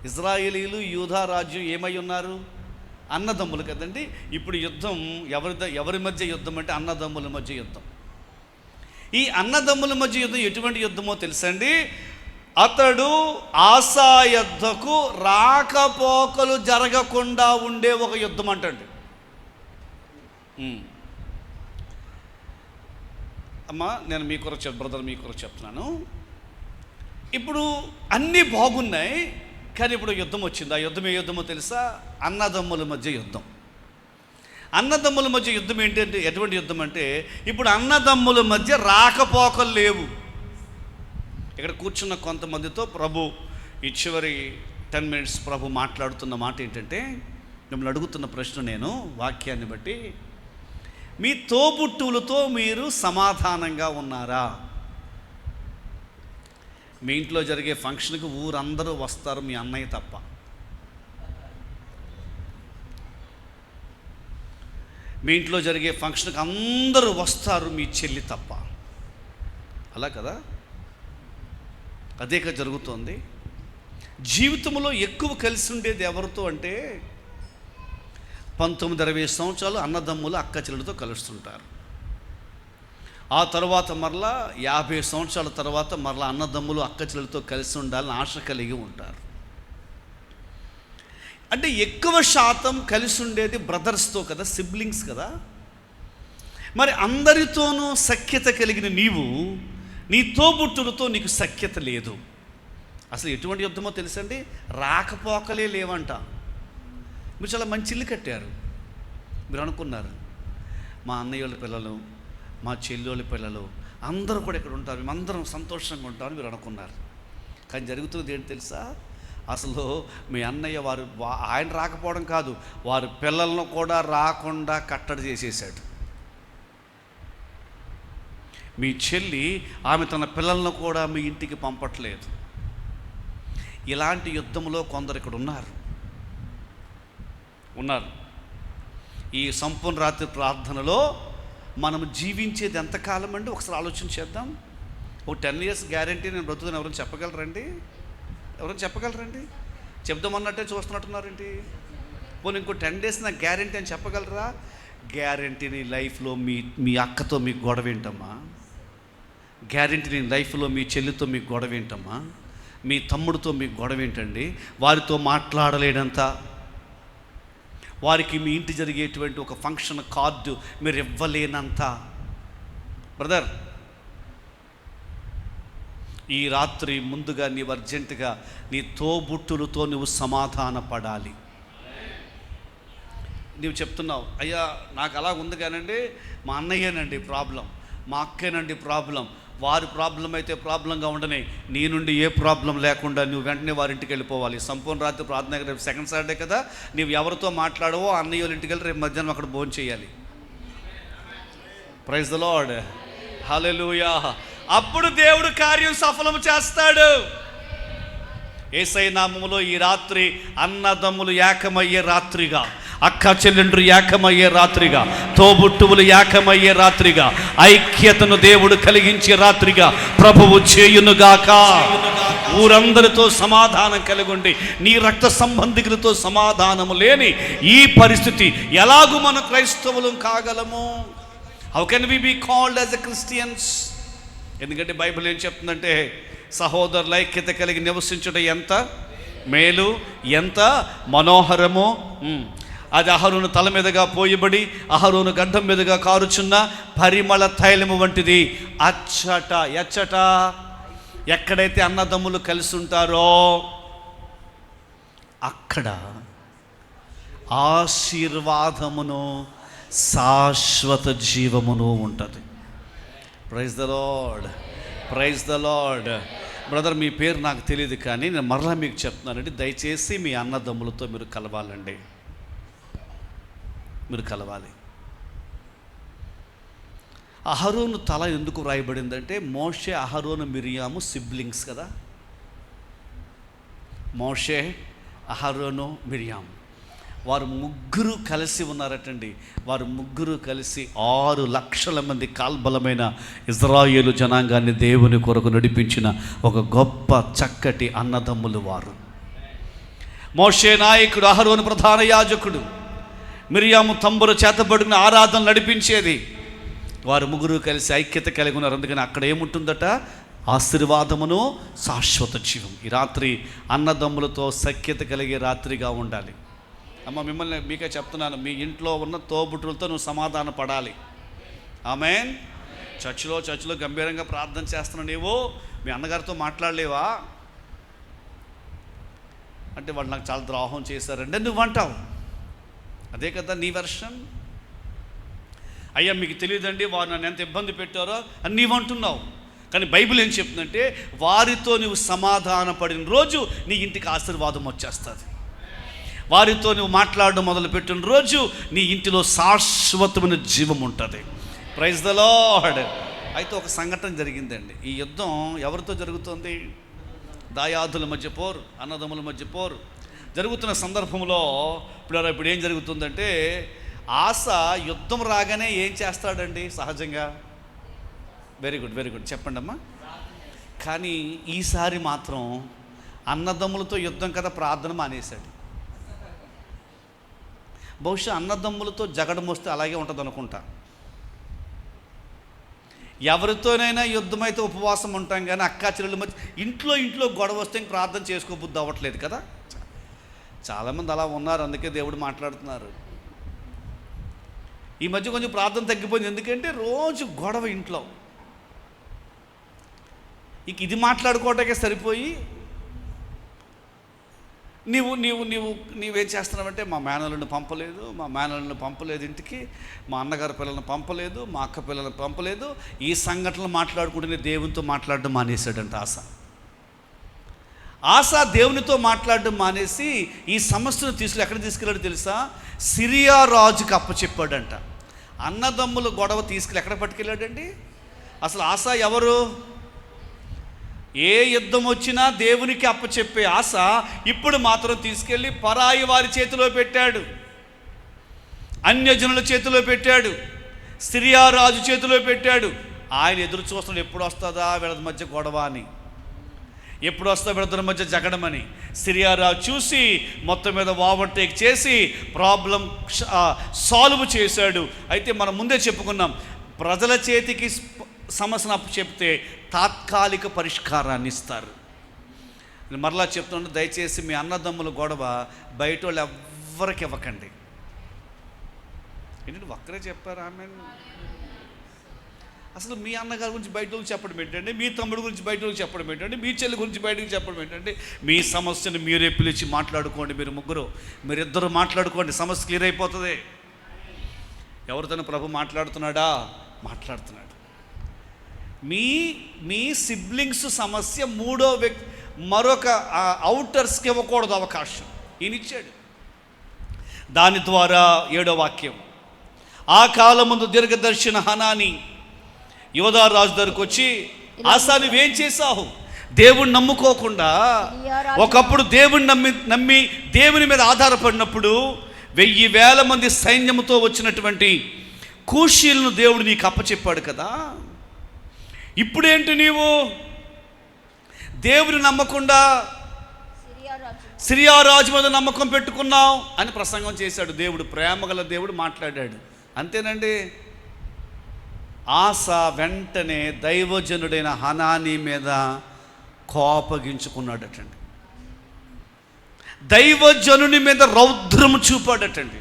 ఇజ్రాయేలీలు యూదా రాజ్యం ఏమై ఉన్నారు? అన్నదమ్ములు కదండి. ఇప్పుడు యుద్ధం ఎవరి మధ్య యుద్ధం అంటే అన్నదమ్ముల మధ్య యుద్ధం. ఈ అన్నదమ్ముల మధ్య యుద్ధం ఎటువంటి యుద్ధమో తెలుసండి? అతడు ఆసా యుద్ధకు రాకపోకలు జరగకుండా ఉండే ఒక యుద్ధం అంటండి. అమ్మా, నేను మీ కొరకు బ్రదర్ మీ కొరకు చెప్తున్నాను. ఇప్పుడు అన్నీ బాగున్నాయి, కానీ ఇప్పుడు యుద్ధం వచ్చింది. ఆ యుద్ధం ఏ యుద్ధమో తెలుసా? అన్నదమ్ముల మధ్య యుద్ధం. అన్నదమ్ముల మధ్య యుద్ధం ఏంటంటే ఎటువంటి యుద్ధం అంటే, ఇప్పుడు అన్నదమ్ముల మధ్య రాకపోకలు లేవు. ఇక్కడ కూర్చున్న కొంతమందితో ప్రభు ఈ చివరి 10 minutes ప్రభు మాట్లాడుతున్న మాట ఏంటంటే, మిమ్మల్ని అడుగుతున్న ప్రశ్న నేను వాక్యాన్ని బట్టి, మీ తోబుట్టువులతో మీరు సమాధానంగా ఉన్నారా? మీ ఇంట్లో జరిగే ఫంక్షన్కి ఊరందరూ వస్తారు, మీ అన్నయ్య తప్ప. మీ ఇంట్లో జరిగే ఫంక్షన్కి అందరూ వస్తారు, మీ చెల్లి తప్ప. అలా కదా? అదే కదా జరుగుతోంది. జీవితంలో ఎక్కువ కలిసి ఉండేది ఎవరితో అంటే 19-20 సంవత్సరాలు అన్నదమ్ములు అక్క చెల్లెలతో కలుస్తుంటారు. ఆ తర్వాత మరలా 50 సంవత్సరాల తర్వాత మరలా అన్నదమ్ములు అక్క చెల్లెలతో కలిసి ఉండాలని ఆశ కలిగి ఉంటారు. అంటే ఎక్కువ శాతం కలిసి ఉండేది బ్రదర్స్తో కదా, సిబ్లింగ్స్ కదా. మరి అందరితోనూ సఖ్యత కలిగిన నీవు నీ తోబుట్టులతో నీకు సఖ్యత లేదు. అసలు ఎటువంటి యుద్ధమో తెలుసండి? రాకపోకలే లేవంట. మీరు చాలా మంచి ఇల్లు కట్టారు, మీరు అనుకున్నారు మా అన్నయ్య వాళ్ళ పిల్లలు, మా చెల్లి వాళ్ళ పిల్లలు అందరూ కూడా ఇక్కడ ఉంటారు, మేమందరం సంతోషంగా ఉంటామని మీరు అనుకున్నారు. కానీ జరుగుతున్నది ఏంటి తెలుసా? అసలు మీ అన్నయ్య ఆయన రాకపోవడం కాదు, వారి పిల్లలను కూడా రాకుండా కట్టడి చేసేసాడు. మీ చెల్లి ఆమె తన పిల్లలను కూడా మీ ఇంటికి పంపట్లేదు. ఇలాంటి యుద్ధంలో కొందరు ఇక్కడ ఉన్నారు. ఈ సంపూర్ణ రాత్రి ప్రార్థనలో మనం జీవించేది ఎంతకాలం అండి? ఒకసారి ఆలోచన చేద్దాం. ఒక 10 years గ్యారంటీ నేను బ్రతుకుని ఎవరైనా చెప్పగలరండి? ఎవరైనా చెప్పగలరండి? చెప్దామన్నట్టే చూస్తున్నట్టున్నారండి. పోనీ ఇంకో 10 days నాకు గ్యారంటీ అని చెప్పగలరా? గ్యారంటీ నీ లైఫ్లో మీ అక్కతో మీకు గొడవ ఏంటమ్మా? గ్యారంటీ నీ లైఫ్లో మీ చెల్లితో మీకు గొడవ ఏంటమ్మా? మీ తమ్ముడితో మీకు గొడవ ఏంటండి? వారితో మాట్లాడలేనంత, వారికి మీ ఇంటి జరిగేటువంటి ఒక ఫంక్షన్ కార్డు మీరు ఇవ్వలేనంత. బ్రదర్, ఈ రాత్రి ముందుగా నీవు అర్జెంటుగా నీ తోబుట్టులతో నువ్వు సమాధాన పడాలి. నీవు చెప్తున్నావు, అయ్యా నాకు అలా ఉంది కానండి, మా అన్నయ్యేనండి ప్రాబ్లం, మా అక్కేనండి ప్రాబ్లం, వారి ప్రాబ్లం అయితే ప్రాబ్లంగా ఉండని, నీ నుండి ఏ ప్రాబ్లం లేకుండా నువ్వు వెంటనే వారింటికి వెళ్ళిపోవాలి. సంపూర్ణ రాత్రి ప్రార్థన రేపు సెకండ్ సాటర్డే కదా, నీవు ఎవరితో మాట్లాడవో అన్నయ్య వాళ్ళ ఇంటికి వెళ్ళి రేపు మధ్యాహ్నం అక్కడ భోజనం చేయాలి. ప్రైజ్ ద లార్డ్, హల్లెలూయా. అప్పుడు దేవుడు కార్యం సఫలం చేస్తాడు. యేసయ్య నామములో ఈ రాత్రి అన్నదమ్ములు ఏకమయ్యే రాత్రిగా, అక్క చెల్లెండ్రు ఏకమయ్యే రాత్రిగా, తోబుట్టువులు ఏకమయ్యే రాత్రిగా, ఐక్యతను దేవుడు కలిగించే రాత్రిగా ప్రభువు చేయునుగాక. ఊరందరితో సమాధానం కలిగుండి నీ రక్త సంబంధికులతో సమాధానము లేని ఈ పరిస్థితి ఎలాగూ మన క్రైస్తవులం కాగలము? How can we be called as a Christians? ఎందుకంటే బైబిల్ ఏం చెప్తుందంటే, సహోదరుల ఐక్యత కలిగి నివసించుట ఎంత మేలు, ఎంత మనోహరము. అది అహరోను తల మీదుగా పోయబడి అహరోను గడ్డం మీదుగా కారుచున్న పరిమళ తైలము వంటిది. ఎచ్చట ఎక్కడైతే అన్నదమ్ములు కలిసి ఉంటారో అక్కడ ఆశీర్వాదమును శాశ్వత జీవమును ఉంటుంది. Praise the Lord, praise the Lord. Brother, మీ పేరు నాకు తెలియదు, కానీ నేను మరలా మీకు చెప్తున్నానండి, దయచేసి మీ అన్నదమ్ములతో మీరు కలవాలండి, మీరు కలవాలి. అహరోను తల ఎందుకు వ్రాయబడిందంటే, మోషే, అహరోను, మిరియాము సిబ్లింగ్స్ కదా. మోషే, అహరోను, మిరియాము వారు ముగ్గురు కలిసి ఉన్నారటండి. వారు ముగ్గురు కలిసి 6 లక్షల మంది కాల్బలమైన ఇజ్రాయేలు జనాంగాన్ని దేవుని కొరకు నడిపించిన ఒక గొప్ప చక్కటి అన్నదమ్ములు వారు. మోషే నాయకుడు, అహరోను ప్రధాన యాజకుడు, మిరియాము తంబుర చేతబడిన ఆరాధన నడిపించేది. వారు ముగ్గురు కలిసి ఐక్యత కలిగి ఉన్నారు. అందుకని అక్కడ ఏముంటుందట? ఆశీర్వాదమును శాశ్వత జీవం. ఈ రాత్రి అన్నదమ్ములతో సఖ్యత కలిగే రాత్రిగా ఉండాలి. అమ్మ, మిమ్మల్ని మీకే చెప్తున్నాను, మీ ఇంట్లో ఉన్న తోబుట్టులతో నువ్వు సమాధాన పడాలి. ఆమేన్. చర్చిలో గంభీరంగా ప్రార్థన చేస్తున్నావు, నీవు మీ అన్నగారితో మాట్లాడలేవా అంటే వాళ్ళు నాకు చాలా ద్రోహం చేశారంటే నువ్వు అంటావు. అదే కదా నీ వెర్షన్. అయ్యా మీకు తెలియదండి వారు నన్ను ఎంత ఇబ్బంది పెట్టారో అని నీవు అంటున్నావు. కానీ బైబిల్ ఏం చెప్తుందంటే వారితో నువ్వు సమాధాన పడిన రోజు నీ ఇంటికి ఆశీర్వాదం వచ్చేస్తుంది. వారితో నువ్వు మాట్లాడడం మొదలుపెట్టిన రోజు నీ ఇంటిలో శాశ్వతమైన జీవం ఉంటుంది. Praise the lord. అయితే ఒక సంఘటన జరిగిందండి. ఈ యుద్ధం ఎవరితో జరుగుతుంది? దాయాదుల మధ్య పోరు, అన్నదమ్ముల మధ్య పోరు జరుగుతున్న సందర్భంలో ఇప్పుడు ఏం జరుగుతుందంటే, ఆస యుద్ధం రాగానే ఏం చేస్తాడండి సహజంగా? వెరీ గుడ్ చెప్పండి అమ్మా. కానీ ఈసారి మాత్రం అన్నదమ్ములతో యుద్ధం కదా, ప్రార్థన మానేశాడు. బహుశా అన్నదమ్ములతో జగడం వస్తే అలాగే ఉంటుంది అనుకుంటా. ఎవరితోనైనా యుద్ధమైతే ఉపవాసం ఉంటాం, కానీ అక్కా చెల్లెల మధ్య ఇంట్లో గొడవ వస్తే ప్రార్థన చేసుకోబుద్ధి అవ్వట్లేదు కదా. చాలామంది అలా ఉన్నారు, అందుకే దేవుడు మాట్లాడుతున్నారు. ఈ మధ్య కొంచెం ప్రార్థన తగ్గిపోయింది. ఎందుకంటే రోజు గొడవ ఇంట్లో. ఇక ఇది మాట్లాడుకోవటానికే సరిపోయి నీవేం చేస్తున్నావంటే, మా మేనల్ని పంపలేదు ఇంటికి, మా అన్నగారి పిల్లల్ని పంపలేదు, మా అక్క పిల్లల్ని పంపలేదు. ఈ సంఘటనలు మాట్లాడుకుంటూనే దేవునితో మాట్లాడడం మానేశాడంట ఆస దేవునితో మాట్లాడడం మానేసి ఈ సమస్యను ఎక్కడ తీసుకెళ్ళాడు తెలుసా? సిరియా రాజుకి అప్పచెప్పాడంట. అన్నదమ్ముల గొడవ తీసుకెళ్ళి ఎక్కడ పట్టుకెళ్ళాడండి? అసలు ఆస ఎవరు? ఏ యుద్ధం వచ్చినా దేవునికి అప్పచెప్పే ఆస ఇప్పుడు మాత్రం తీసుకెళ్ళి పరాయి వారి చేతిలో పెట్టాడు, అన్యజనుల చేతిలో పెట్టాడు, సిరియా రాజు చేతిలో పెట్టాడు. ఆయన ఎదురు చూస్తున్నాడు, ఎప్పుడు వస్తుందా వీళ్ళ మధ్య గొడవ అని, ఎప్పుడు వస్తా వీళ్ళ మధ్య జగడమని. సిరియా రాజు చూసి మొత్తం మీద ఓవర్టేక్ చేసి ప్రాబ్లం సాల్వ్ చేశాడు. అయితే మనం ముందే చెప్పుకున్నాం, ప్రజల చేతికి సమస్యను అప్పు చెప్తే తాత్కాలిక పరిష్కారాన్ని ఇస్తారు. మరలా చెప్తున్నాను, దయచేసి మీ అన్నదమ్ముల గొడవ బయట వాళ్ళు ఎవ్వరికి ఇవ్వకండి. ఏంటంటే ఒక్కరే చెప్పారు ఆమె. అసలు మీ అన్నగారి గురించి బయట వాళ్ళకి చెప్పడం ఏంటండి? మీ తమ్ముడు గురించి బయట వాళ్ళకి చెప్పడం ఏంటండి? మీ చెల్లి గురించి బయటకు చెప్పడం ఏంటండి? మీ సమస్యను మీరే పిలిచి మాట్లాడుకోండి. మీరిద్దరు మాట్లాడుకోండి, సమస్య క్లియర్ అయిపోతుంది. ఎవరితోనూ ప్రభు మాట్లాడుతున్నాడా? మాట్లాడుతున్నాడు. మీ సిబ్లింగ్స్ సమస్య మరొక అవుటర్స్కి ఇవ్వకూడదు అవకాశం. ఈయన ఇచ్చాడు. దాని ద్వారా 7వ వాక్యం, ఆ కాలం ముందు దీర్ఘదర్శన హనాని యోధా రాజు దగ్గరకు వచ్చి, ఆసా నువ్వేం చేశావు? దేవుణ్ణి నమ్ముకోకుండా ఒకప్పుడు దేవుణ్ణి నమ్మి దేవుని మీద ఆధారపడినప్పుడు 1000 మంది సైన్యంతో వచ్చినటువంటి కూషీలను దేవుడు నీకు అప్పచెప్పాడు కదా. ఇప్పుడేంటి నీవు దేవుని నమ్మకుండా సిరియా రాజు మీద నమ్మకం పెట్టుకున్నావు అని ప్రసంగం చేశాడు. దేవుడు ప్రేమగల దేవుడు మాట్లాడాడు. అంతేనండి. ఆస వెంటనే దైవజనుడైన హనానీ మీద కోపగించుకున్నాడటండి. దైవజనుని మీద రౌద్రము చూపాడటండి.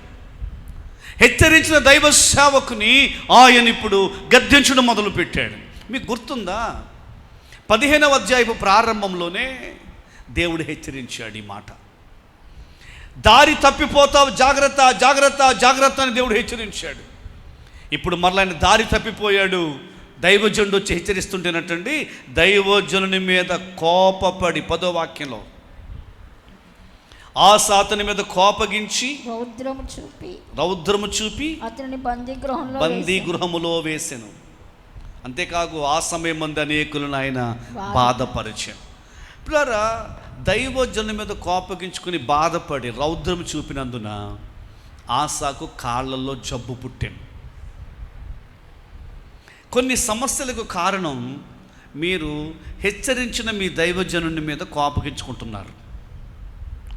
హెచ్చరించిన దైవ సేవకుని ఆయన ఇప్పుడు గద్దించడం మొదలుపెట్టాడు. మీకు గుర్తుందా? 15వ అధ్యాయపు ప్రారంభంలోనే దేవుడు హెచ్చరించాడు ఈ మాట. దారి తప్పిపోతావు, జాగ్రత్త జాగ్రత్త జాగ్రత్త అని దేవుడు హెచ్చరించాడు. ఇప్పుడు మరలా ఆయన దారి తప్పిపోయాడు. దైవజనుడు వచ్చి హెచ్చరిస్తుంటేనటండి, దైవజనుని మీద కోపపడి 10వ వాక్యంలో ఆస అతని మీద కోపగించి రౌద్రము చూపి అతని బందీగృహములో వేసెను. అంతేకాదు ఆ సమయం మంది అనేకులను ఆయన బాధపరిచాడు. పిల్లరా, దైవజనుని మీద కోపగించుకుని బాధపడి రౌద్రం చూపినందున ఆసాకు కాళ్ళల్లో జబ్బు పుట్టాను. కొన్ని సమస్యలకు కారణం మీరు హెచ్చరించిన మీ దైవజనుని మీద కోపగించుకుంటున్నారు.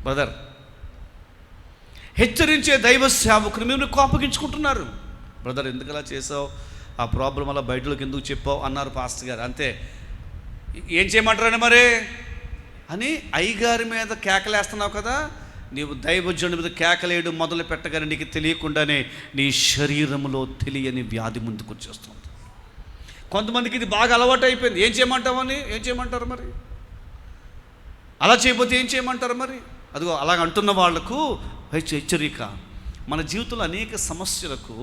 బ్రదర్, హెచ్చరించే దైవ సేవకుని మీరు కోపగించుకుంటున్నారు. బ్రదర్, ఎందుకు అలా చేసావు, ఆ ప్రాబ్లం అలా బయటలోకి ఎందుకు చెప్పావు అన్నారు పాస్టర్ గారు. అంతే, ఏం చేయమంటారని మరి అని అయ్యగారి మీద కేకలేస్తున్నావు కదా. నీవు దైవజనుడి మీద కేకలేయడం మొదలు పెట్టగానే నీకు తెలియకుండానే నీ శరీరంలో తెలియని వ్యాధి ముందుకు వచ్చేస్తుంది. కొంతమందికి ఇది బాగా అలవాటు అయిపోయింది. ఏం చేయమంటామని, ఏం చేయమంటారు మరి, అలా చేయకపోతే ఏం చేయమంటారు మరి. అదిగో అలాగ అంటున్న వాళ్లకు హెచ్చరిక. మన జీవితంలో అనేక సమస్యలకు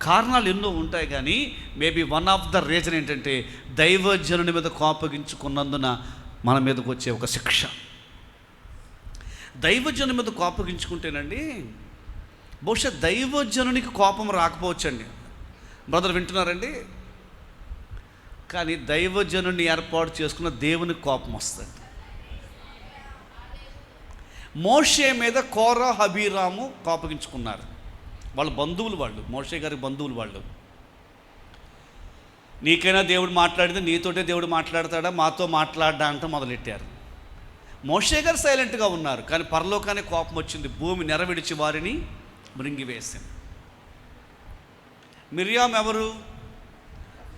కారణాలు ఎన్నో ఉంటాయి, కానీ maybe one of the reason ఏంటంటే దైవజనుని మీద కోపగించుకున్నందున మన మీదకు వచ్చే ఒక శిక్ష. దైవజనుని మీద కోపగించుకుంటేనండి, బహుశా దైవజనునికి కోపం రాకపోవచ్చండి. బ్రదర్ వింటున్నారండి? కానీ దైవజనుని ఏర్పాటు చేసుకున్న దేవునికి కోపం వస్తుంది. మోషే మీద కోరా హబీరాము కోపగించుకున్నారు. వాళ్ళ బంధువులు, వాళ్ళు మోషే గారి బంధువులు. వాళ్ళు, నీకైనా దేవుడు మాట్లాడితే నీతోటే దేవుడు మాట్లాడతాడా, మాతో మాట్లాడా అంటూ మొదలెట్టారు. మోషే గారు సైలెంట్గా ఉన్నారు, కానీ పరలోకానికి కోపం వచ్చింది. భూమి నెరవిడిచి వారిని మృంగివేసింది. మిర్యాం ఎవరు?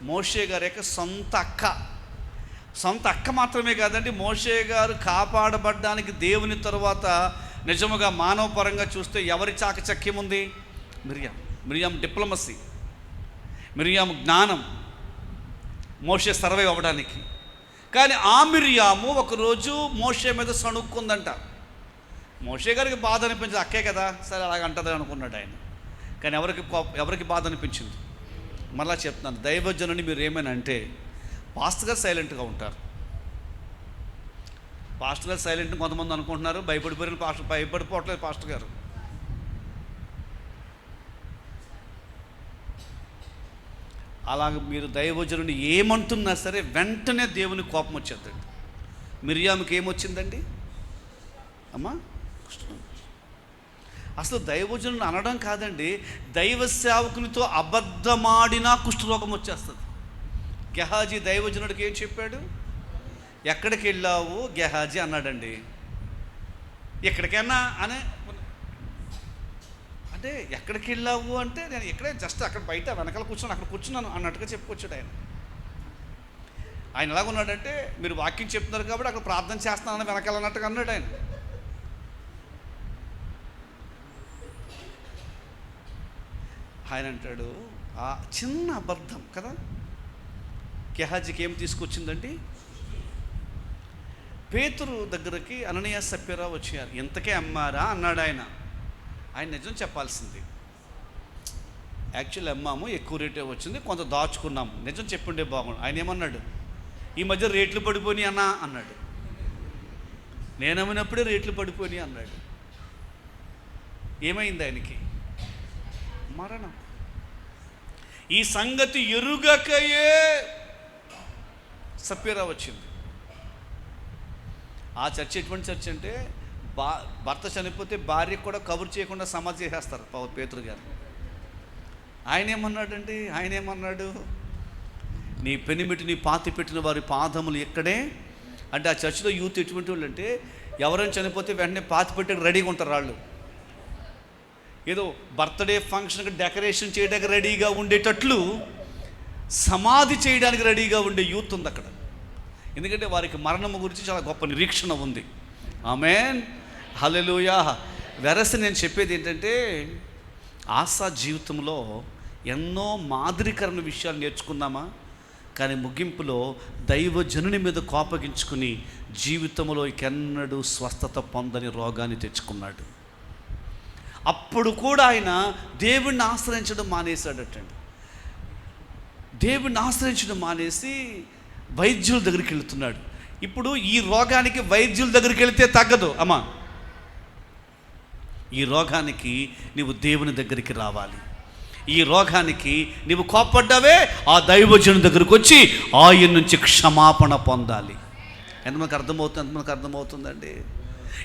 మోషే గారి యొక్క సొంత అక్క. సొంత అక్క మాత్రమే కాదండి, మోషే గారు కాపాడబడ్డానికి దేవుని తరువాత నిజముగా మానవ పరంగా చూస్తే ఎవరి చాకచక్యం ఉంది? మిర్యాం డిప్లొమసీ, మిర్యాం జ్ఞానం మోషే సర్వైవ్ అవ్వడానికి. కానీ ఆ మిర్యాము ఒకరోజు మోషే మీద సణుక్కుందంట. మోషే గారికి బాధ అనిపించింది, అక్కే కదా సరే అలాగ అంటది అనుకున్నాడు ఆయన. కానీ ఎవరికి బాధ అనిపించింది? మళ్ళా చెప్తున్నాను, దైవజనుని మీరు ఏమైనా అంటే పాస్టర్ గారు సైలెంట్గా ఉంటారు. పాస్టర్ గారు సైలెంట్ కొంతమంది అనుకుంటున్నారు, భయపడిపోయిన పాస్టర్, భయపడిపోవట్లేదు పాస్టర్ గారు. అలాగ మీరు దైవజనుని ఏమంటున్నా సరే వెంటనే దేవుని కోపం వచ్చేద్దండి. మిర్యాముకి ఏమొచ్చిందండి అమ్మా? అసలు దైవజనుని అనడం కాదండి, దైవ సేవకునితో అబద్ధమాడినా కుష్ఠరోగం వచ్చేస్తుంది. గెహాజీ దైవజనుడికి ఏం చెప్పాడు? ఎక్కడికి వెళ్ళావు గెహాజీ అన్నాడండి. ఎక్కడికైనా అంటే ఎక్కడికి వెళ్ళావు అంటే నేను ఇక్కడే జస్ట్ అక్కడ బయట వెనకాల అక్కడ కూర్చున్నాను అన్నట్టుగా చెప్పుకొచ్చాడు ఆయన. ఆయన ఎలాగున్నాడంటే, మీరు వాక్యం చెప్తున్నారు కాబట్టి అక్కడ ప్రార్థన చేస్తున్నానని వెనకాల అన్నట్టుగా అన్నాడు ఆయన. ఆయన అంటాడు, ఆ చిన్న అబద్ధం కదా గెహాజీకి ఏం తీసుకొచ్చిందండి? పేతురు దగ్గరికి అననీయ సప్ఫీరా వచ్చారు. ఇంతకే అమ్మారా అన్నాడు ఆయన. ఆయన నిజం చెప్పాల్సింది. యాక్చువల్లీ అమ్మాము, ఎక్కువ రేటే వచ్చింది, కొంత దాచుకున్నాము, నిజం చెప్పుండే బాగుండు. ఆయన ఏమన్నాడు? ఈ మధ్య రేట్లు పడిపోయినాయి అన్నా అన్నాడు. నేను అమ్మినప్పుడే రేట్లు పడిపోయినాయి అన్నాడు. ఏమైంది ఆయనకి? మరణం. ఈ సంగతి ఎరుగకయే సప్ఫీరా వచ్చింది. ఆ చర్చ్ ఎటువంటి చర్చ్ అంటే, భర్త చనిపోతే భార్యకు కూడా కబురు చేయకుండా సమాధి చేసేస్తారు పేతురు గారు. ఆయన ఏమన్నాడు? నీ పెనిమిటి నీ పాతి పెట్టిన వారి పాదములు ఎక్కడే అంటే, ఆ చర్చిలో యూత్ ఎటువంటి వాళ్ళు అంటే, ఎవరైనా చనిపోతే వెంటనే పాతి పెట్టి రెడీగా ఉంటారు వాళ్ళు. ఏదో బర్త్డే ఫంక్షన్కి డెకరేషన్ చేయడానికి రెడీగా ఉండేటట్లు సమాధి చేయడానికి రెడీగా ఉండే యూత్ ఉంది అక్కడ. ఎందుకంటే వారికి మరణం గురించి చాలా గొప్ప నిరీక్షణ ఉంది. ఆమేన్, హల్లెలూయా. వెరసి నేను చెప్పేది ఏంటంటే, ఆశా జీవితంలో ఎన్నో మాదిరికరమైన విషయాలు నేర్చుకున్నామా, కానీ ముగింపులో దైవజనుని మీద కోపగించుకుని జీవితంలో ఎన్నడూ స్వస్థత పొందని రోగాన్ని తెచ్చుకున్నాడు. అప్పుడు కూడా ఆయన దేవుణ్ణి ఆశ్రయించడం మానేశాడటండి. దేవుణ్ణి ఆశ్రయించడం మానేసి వైద్యుల దగ్గరికి వెళుతున్నాడు. ఇప్పుడు ఈ రోగానికి వైద్యుల దగ్గరికి వెళితే తగ్గదు అమ్మా. ఈ రోగానికి నీవు దేవుని దగ్గరికి రావాలి. ఈ రోగానికి నీవు కోప్పడ్డావే, ఆ దైవజనుని దగ్గరికి వచ్చి ఆయన నుంచి క్షమాపణ పొందాలి. ఎంతమందికి అర్థమవుతుందండి?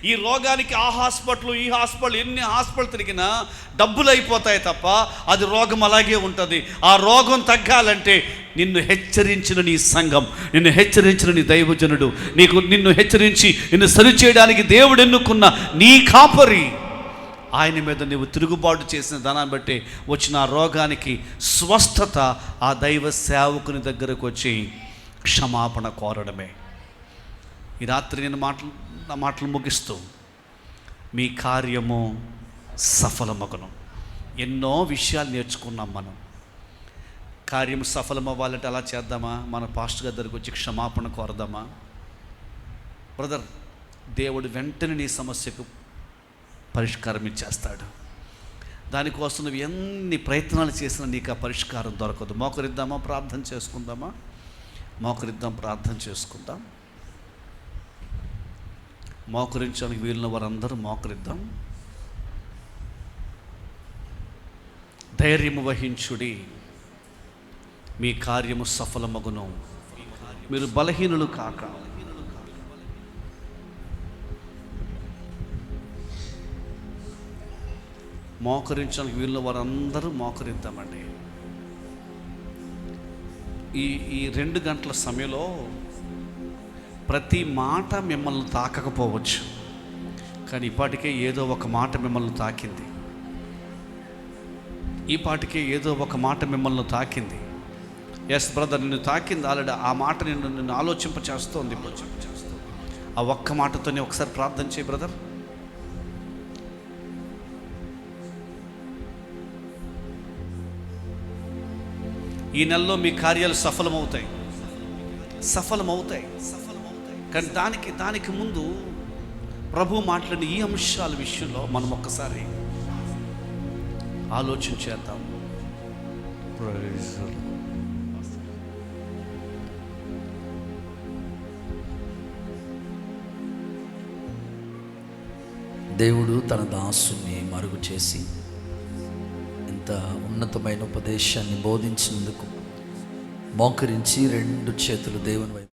ఈ రోగానికి ఆ హాస్పిటల్ ఈ హాస్పిటల్ ఎన్ని హాస్పిటల్ తిరిగినా డబ్బులు అయిపోతాయి తప్ప అది రోగం అలాగే ఉంటుంది. ఆ రోగం తగ్గాలంటే నిన్ను హెచ్చరించిన నీ సంఘం, నిన్ను హెచ్చరించిన నీ దైవజనుడు, నిన్ను హెచ్చరించి నిన్ను సరిచేయడానికి దేవుడు ఎన్నుకున్న నీ కాపరి, ఆయన మీద నువ్వు తిరుగుబాటు చేసిన దాన్ని బట్టి వచ్చిన ఆ రోగానికి స్వస్థత ఆ దైవ సేవకుని దగ్గరకు వచ్చి క్షమాపణ కోరడమే. ఈ రాత్రి నేను నా మాటలు ముగిస్తూ, మీ కార్యము సఫలమగును. ఎన్నో విషయాలు నేర్చుకున్నాం మనం. కార్యం సఫలమవ్వాలంటే అలా చేద్దామా? మన పాస్టర్ గారి దగ్గరికి వచ్చి క్షమాపణ కోరదామా? బ్రదర్, దేవుడు వెంటనే నీ సమస్యకు పరిష్కారం ఇచ్చేస్తాడు. దానికోసం నువ్వు ఎన్ని ప్రయత్నాలు చేసినా నీకు ఆ పరిష్కారం దొరకదు. మోకరిద్దామా? ప్రార్థన చేసుకుందామా? మోకరిద్దాం, ప్రార్థన చేసుకుందాం. మోకరించడానికి వీలున్న వారందరూ మోకరిద్దాం. ధైర్యము వహించుడి, మీ కార్యము సఫలమగును. మీరు బలహీనులు కాక. మోకరించడానికి వీలున్న వారందరూ మోకరిద్దామండి. ఈ 2 గంటల సమయంలో ప్రతి మాట మిమ్మల్ని తాకకపోవచ్చు, కానీ ఇప్పటికే ఏదో ఒక మాట మిమ్మల్ని తాకింది. ఈ పాటికే ఏదో ఒక మాట మిమ్మల్ని తాకింది. ఎస్ బ్రదర్, నిన్ను తాకింది ఆల్రెడీ. ఆ మాట నిన్ను ఆలోచింపచేస్తోంది. ఆ ఒక్క మాటతోనే ఒకసారి ప్రార్థన చేయి బ్రదర్. ఈ నెలలో మీ కార్యాలు సఫలమవుతాయి. కానీ దానికి ముందు ప్రభు మాట్లాడిన ఈ అంశాల విషయంలో మనం ఒక్కసారి ఆలోచన చేద్దాం. దేవుడు తన దాసుని మరుగు చేసి ఇంత ఉన్నతమైన ఉపదేశాన్ని బోధించినందుకు మోకరించి 2 చేతులు దేవుని వైపు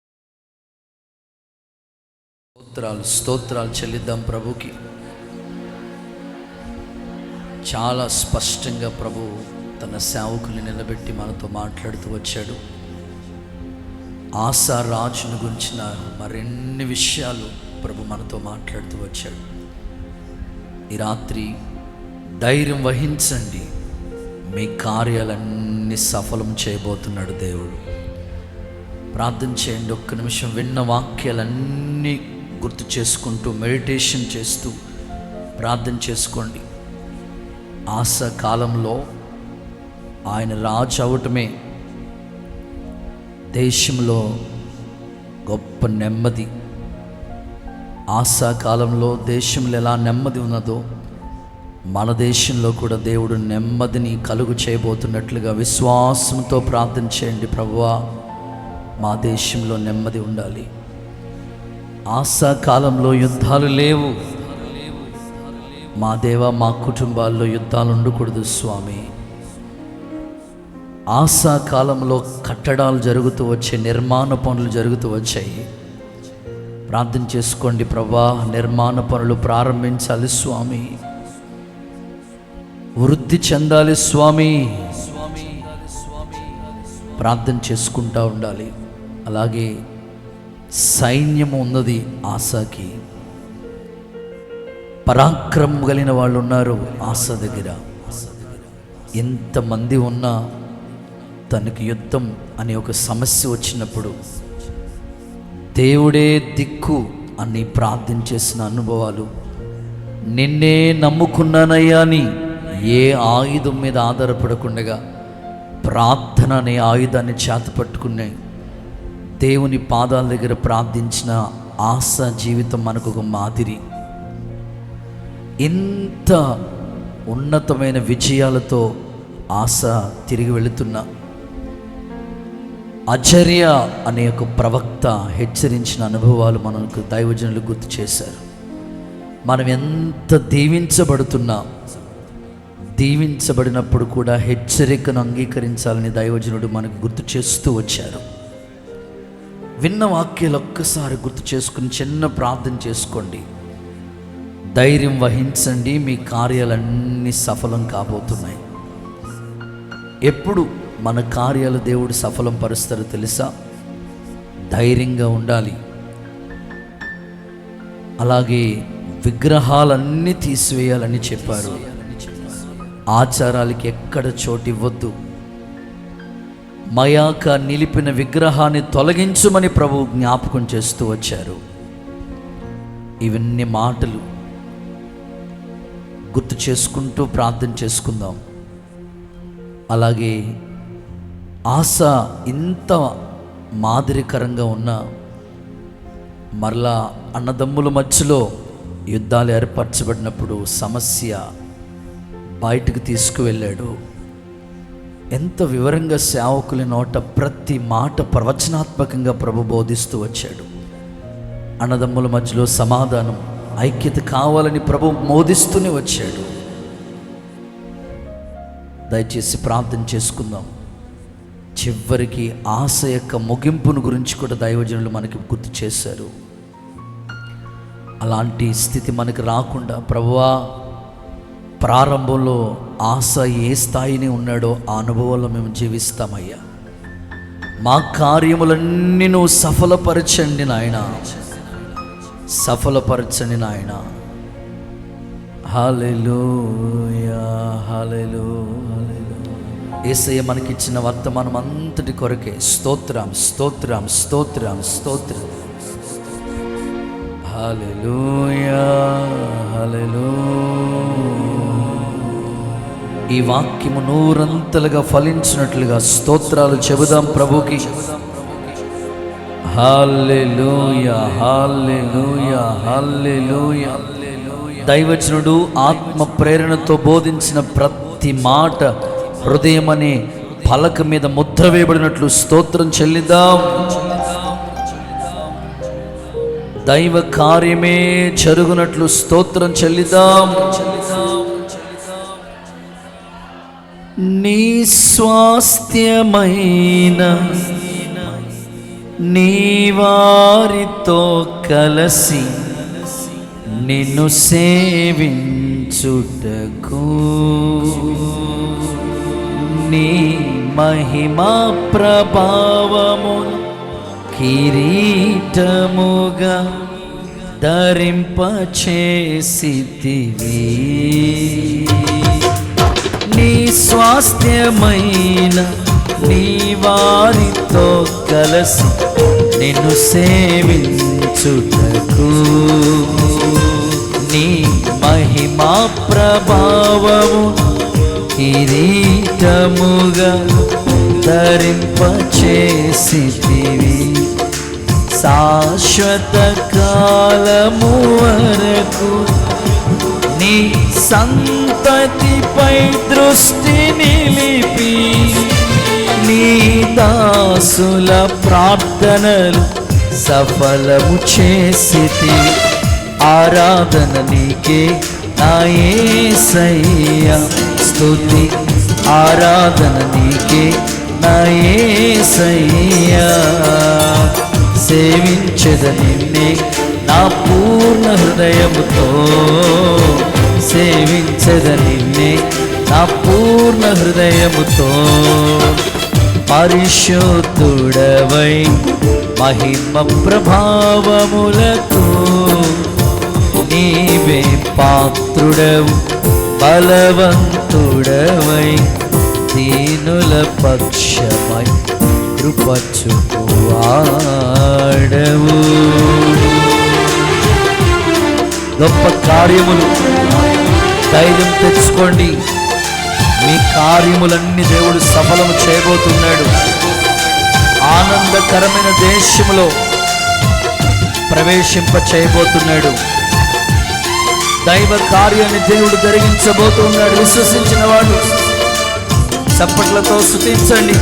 స్తోత్రాలు చెల్లిద్దాం ప్రభుకి. చాలా స్పష్టంగా ప్రభు తన సేవకుల్ని నిలబెట్టి మనతో మాట్లాడుతూ వచ్చాడు. ఆశా రాజును గురించిన మరిన్ని విషయాలు ప్రభు మనతో మాట్లాడుతూ వచ్చాడు. ఈ రాత్రి ధైర్యం వహించండి, మీ కార్యాలన్నీ సఫలం చేయబోతున్నాడు దేవుడు. ప్రార్థన చేయండి. ఒక్క నిమిషం విన్న వాక్యాలన్నీ గుర్తు చేసుకుంటూ మెడిటేషన్ చేస్తూ ప్రార్థన చేసుకోండి. ఆశ కాలంలో ఆయన రాజు అవటమే దేశంలో గొప్ప నెమ్మది. ఆశా కాలంలో దేశంలో ఎలా నెమ్మది ఉన్నదో మన దేశంలో కూడా దేవుడు నెమ్మదిని కలుగు చేయబోతున్నట్లుగా విశ్వాసంతో ప్రార్థన చేయండి. ప్రభువా, మా దేశంలో నెమ్మది ఉండాలి. ఆశా కాలంలో యుద్ధాలు లేవు. మా దేవా, మా కుటుంబాల్లో యుద్ధాలు ఉండకూడదు స్వామి. ఆశా కాలంలో కట్టడాలు జరుగుతూ వచ్చాయి, నిర్మాణ పనులు జరుగుతూ వచ్చాయి. ప్రార్థన చేసుకోండి. ప్రభా, నిర్మాణ పనులు ప్రారంభించాలి స్వామి, వృద్ధి చెందాలి స్వామి. ప్రార్థన చేసుకుంటూ ఉండాలి. అలాగే సైన్యము ఉన్నది ఆశాకి. పరాక్రమం కలిగిన వాళ్ళు ఉన్నారు ఆశ దగ్గర. ఎంతమంది ఉన్నా తనకి యుద్ధం అనే ఒక సమస్య వచ్చినప్పుడు దేవుడే దిక్కు అని ప్రార్థన చేసిన అనుభవాలు, నిన్నే నమ్ముకున్నానయ్యా అని ఏ ఆయుధం మీద ఆధారపడకుండా ప్రార్థన అనే ఆయుధాన్ని చేతపట్టుకున్నాయి. దేవుని పాదాల దగ్గర ప్రార్థించిన ఆశ జీవితం మనకు ఒక మాదిరి. ఇంత ఉన్నతమైన విజయాలతో ఆశ తిరిగి వెళుతున్న అజర్య అనే ఒక ప్రవక్త హెచ్చరించిన అనుభవాలు మనకు దైవజనులు గుర్తు చేశారు. మనం ఎంత దీవించబడుతున్నా, దీవించబడినప్పుడు కూడా హెచ్చరికను అంగీకరించాలని దైవజనుడు మనకు గుర్తు చేస్తూ వచ్చారు. విన్న వాక్యాలు ఒక్కసారి గుర్తు చేసుకుని చిన్న ప్రార్థన చేసుకోండి. ధైర్యం వహించండి, మీ కార్యాలన్నీ సఫలం కాబోతున్నాయి. ఎప్పుడు మన కార్యాలు దేవుడు సఫలం పరుస్తారో తెలుసా? ధైర్యంగా ఉండాలి. అలాగే విగ్రహాలన్నీ తీసివేయాలని చెప్పారు. ఆచారాలకి ఎక్కడ చోటు ఇవ్వద్దు. మయాక నిలిపిన విగ్రహాన్ని తొలగించుమని ప్రభువు జ్ఞాపకం చేస్తూ వచ్చారు. ఇవన్నీ మాటలు గుర్తు చేసుకుంటూ ప్రార్థన చేసుకుందాం. అలాగే ఆశ ఇంత మాదిరికరంగా ఉన్న మరలా అన్నదమ్ముల మధ్యలో యుద్ధాలు ఏర్పరచబడినప్పుడు సమస్య బయటకు తీసుకువెళ్ళాడు. ఎంత వివరంగా సేవకుల నోట ప్రతి మాట ప్రవచనాత్మకంగా ప్రభు బోధిస్తూ వచ్చాడు. అన్నదమ్ముల మధ్యలో సమాధానం, ఐక్యత కావాలని ప్రభు బోధిస్తూనే వచ్చాడు. దయచేసి ప్రార్థన చేసుకుందాం. చివరికి ఆశ యొక్క ముగింపును గురించి కూడా దైవజనులు మనకి గుర్తు చేశారు. అలాంటి స్థితి మనకు రాకుండా ప్రభువా, ప్రారంభంలో ఆశ ఏ స్థాయిని ఉన్నాడో ఆ అనుభవంలో మేము జీవిస్తామయ్యా. మా కార్యములన్నీ నువ్వు సఫలపరచండి నాయన, సఫలపరచండి నాయన. హల్లెలూయా, హల్లెలూయా. యేసయ్య మనకిచ్చిన వర్తమానం అంతటి కొరకే స్తోత్రం, స్తోత్రం, స్తోత్రం, స్తోత్రం. హల్లెలూయా, హల్లెలూయా. ఈ వాక్యము నూరంతలుగా ఫలించినట్లుగా స్తోత్రాలు చెబుదాం ప్రభుకి. హల్లెలూయా, హల్లెలూయా, హల్లెలూయా. దైవజనుడు ఆత్మ ప్రేరణతో బోధించిన ప్రతి మాట హృదయం అనే పలక మీద ముద్ర వేయబడినట్లు స్తోత్రం చెల్లిద్దాం. దైవ కార్యమే జరుగునట్లు స్తోత్రం చెల్లిద్దాం. నీ స్వాస్థ్యమైన నీ వారితో కలసి నిన్ను సేవించుటకు నీ మహిమా ప్రభావము కిరీటముగా ధరింపచేసితివి. నీ స్వాస్థ్యమైన నీ వారితో కలసి నిన్ను సేవించుటకు నీ మహిమా ప్రభావము కిరీటముగా ధరింపచేసితివి. శాశ్వత కాలము వరకు నీ సంతతిపై దృష్టి నిలిపి నీ దాసుల ప్రార్థనలు సఫలము చేసితివి. ఆరాధన నీకే నా యేసయ్యా, స్తుతి ఆరాధన నీకే నా యేసయ్యా. సేవించెద నిన్నే నా పూర్ణ హృదయముతో, సేవించెద నిన్నే నా పూర్ణ హృదయముతో. పరిశుద్ధుడవై మహిమ ప్రభావములకు నీవే పాత్రుడవు, బలవంతుడవై దీనుల పక్షమై కృప చూపువాడవు. గొప్ప కార్యములు ధైర్యం తెచ్చుకోండి. మీ కార్యములన్నీ దేవుడు సఫలము చేయబోతున్నాడు. ఆనందకరమైన దేశములో ప్రవేశింప చేయబోతున్నాడు. దైవ కార్యాన్ని దేవుడు జరిగించబోతున్నాడు. విశ్వసించిన వాడు చప్పట్లతో స్తుతించండి.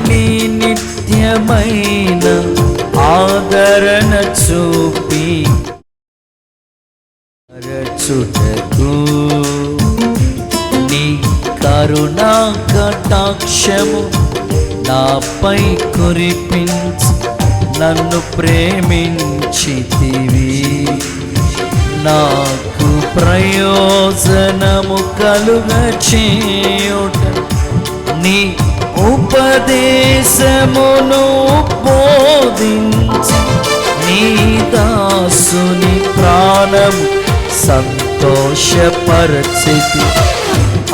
నీ నిత్యమైన కరణ చూపి రచుటకు నీ కరుణా కటాక్షము నాపై కురిపించి నన్ను ప్రేమించితివి. నాకు ప్రయోజనము కలుగచేయుట నీ ఉపదేశమును బోధించి నీ దాసుని ప్రాణం సంతోషపరచితి.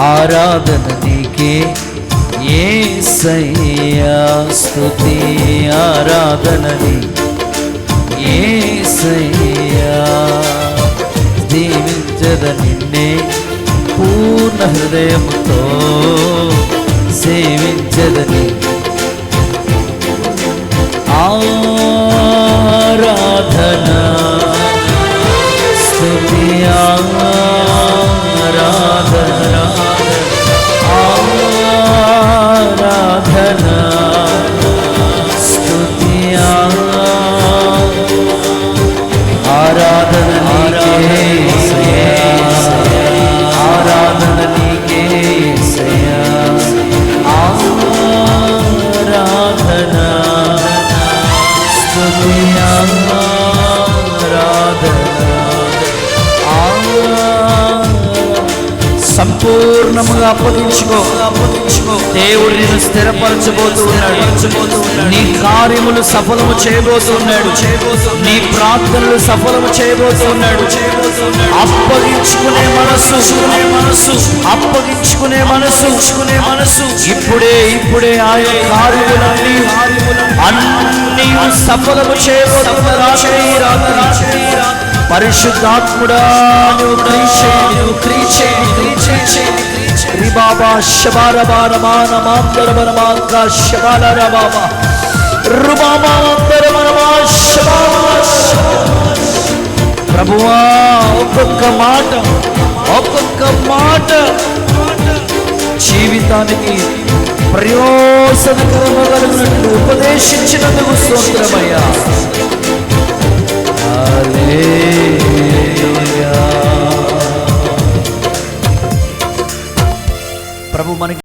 ఆరాధన నీకే యేసయ్యా, స్తుతి ఆరాధన యేసయ్యా. దీవించద నిన్నే పూర్ణ హృదయముతో సేవించదని. ఆరాధన స్తుతి ఆరాధన ఆరాధన స్తుతి ఆరాధన ఆరాధన నీకే యేసయ్యా. ఆరాధన స్తుతి సంపూర్ణముగా అప్పగించుకో. దేవుడు నిన్ను స్థిరపరచబోతూ ఉన్నాడు. నీ కార్యములు సఫలము చేయబోతున్నాడు. నీ ప్రార్థనలు సఫలము చేయబోతున్నాడు. అప్పగించుకునే మనసు, అప్పగించుకునే మనసు ఇప్పుడే ఆయన కార్యములన్నీ అన్నీ సఫలము చేయబోతున్న రాత్రి పరిశుద్ధాత్ముడా నువ్వు క్రీచే రిబాబా శబారబారమానమాంతరబరమాంకా శబాలరబాబా రుబామాంతరబరమా శబాల. ప్రభువా ఒక్కొక్క మాట జీవితానికి ప్రయోజనకరమగలిగినట్లు ఉపదేశించినందుకు స్తోత్రమయ్యా. ప్రభు మనకి